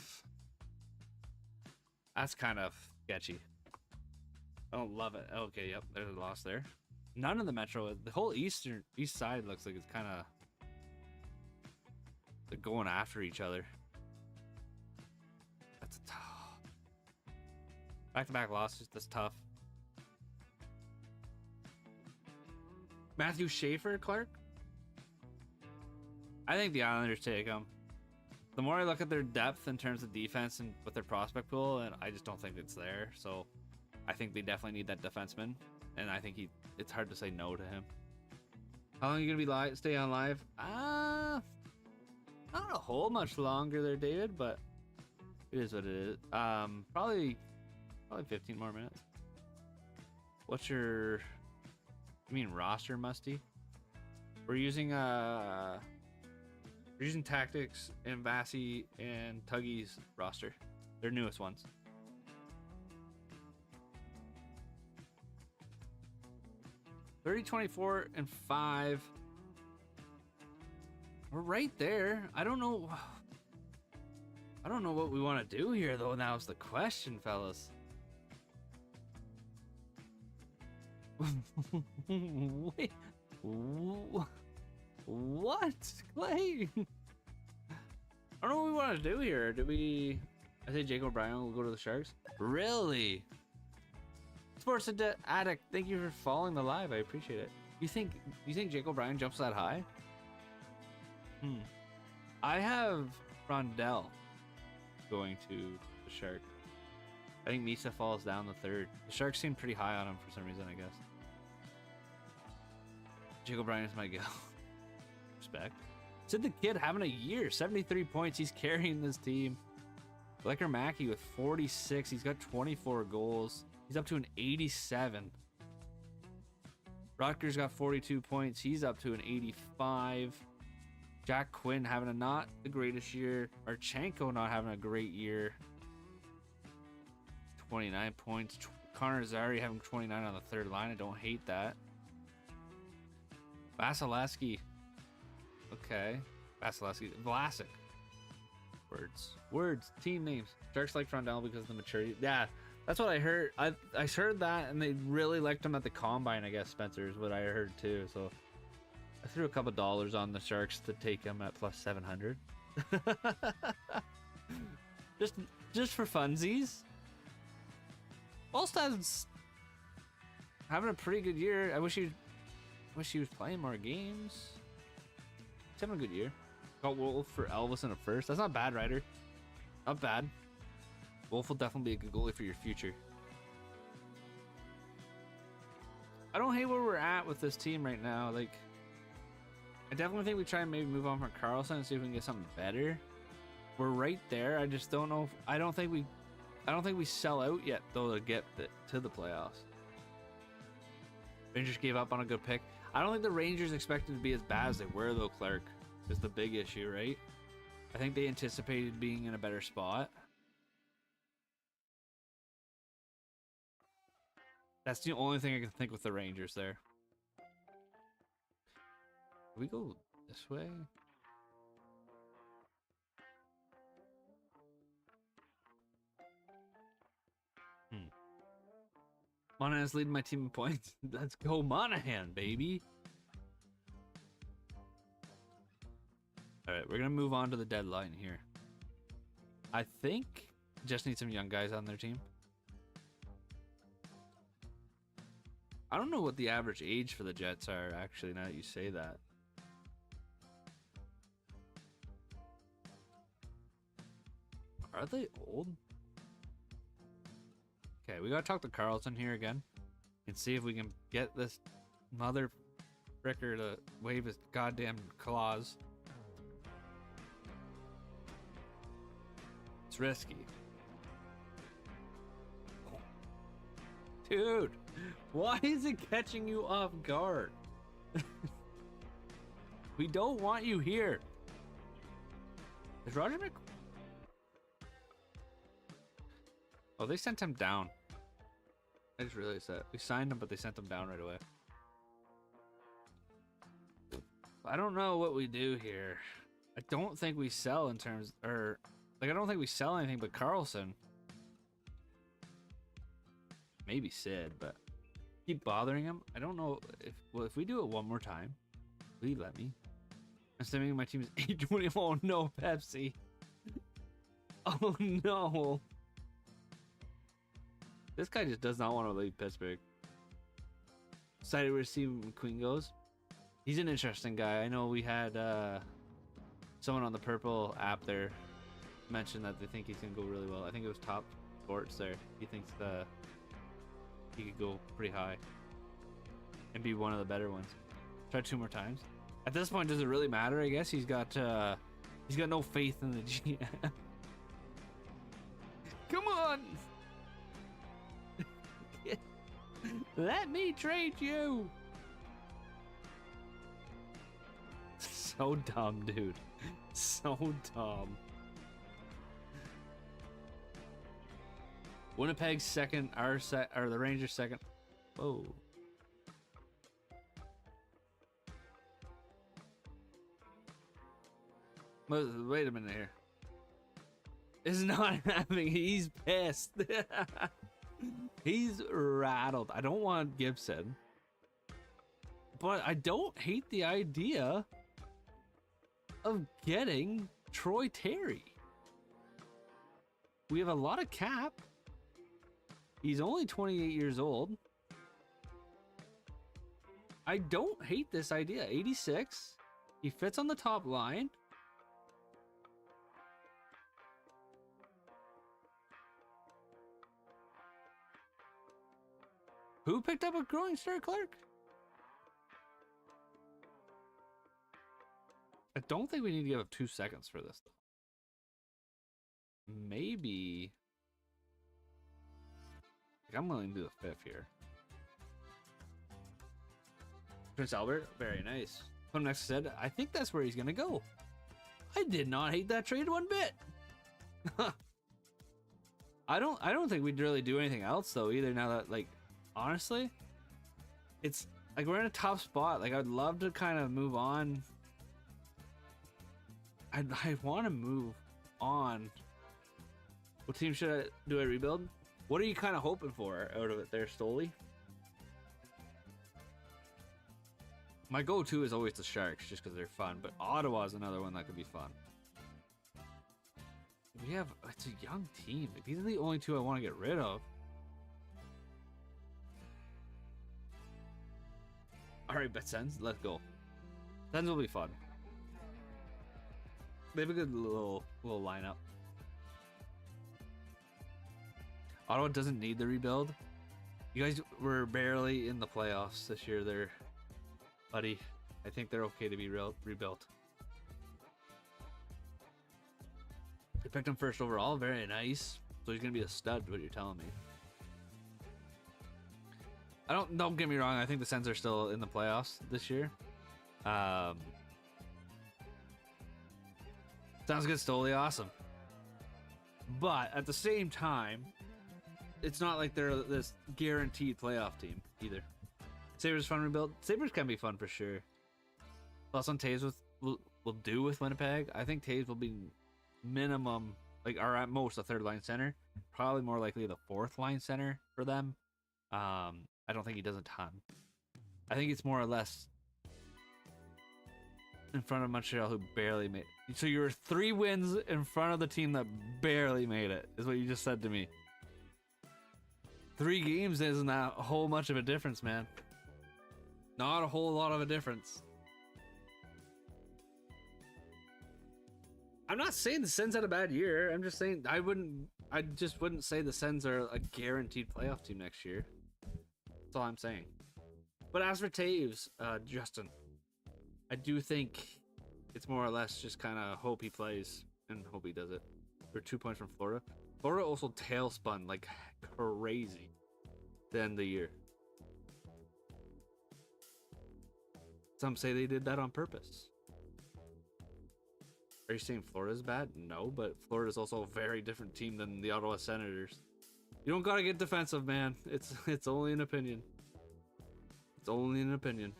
That's kind of sketchy. I don't love it. Okay, yep, there's a loss there. None of the Metro, the whole east side looks like it's kind of... They're going after each other. That's tough. Back-to-back losses, that's tough. Matthew Schaefer, Clark? I think the Islanders take him. The more I look at their depth in terms of defense and with their prospect pool, and I just don't think it's there. So I think they definitely need that defenseman, and I think it's hard to say no to him. How long are you gonna be stay on live? Not a whole much longer there, David, but it is what it is. Probably 15 more minutes. What's your... You mean roster, Musty? We're using Tactics and Vassy and Tuggy's roster. Their newest ones. 30, 24, and 5. We're right there. I don't know what we want to do here, though. Now is the question, fellas. Wait, what, Clay? I don't know what we want to do here. I say Jake O'Brien will go to the Sharks. Really? Sports Addict, thank you for following the live. I appreciate it. You think Jake O'Brien jumps that high? I have Rondell going to the Shark. I think Misa falls down the third. The Sharks seem pretty high on him for some reason, I guess. Jake O'Brien is my go. Respect. Sid the Kid having a year. 73 points. He's carrying this team. Blecker Mackey with 46. He's got 24 goals. He's up to an 87. Rutgers got 42 points. He's up to an 85. Jack Quinn having a not the greatest year. Marchenko not having a great year. 29 points. Connor Zary having 29 on the third line. I don't hate that. Vasilevsky. Okay. Vasilevsky. Vlasic. Words. Team names. Sharks like Frondell because of the maturity. Yeah, that's what I heard. I heard that, and they really liked him at the Combine, I guess, Spencer, is what I heard too. So I threw a couple dollars on the Sharks to take him at plus 700. just for funsies. Wallstad's having a pretty good year. I wish he was playing more games. He's having a good year. Got Wolf for Elvis in a first. That's not bad, Ryder. Not bad. Wolf will definitely be a good goalie for your future. I don't hate where we're at with this team right now. Like, I definitely think we try and maybe move on from Carlson and see if we can get something better. We're right there. I just don't know. I don't think we sell out yet though to get to the playoffs. Rangers gave up on a good pick. I don't think the Rangers expected to be as bad as they were though, Clark. Is the big issue, right? I think they anticipated being in a better spot. That's the only thing I can think with the Rangers there. Do we go this way? Monahan's leading my team in points. Let's go Monahan, baby. All right, we're going to move on to the deadline here. I think just need some young guys on their team. I don't know what the average age for the Jets are, actually, now that you say that. Are they old? Okay, we gotta talk to Carlson here again and see if we can get this mother fricker to wave his goddamn claws. It's risky. Dude, why is it catching you off guard? We don't want you here. Is Roger Mc... Oh, they sent him down. I just realized that. We signed him, but they sent him down right away. I don't know what we do here. I don't think we sell in terms... Or, like, I don't think we sell anything but Carlson. Maybe Sid, but... Keep bothering him? I don't know if... Well, if we do it one more time, please let me. I'm assuming my team is 820. Oh, no, Pepsi. Oh, no. This guy just does not want to leave Pittsburgh. Excited to see where McQueen goes. He's an interesting guy. I know we had someone on the Purple app there mention that they think he's going to go really well. I think it was Top Sports there. He thinks he could go pretty high and be one of the better ones. Try 2 more times. At this point, does it really matter? I guess he's got no faith in the GM. Come on! Let me trade you. So dumb, dude. So dumb. Winnipeg's second, or the Rangers second. Whoa. Wait a minute here. It's not happening. He's pissed. He's rattled. I don't want Gibson, but I don't hate the idea of getting Troy Terry. We have a lot of cap. He's only 28 years old. I don't hate this idea. 86. He fits on the top line. Who picked up a growing star, Clark? I don't think we need to give up 2 seconds for this, though. Maybe. I'm willing to do the 5th here. Prince Albert, very nice. Put him next to Sid. I think that's where he's gonna go. I did not hate that trade one bit. I don't think we'd really do anything else though either. Now that, like, honestly, it's like we're in a top spot. Like, I'd love to kind of move on. I want to move on. What team should I do? I rebuild? What are you kind of hoping for out of it there, Stoli? My go-to is always the Sharks, just because they're fun. But Ottawa's another one that could be fun. It's a young team. Like, these are the only 2 I want to get rid of. All right, bet Sens, let's go. Sens will be fun. They have a good little lineup. Ottawa doesn't need the rebuild. You guys were barely in the playoffs this year there, buddy. I think they're okay to be rebuilt. They picked him first overall. Very nice. So he's going to be a stud, what you're telling me. Don't get me wrong. I think the Sens are still in the playoffs this year. Sounds good, Stoli. Awesome. But at the same time, it's not like they're this guaranteed playoff team either. Sabres fun rebuild. Sabres can be fun for sure. Plus on Taves will do with Winnipeg. I think Taves will be minimum, like, or at most a 3rd line center. Probably more likely the 4th line center for them. I don't think he does a ton. I think it's more or less in front of Montreal, who barely made it. So you were 3 wins in front of the team that barely made it, is what you just said to me. 3 games isn't that a whole much of a difference, man. Not a whole lot of a difference. I'm not saying the Sens had a bad year. I'm just saying I just wouldn't say the Sens are a guaranteed playoff team next year. That's all I'm saying. But as for Taves, Justin, I do think it's more or less just kind of hope he plays and hope he does it. We're 2 points from Florida. Florida also tailspun like crazy to end the year. Some say they did that on purpose. Are you saying Florida's bad? No, but Florida's also a very different team than the Ottawa Senators. You don't gotta get defensive, man. It's only an opinion. It's only an opinion.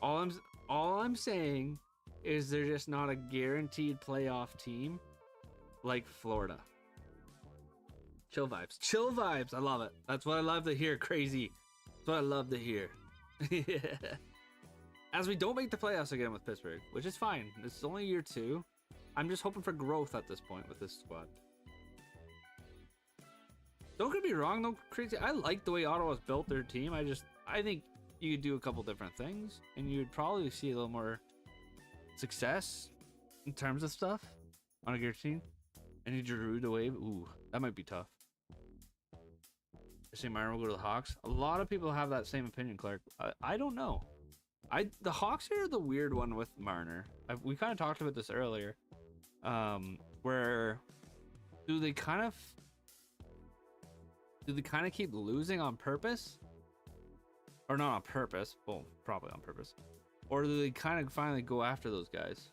All I'm saying is they're just not a guaranteed playoff team like Florida. Chill vibes. Chill vibes. I love it. That's what I love to hear. Crazy. That's what I love to hear. Yeah. As we don't make the playoffs again with Pittsburgh, which is fine. It's only year 2. I'm just hoping for growth at this point with this squad. Don't get me wrong though, Crazy. I like the way Ottawa's built their team. I think you could do a couple different things and you'd probably see a little more success in terms of stuff on a gear team. And you drew the wave. Ooh, that might be tough. I say Myron will go to the Hawks. A lot of people have that same opinion, Clark. I don't know. The Hawks are the weird one with Marner. We kind of talked about this earlier. Where do they kind of keep losing on purpose? Or not on purpose. Well, probably on purpose. Or do they kind of finally go after those guys?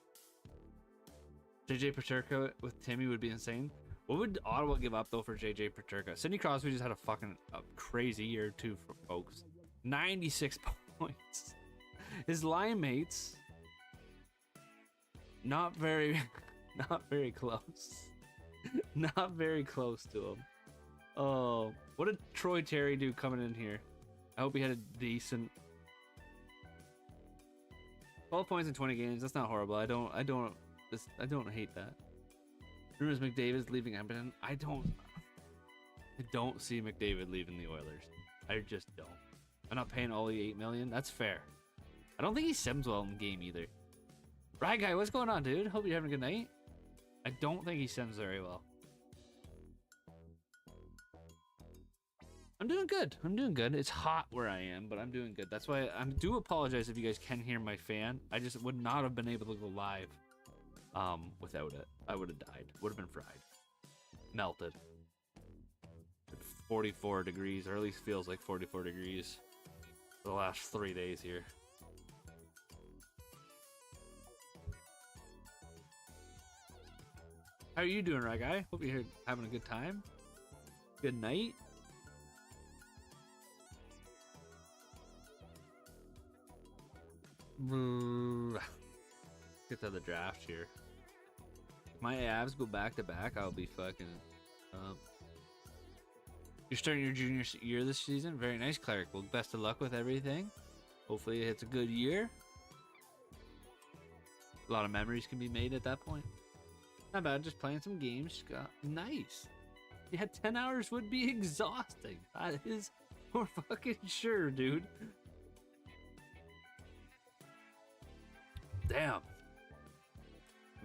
JJ Paterka with Timmy would be insane. What would Ottawa give up though for JJ Paterka? Sidney Crosby just had a crazy year too, for folks. 96 points. His line mates, not very close. Not very close to him. Oh, what did Troy Terry do coming in here? I hope he had a decent 12 points in 20 games. That's not horrible. I don't hate that. Rumors McDavid's leaving Edmonton. I don't see McDavid leaving the Oilers. I just don't. I'm not paying all the $8 million. That's fair. I don't think he sims well in the game either. Right, guy, what's going on, dude? Hope you're having a good night. I don't think he sims very well. I'm doing good. I'm doing good. It's hot where I am, but I'm doing good. That's why I do apologize if you guys can hear my fan. I just would not have been able to go live without it. I would have died. Would have been fried. Melted. 44 degrees, or at least feels like 44 degrees for the last 3 days here. How are you doing, right guy? Hope you're having a good time. Good night. Get to the draft here. If my abs go back to back, I'll be fucking up. You're starting your junior year this season. Very nice, Cleric. Well, best of luck with everything. Hopefully it's a good year. A lot of memories can be made at that point. Not bad, just playing some games. Nice. Yeah, 10 hours would be exhausting. That is for fucking sure, dude. Damn.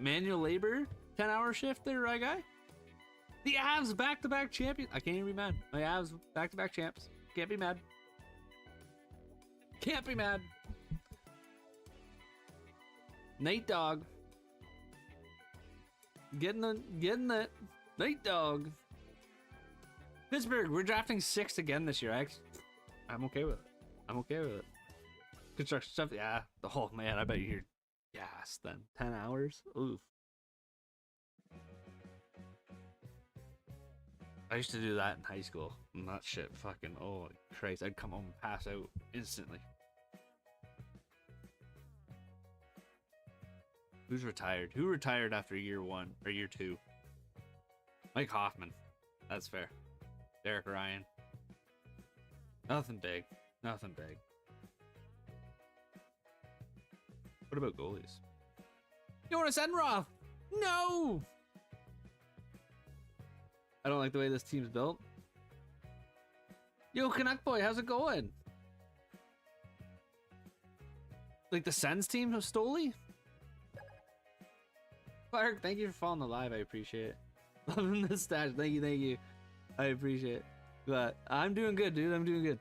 Manual labor? 10-hour shift there, right guy? The Avs back-to-back champions. I can't even be mad. My Avs back-to-back champs. Can't be mad. Can't be mad. Nate Dogg. Getting it. Nate Dogg. Pittsburgh, we're drafting 6th again this year. I'm okay with it. I'm okay with it. Construction stuff, yeah. Oh man, I bet you're gassed then. 10 hours? Oof. I used to do that in high school. Not shit. Fucking, oh Christ. I'd come home and pass out instantly. Who's retired? Who retired after year 1 or year 2? Mike Hoffman. That's fair. Derek Ryan. Nothing big. Nothing big. What about goalies? You want to send Roth? No! I don't like the way this team's built. Yo, Canuck Boy, how's it going? Like the Sens team of Stoli? Clark, thank you for following the live. I appreciate it. Loving the stash. Thank you, thank you. I appreciate it. But I'm doing good, dude. I'm doing good.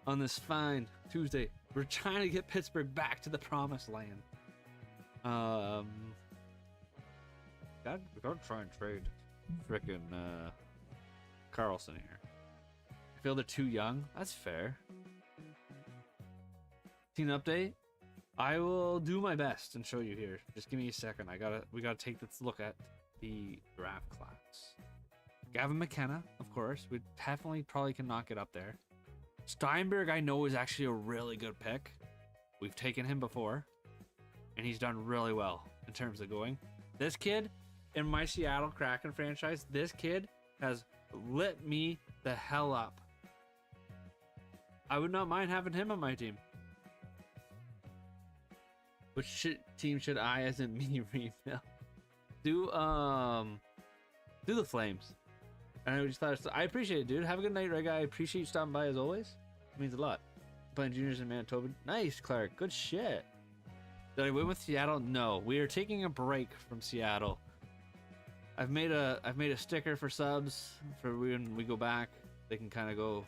On this fine Tuesday. We're trying to get Pittsburgh back to the promised land. We gotta try and trade frickin' Carlson here. I feel they're too young. That's fair. Team update. I will do my best and show you here. Just give me a second. We gotta take this look at the draft class. Gavin McKenna, of course. We definitely probably can knock it up there. Steinberg, I know, is actually a really good pick. We've taken him before, and he's done really well in terms of going. This kid in my Seattle Kraken franchise, this kid has lit me the hell up. I would not mind having him on my team. Which team should I, as in me, refill? Do the Flames. And I just thought, I appreciate it, dude. Have a good night, Reg. I appreciate you stopping by as always. It means a lot. Playing juniors in Manitoba. Nice, Clark. Good shit. Did I win with Seattle? No. We are taking a break from Seattle. I've made a sticker for subs for when we go back. They can kind of go.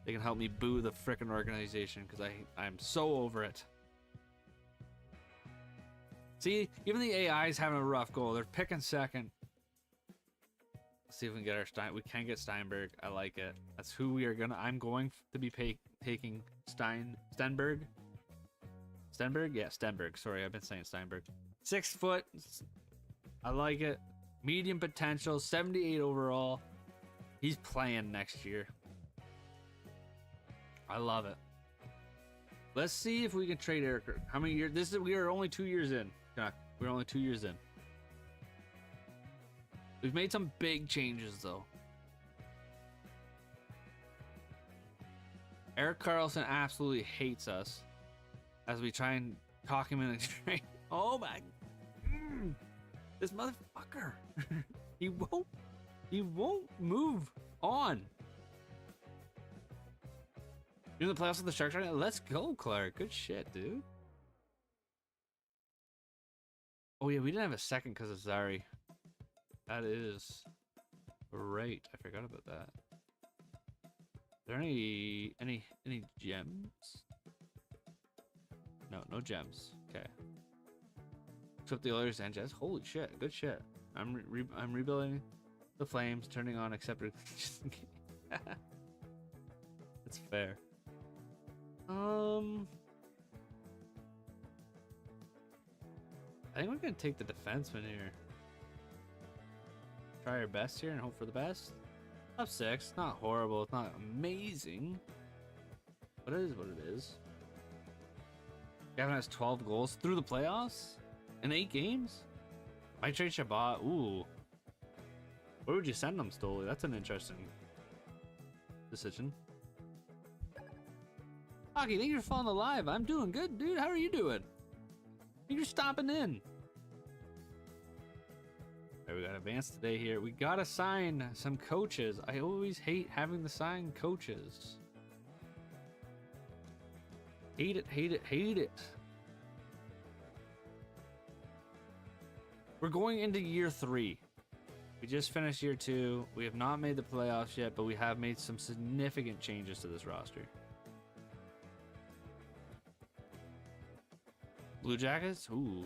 They can help me boo the frickin' organization because I'm so over it. See, even the AI is having a rough go. They're picking second. Let's see if we can get our We can get Steinberg. I like it. That's who we are gonna. I'm going to be taking Stenberg. Stenberg? Yeah, Stenberg. Sorry, I've been saying Steinberg. 6 foot. I like it. Medium potential. 78 overall. He's playing next year. I love it. Let's see if we can trade Eric. How many years? We are only 2 years in. We're only 2 years in. We've made some big changes though. Eric Carlson absolutely hates us as we try and talk him in a trade. Oh my, this motherfucker. He won't move on. You're in the playoffs with the Sharks right now? Let's go, Clark. Good shit, dude. Oh yeah, we didn't have a second because of Zari. That is right. I forgot about that. Are there any gems? No gems. Okay. Except the Oilers and Jets. Holy shit! Good shit. I'm rebuilding the Flames, turning on accepted. That's fair. I think we're gonna take the defenseman here. Try our best here and hope for the best. Top 6, not horrible, it's not amazing, but it is what it is. Gavin has 12 goals through the playoffs in 8 games. I trade Shabbat. Ooh, where would you send him, Stoli? That's an interesting decision. Hockey, thank you for following the live. I'm doing good, dude. How are you doing? You're stopping in. All right, we got advanced today here. We gotta sign some coaches. I always hate having to sign coaches. Hate it, hate it, hate it. We're going into year 3. We just finished year 2. We have not made the playoffs yet, but we have made some significant changes to this roster. Blue Jackets? Ooh.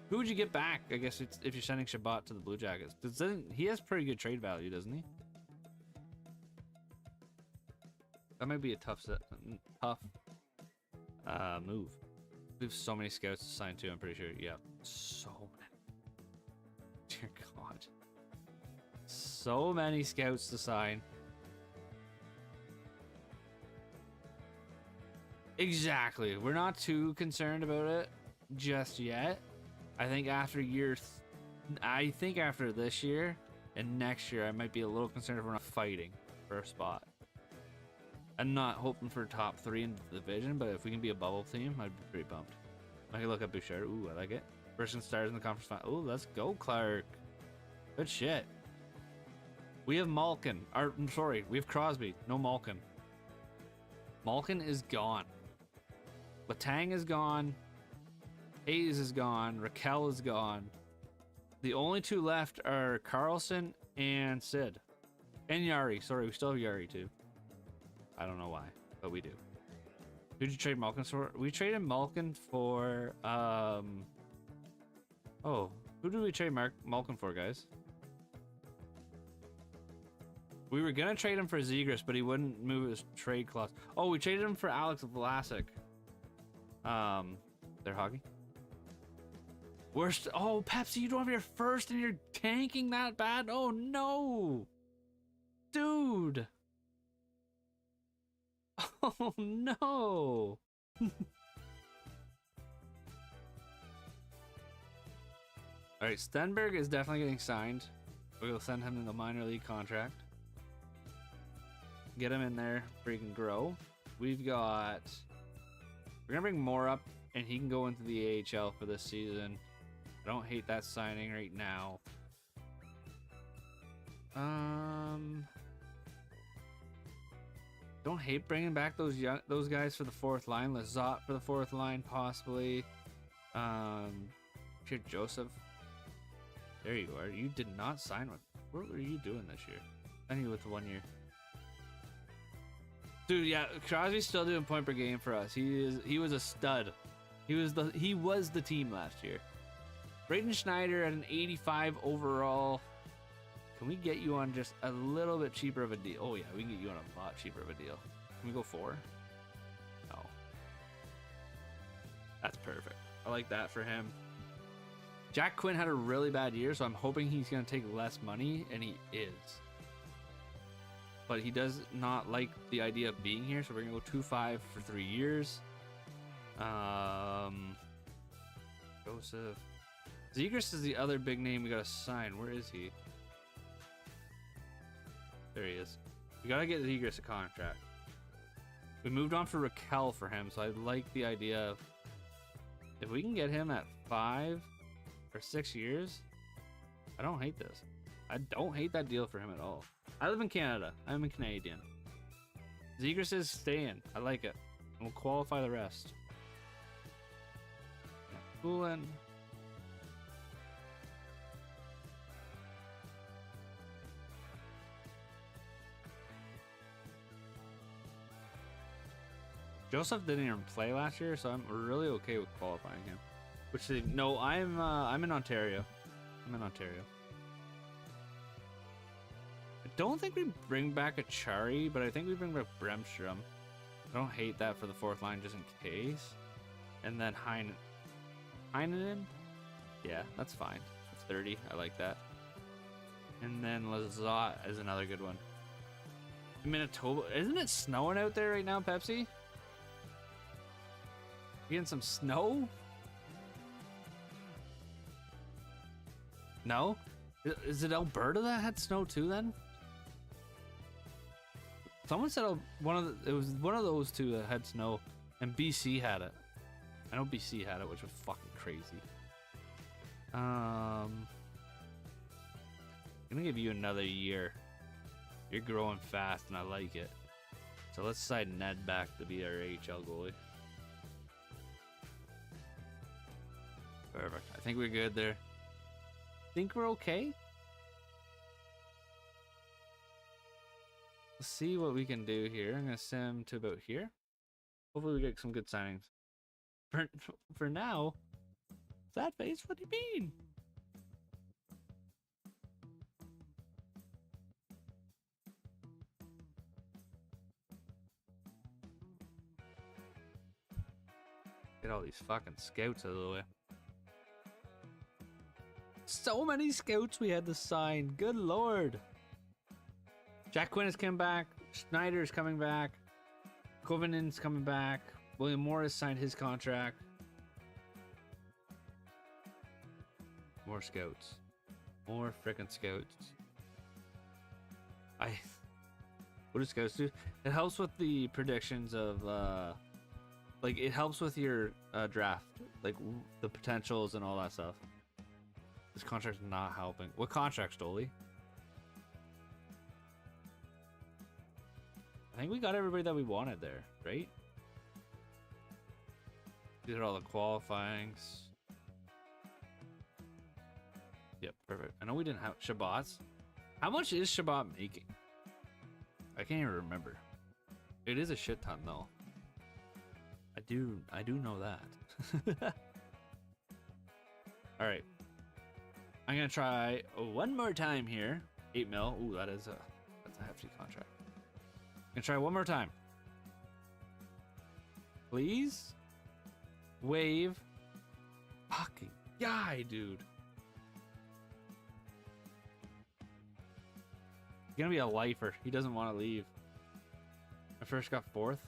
Who would you get back? I guess it's if you're sending Shabbat to the Blue Jackets. He has pretty good trade value, doesn't he? That might be a tough move. We have so many scouts to sign to, I'm pretty sure. Yeah, so many. Dear God. So many scouts to sign. Exactly. We're not too concerned about it just yet. I think after after this year and next year, I might be a little concerned if we're not fighting for a spot. I'm not hoping for top 3 in the division, but if we can be a bubble team, I'd be pretty pumped. I can look at Bouchard. Ooh, I like it. Person stars in the conference final. Ooh, let's go, Clark. Good shit. We have Malkin. I'm sorry, we have Crosby. No Malkin. Malkin is gone. Letang is gone. Hayes is gone. Raquel is gone. The only 2 left are Carlson and Sid. And Yari. Sorry, we still have Yari too. I don't know why, but we do. Who'd you trade Malkin for? We traded Malkin for, oh, who did we trade Malkin for, guys? We were gonna trade him for Zegras, but he wouldn't move his trade clause. Oh, we traded him for Alex Vlasic. Their hockey. Worst. Oh, Pepsi, you don't have your first and you're tanking that bad? Oh, no. Dude. Oh, no. All right, Stenberg is definitely getting signed. We'll send him in the minor league contract. Get him in there where he can grow. We're gonna bring Moore up, and he can go into the AHL for this season. I don't hate that signing right now. Don't hate bringing back those guys for the 4th line. Lazat for the 4th line, possibly. Here, Joseph. There you are. You did not sign with. What were you doing this year? I need with the 1 year. Dude, yeah, Crosby's still doing point per game for us. He was a stud. He was the team last year. Braden Schneider at an 85 overall. Can we get you on just a little bit cheaper of a deal? Oh yeah, we can get you on a lot cheaper of a deal. Can we go 4? No. That's perfect. I like that for him. Jack Quinn had a really bad year, so I'm hoping he's going to take less money, and he is. But he does not like the idea of being here, so we're going to go 2.5 for 3 years. Joseph. Zegras is the other big name we got to sign. Where is he? There he is. We got to get Zegras a contract. We moved on for Raquel for him, so I like the idea of if we can get him at 5 or 6 years, I don't hate this. I don't hate that deal for him at all. I live in Canada. I'm a Canadian. Zegras is staying. I like it. And we'll qualify the rest. Coolin. Joseph didn't even play last year, so I'm really okay with qualifying him. Which no, I'm in Ontario. I'm in Ontario. I don't think we bring back a Chari, but I think we bring back Bremstrom. I don't hate that for the 4th line just in case. And then Heinen. Yeah, that's fine. It's 30. I like that. And then Lazat is another good one. Manitoba. Isn't it snowing out there right now, Pepsi? You getting some snow? No? Is it Alberta that had snow too then? Someone said it was one of those 2 that had snow, and BC had it. I know BC had it, which was fucking crazy. I'm gonna give you another year. You're growing fast, and I like it. So let's sign Ned back to be our AHL goalie. Perfect. I think we're good there. Think we're okay? Let's see what we can do here. I'm gonna send him to about here. Hopefully we get some good signings. For now, sad face, what do you mean? Get all these fucking scouts out of the way. So many scouts we had to sign. Good lord. Jack Quinn has come back. Schneider's coming back. Kovenen's coming back. William Morris signed his contract. More scouts. More frickin' scouts. What do scouts do? It helps with the predictions of like it helps with your draft, like the potentials and all that stuff. This contract's not helping. What contract, Stoli? I think we got everybody that we wanted there, right? These are all the qualifyings. Yep, perfect. I know we didn't have Shabbat's. How much is Shabbat making? I can't even remember. It is a shit ton though. I do know that. All right. I'm gonna try one more time here. 8 mil. Ooh, that's a hefty contract. I'm gonna try one more time. Please? Wave. Fucking guy, dude. He's gonna be a lifer. He doesn't want to leave. I first got 4th.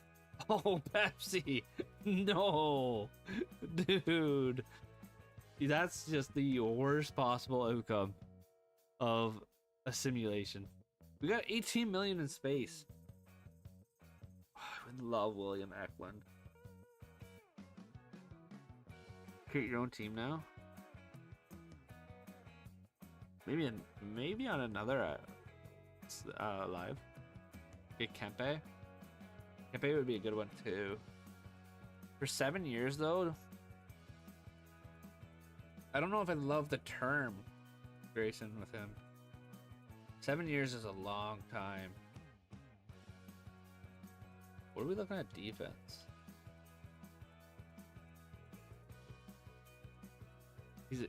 Oh, Pepsi. No. Dude. That's just the worst possible outcome of a simulation. We got 18 million in space. Oh, I would love William Eklund. Create your own team now. Maybe on another live. Get Kempe. Kempe would be a good one too. For 7 years though, I don't know if I love the term Grayson with him. 7 years is a long time. What are we looking at defense?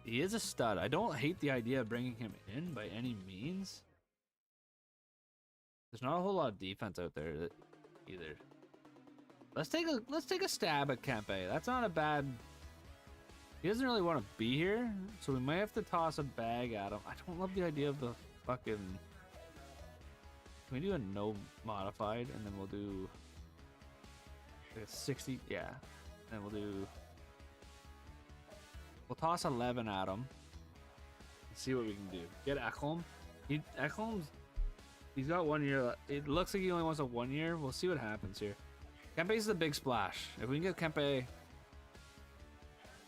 He is a stud. I don't hate the idea of bringing him in by any means. There's not a whole lot of defense out there either. Let's take a stab at Kempe. That's not a bad. He doesn't really want to be here, so we might have to toss a bag at him. I don't love the idea of the fucking. Can we do a no modified and then we'll do like a 60? Yeah, and we'll toss 11 at him. See what we can do. Get Ekholm. He's got 1 year left. It looks like he only wants a 1 year. We'll see what happens here. Kempe's the big splash. If we can get Kempe,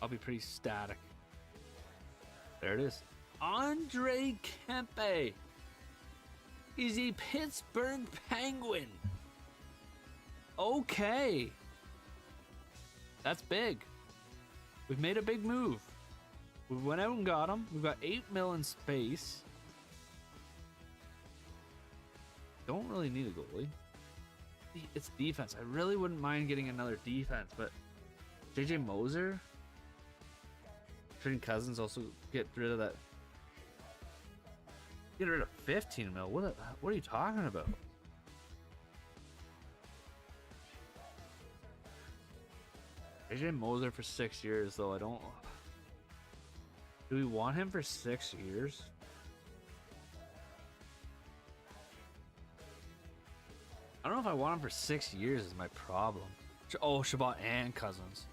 I'll be pretty static. There it is. Andre Kempe is a Pittsburgh Penguin. Okay. That's big. We've made a big move. We went out and got him. We've got 8 mil in space. Don't really need a goalie. It's defense. I really wouldn't mind getting another defense, but JJ Moser, trading Cousins, also get rid of that. Get rid of 15 mil. What are you talking about? JJ Moser for 6 years, though. I don't. Do we want him for 6 years? I don't know if I want him for 6 years is my problem. Oh, Shabbat and Cousins.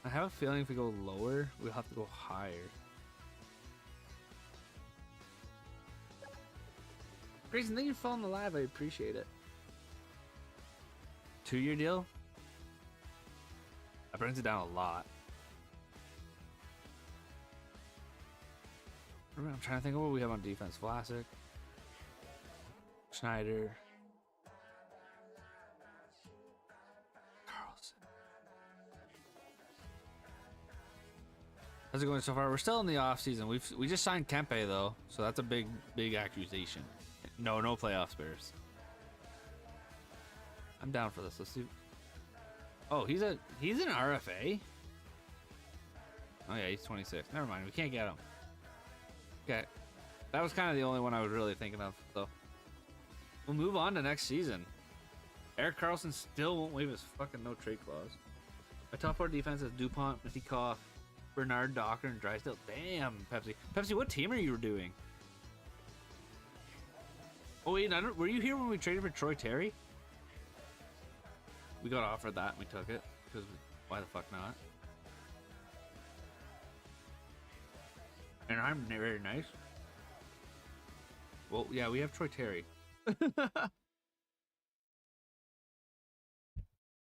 I have a feeling if we go lower, we'll have to go higher. Grayson, thank you for following the live. I appreciate it. 2-year deal? That brings it down a lot. I'm trying to think of what we have on defense. Vlasic, Schneider, Carlson. How's it going so far? We're still in the off season. We just signed Kempe though, so that's a big accusation. No playoff spares. I'm down for this. Let's see. Oh, he's an RFA. Oh yeah, he's 26. Never mind. We can't get him. Okay, that was kind of the only one I was really thinking of, so we'll move on to next season. Eric Carlson still won't waive his fucking no trade clause. My top 4 defense is DuPont, Mitikoff, Bernard, Docker, and Drysdale. Damn, Pepsi, what team are you doing? Oh wait, were you here when we traded for Troy Terry? We got offered that and we took it, because why the fuck not? And I'm very nice. Well, yeah, we have Troy Terry.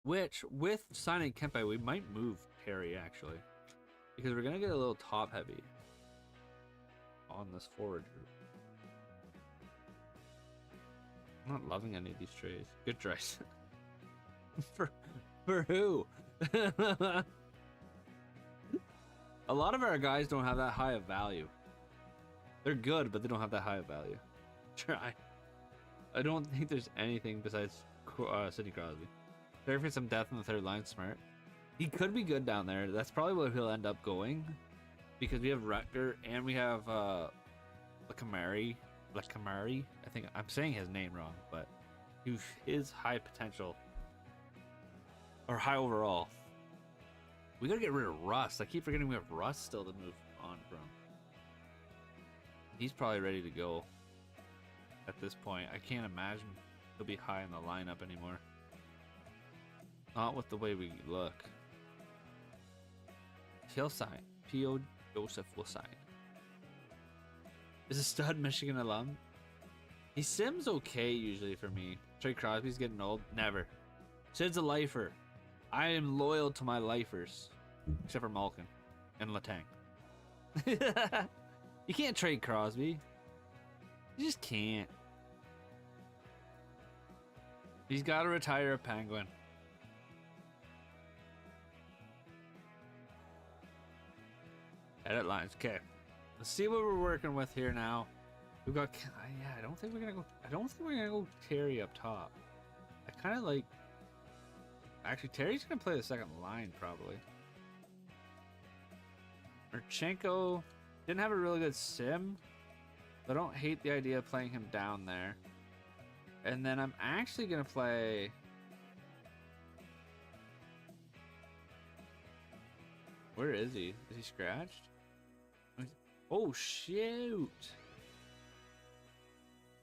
Which, with signing Kempe, we might move Terry, actually. Because we're going to get a little top-heavy on this forward group. I'm not loving any of these trades. Good trades. For who? A lot of our guys don't have that high of value. They're good, but they don't have that high of value. Try. I don't think there's anything besides Sidney Crosby. There for some depth in the third line, smart. He could be good down there. That's probably where he'll end up going, because we have Rutger and we have Lakamari. I think I'm saying his name wrong, but his high potential or high overall. We gotta get rid of Rust. I keep forgetting we have Rust still to move on from. He's probably ready to go at this point. I can't imagine he'll be high in the lineup anymore. Not with the way we look. He'll sign. P.O. Joseph will sign. Is a stud Michigan alum. He sims okay usually for me. Trey Crosby's getting old. Never. Sid's a lifer. I am loyal to my lifers. Except for Malkin and Letang. You can't trade Crosby. You just can't. He's got to retire a Penguin. Edit lines. Okay. Let's see what we're working with here now. We've got, yeah, I don't think we're gonna go Terry up top. I kind of like, actually Terry's gonna play the second line probably. Marchenko didn't have a really good sim, but I don't hate the idea of playing him down there. And then I'm actually gonna play, where is he? Is he scratched? Oh shoot!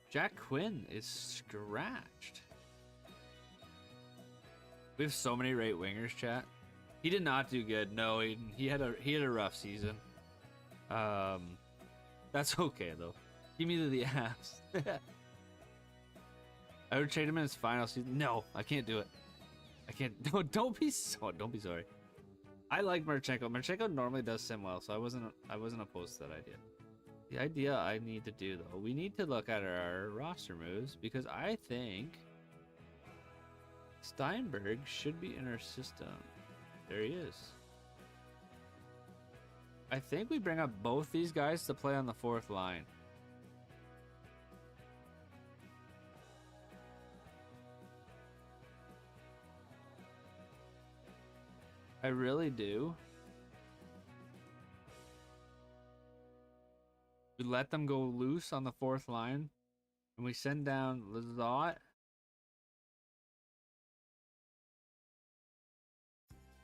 Jack Quinn is scratched. We have so many right wingers, chat. He did not do good. No, he had a rough season. That's okay though. Give me the abs. I would trade him in his final season. No, I can't do it. I can't. Don't be sorry. I like Marchenko. Marchenko normally does sim well, so I wasn't opposed to that idea. The idea I need to do though, we need to look at our roster moves, because I think Steinberg should be in our system. There he is. I think we bring up both these guys to play on the fourth line. I really do. We let them go loose on the fourth line, and we send down Lizotte.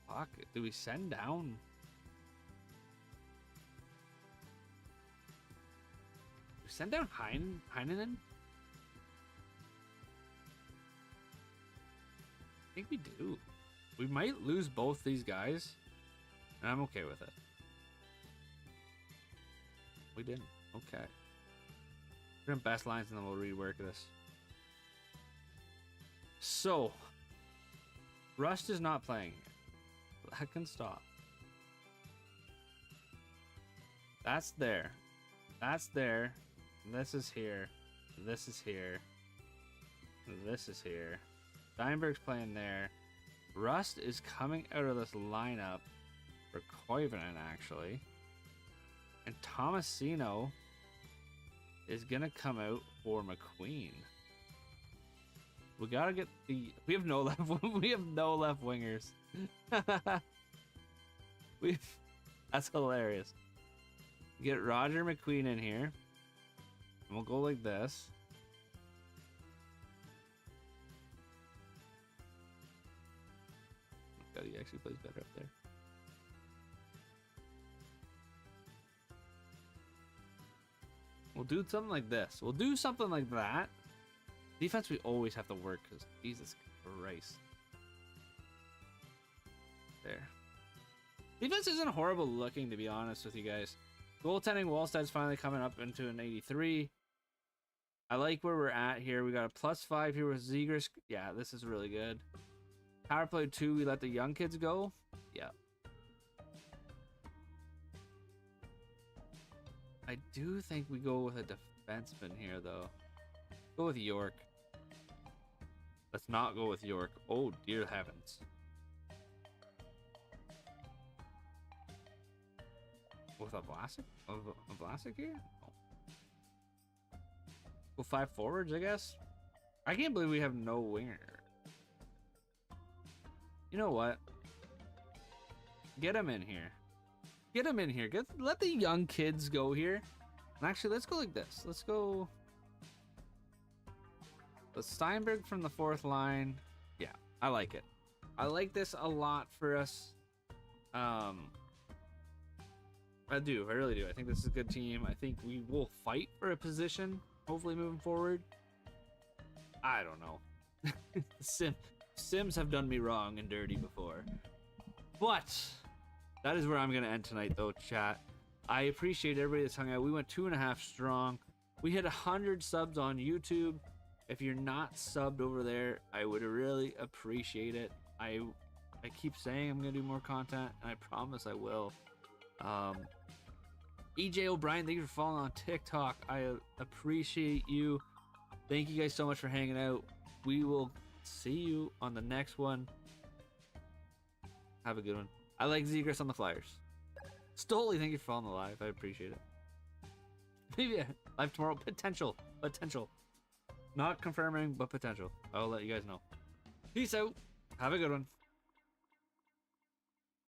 Fuck, do we send down? We send down Heinonen? I think we do. We might lose both these guys, and I'm okay with it. We didn't. Okay. We're gonna best lines and then we'll rework this. So, Rust is not playing. That can stop. That's there. That's there. This is here. This is here. This is here. Steinberg's playing there. Rust is coming out of this lineup for Koivunen, actually. And Tomasino is gonna come out for McQueen. We gotta get the. We have no left. We have no left wingers. That's hilarious. Get Roger McQueen in here, and we'll go like this. Oh God, he actually plays better up there. We'll do something like this. We'll do something like that. Defense, we always have to work because Jesus Christ. There. Defense isn't horrible looking, to be honest with you guys. Goaltending, Wallsted's finally coming up into an 83. I like where we're at here. We got a +5 here with Zegers. Yeah, this is really good. Power play 2, we let the young kids go. Yeah. I do think we go with a defenseman here, though. Go with York. Let's not go with York. Oh, dear heavens. With a Vlasic? A Vlasic here? Oh. Go 5 forwards, I guess. I can't believe we have no winger. You know what? Get him in here. Get him in here. Let the young kids go here. And actually, let's go like this. Let's go. Let's Steinberg from the 4th line. Yeah, I like it. I like this a lot for us. I do. I really do. I think this is a good team. I think we will fight for a position, hopefully moving forward. I don't know. Sims have done me wrong and dirty before. But that is where I'm going to end tonight, though, chat. I appreciate everybody that's hung out. We went 2.5 strong. We hit 100 subs on YouTube. If you're not subbed over there, I would really appreciate it. I keep saying I'm going to do more content, and I promise I will. EJ O'Brien, thank you for following on TikTok. I appreciate you. Thank you guys so much for hanging out. We will see you on the next one. Have a good one. I like Zegers on the Flyers. Stoley, thank you for following the live. I appreciate it. Maybe live tomorrow. Potential. Not confirming, but potential. I'll let you guys know. Peace out. Have a good one.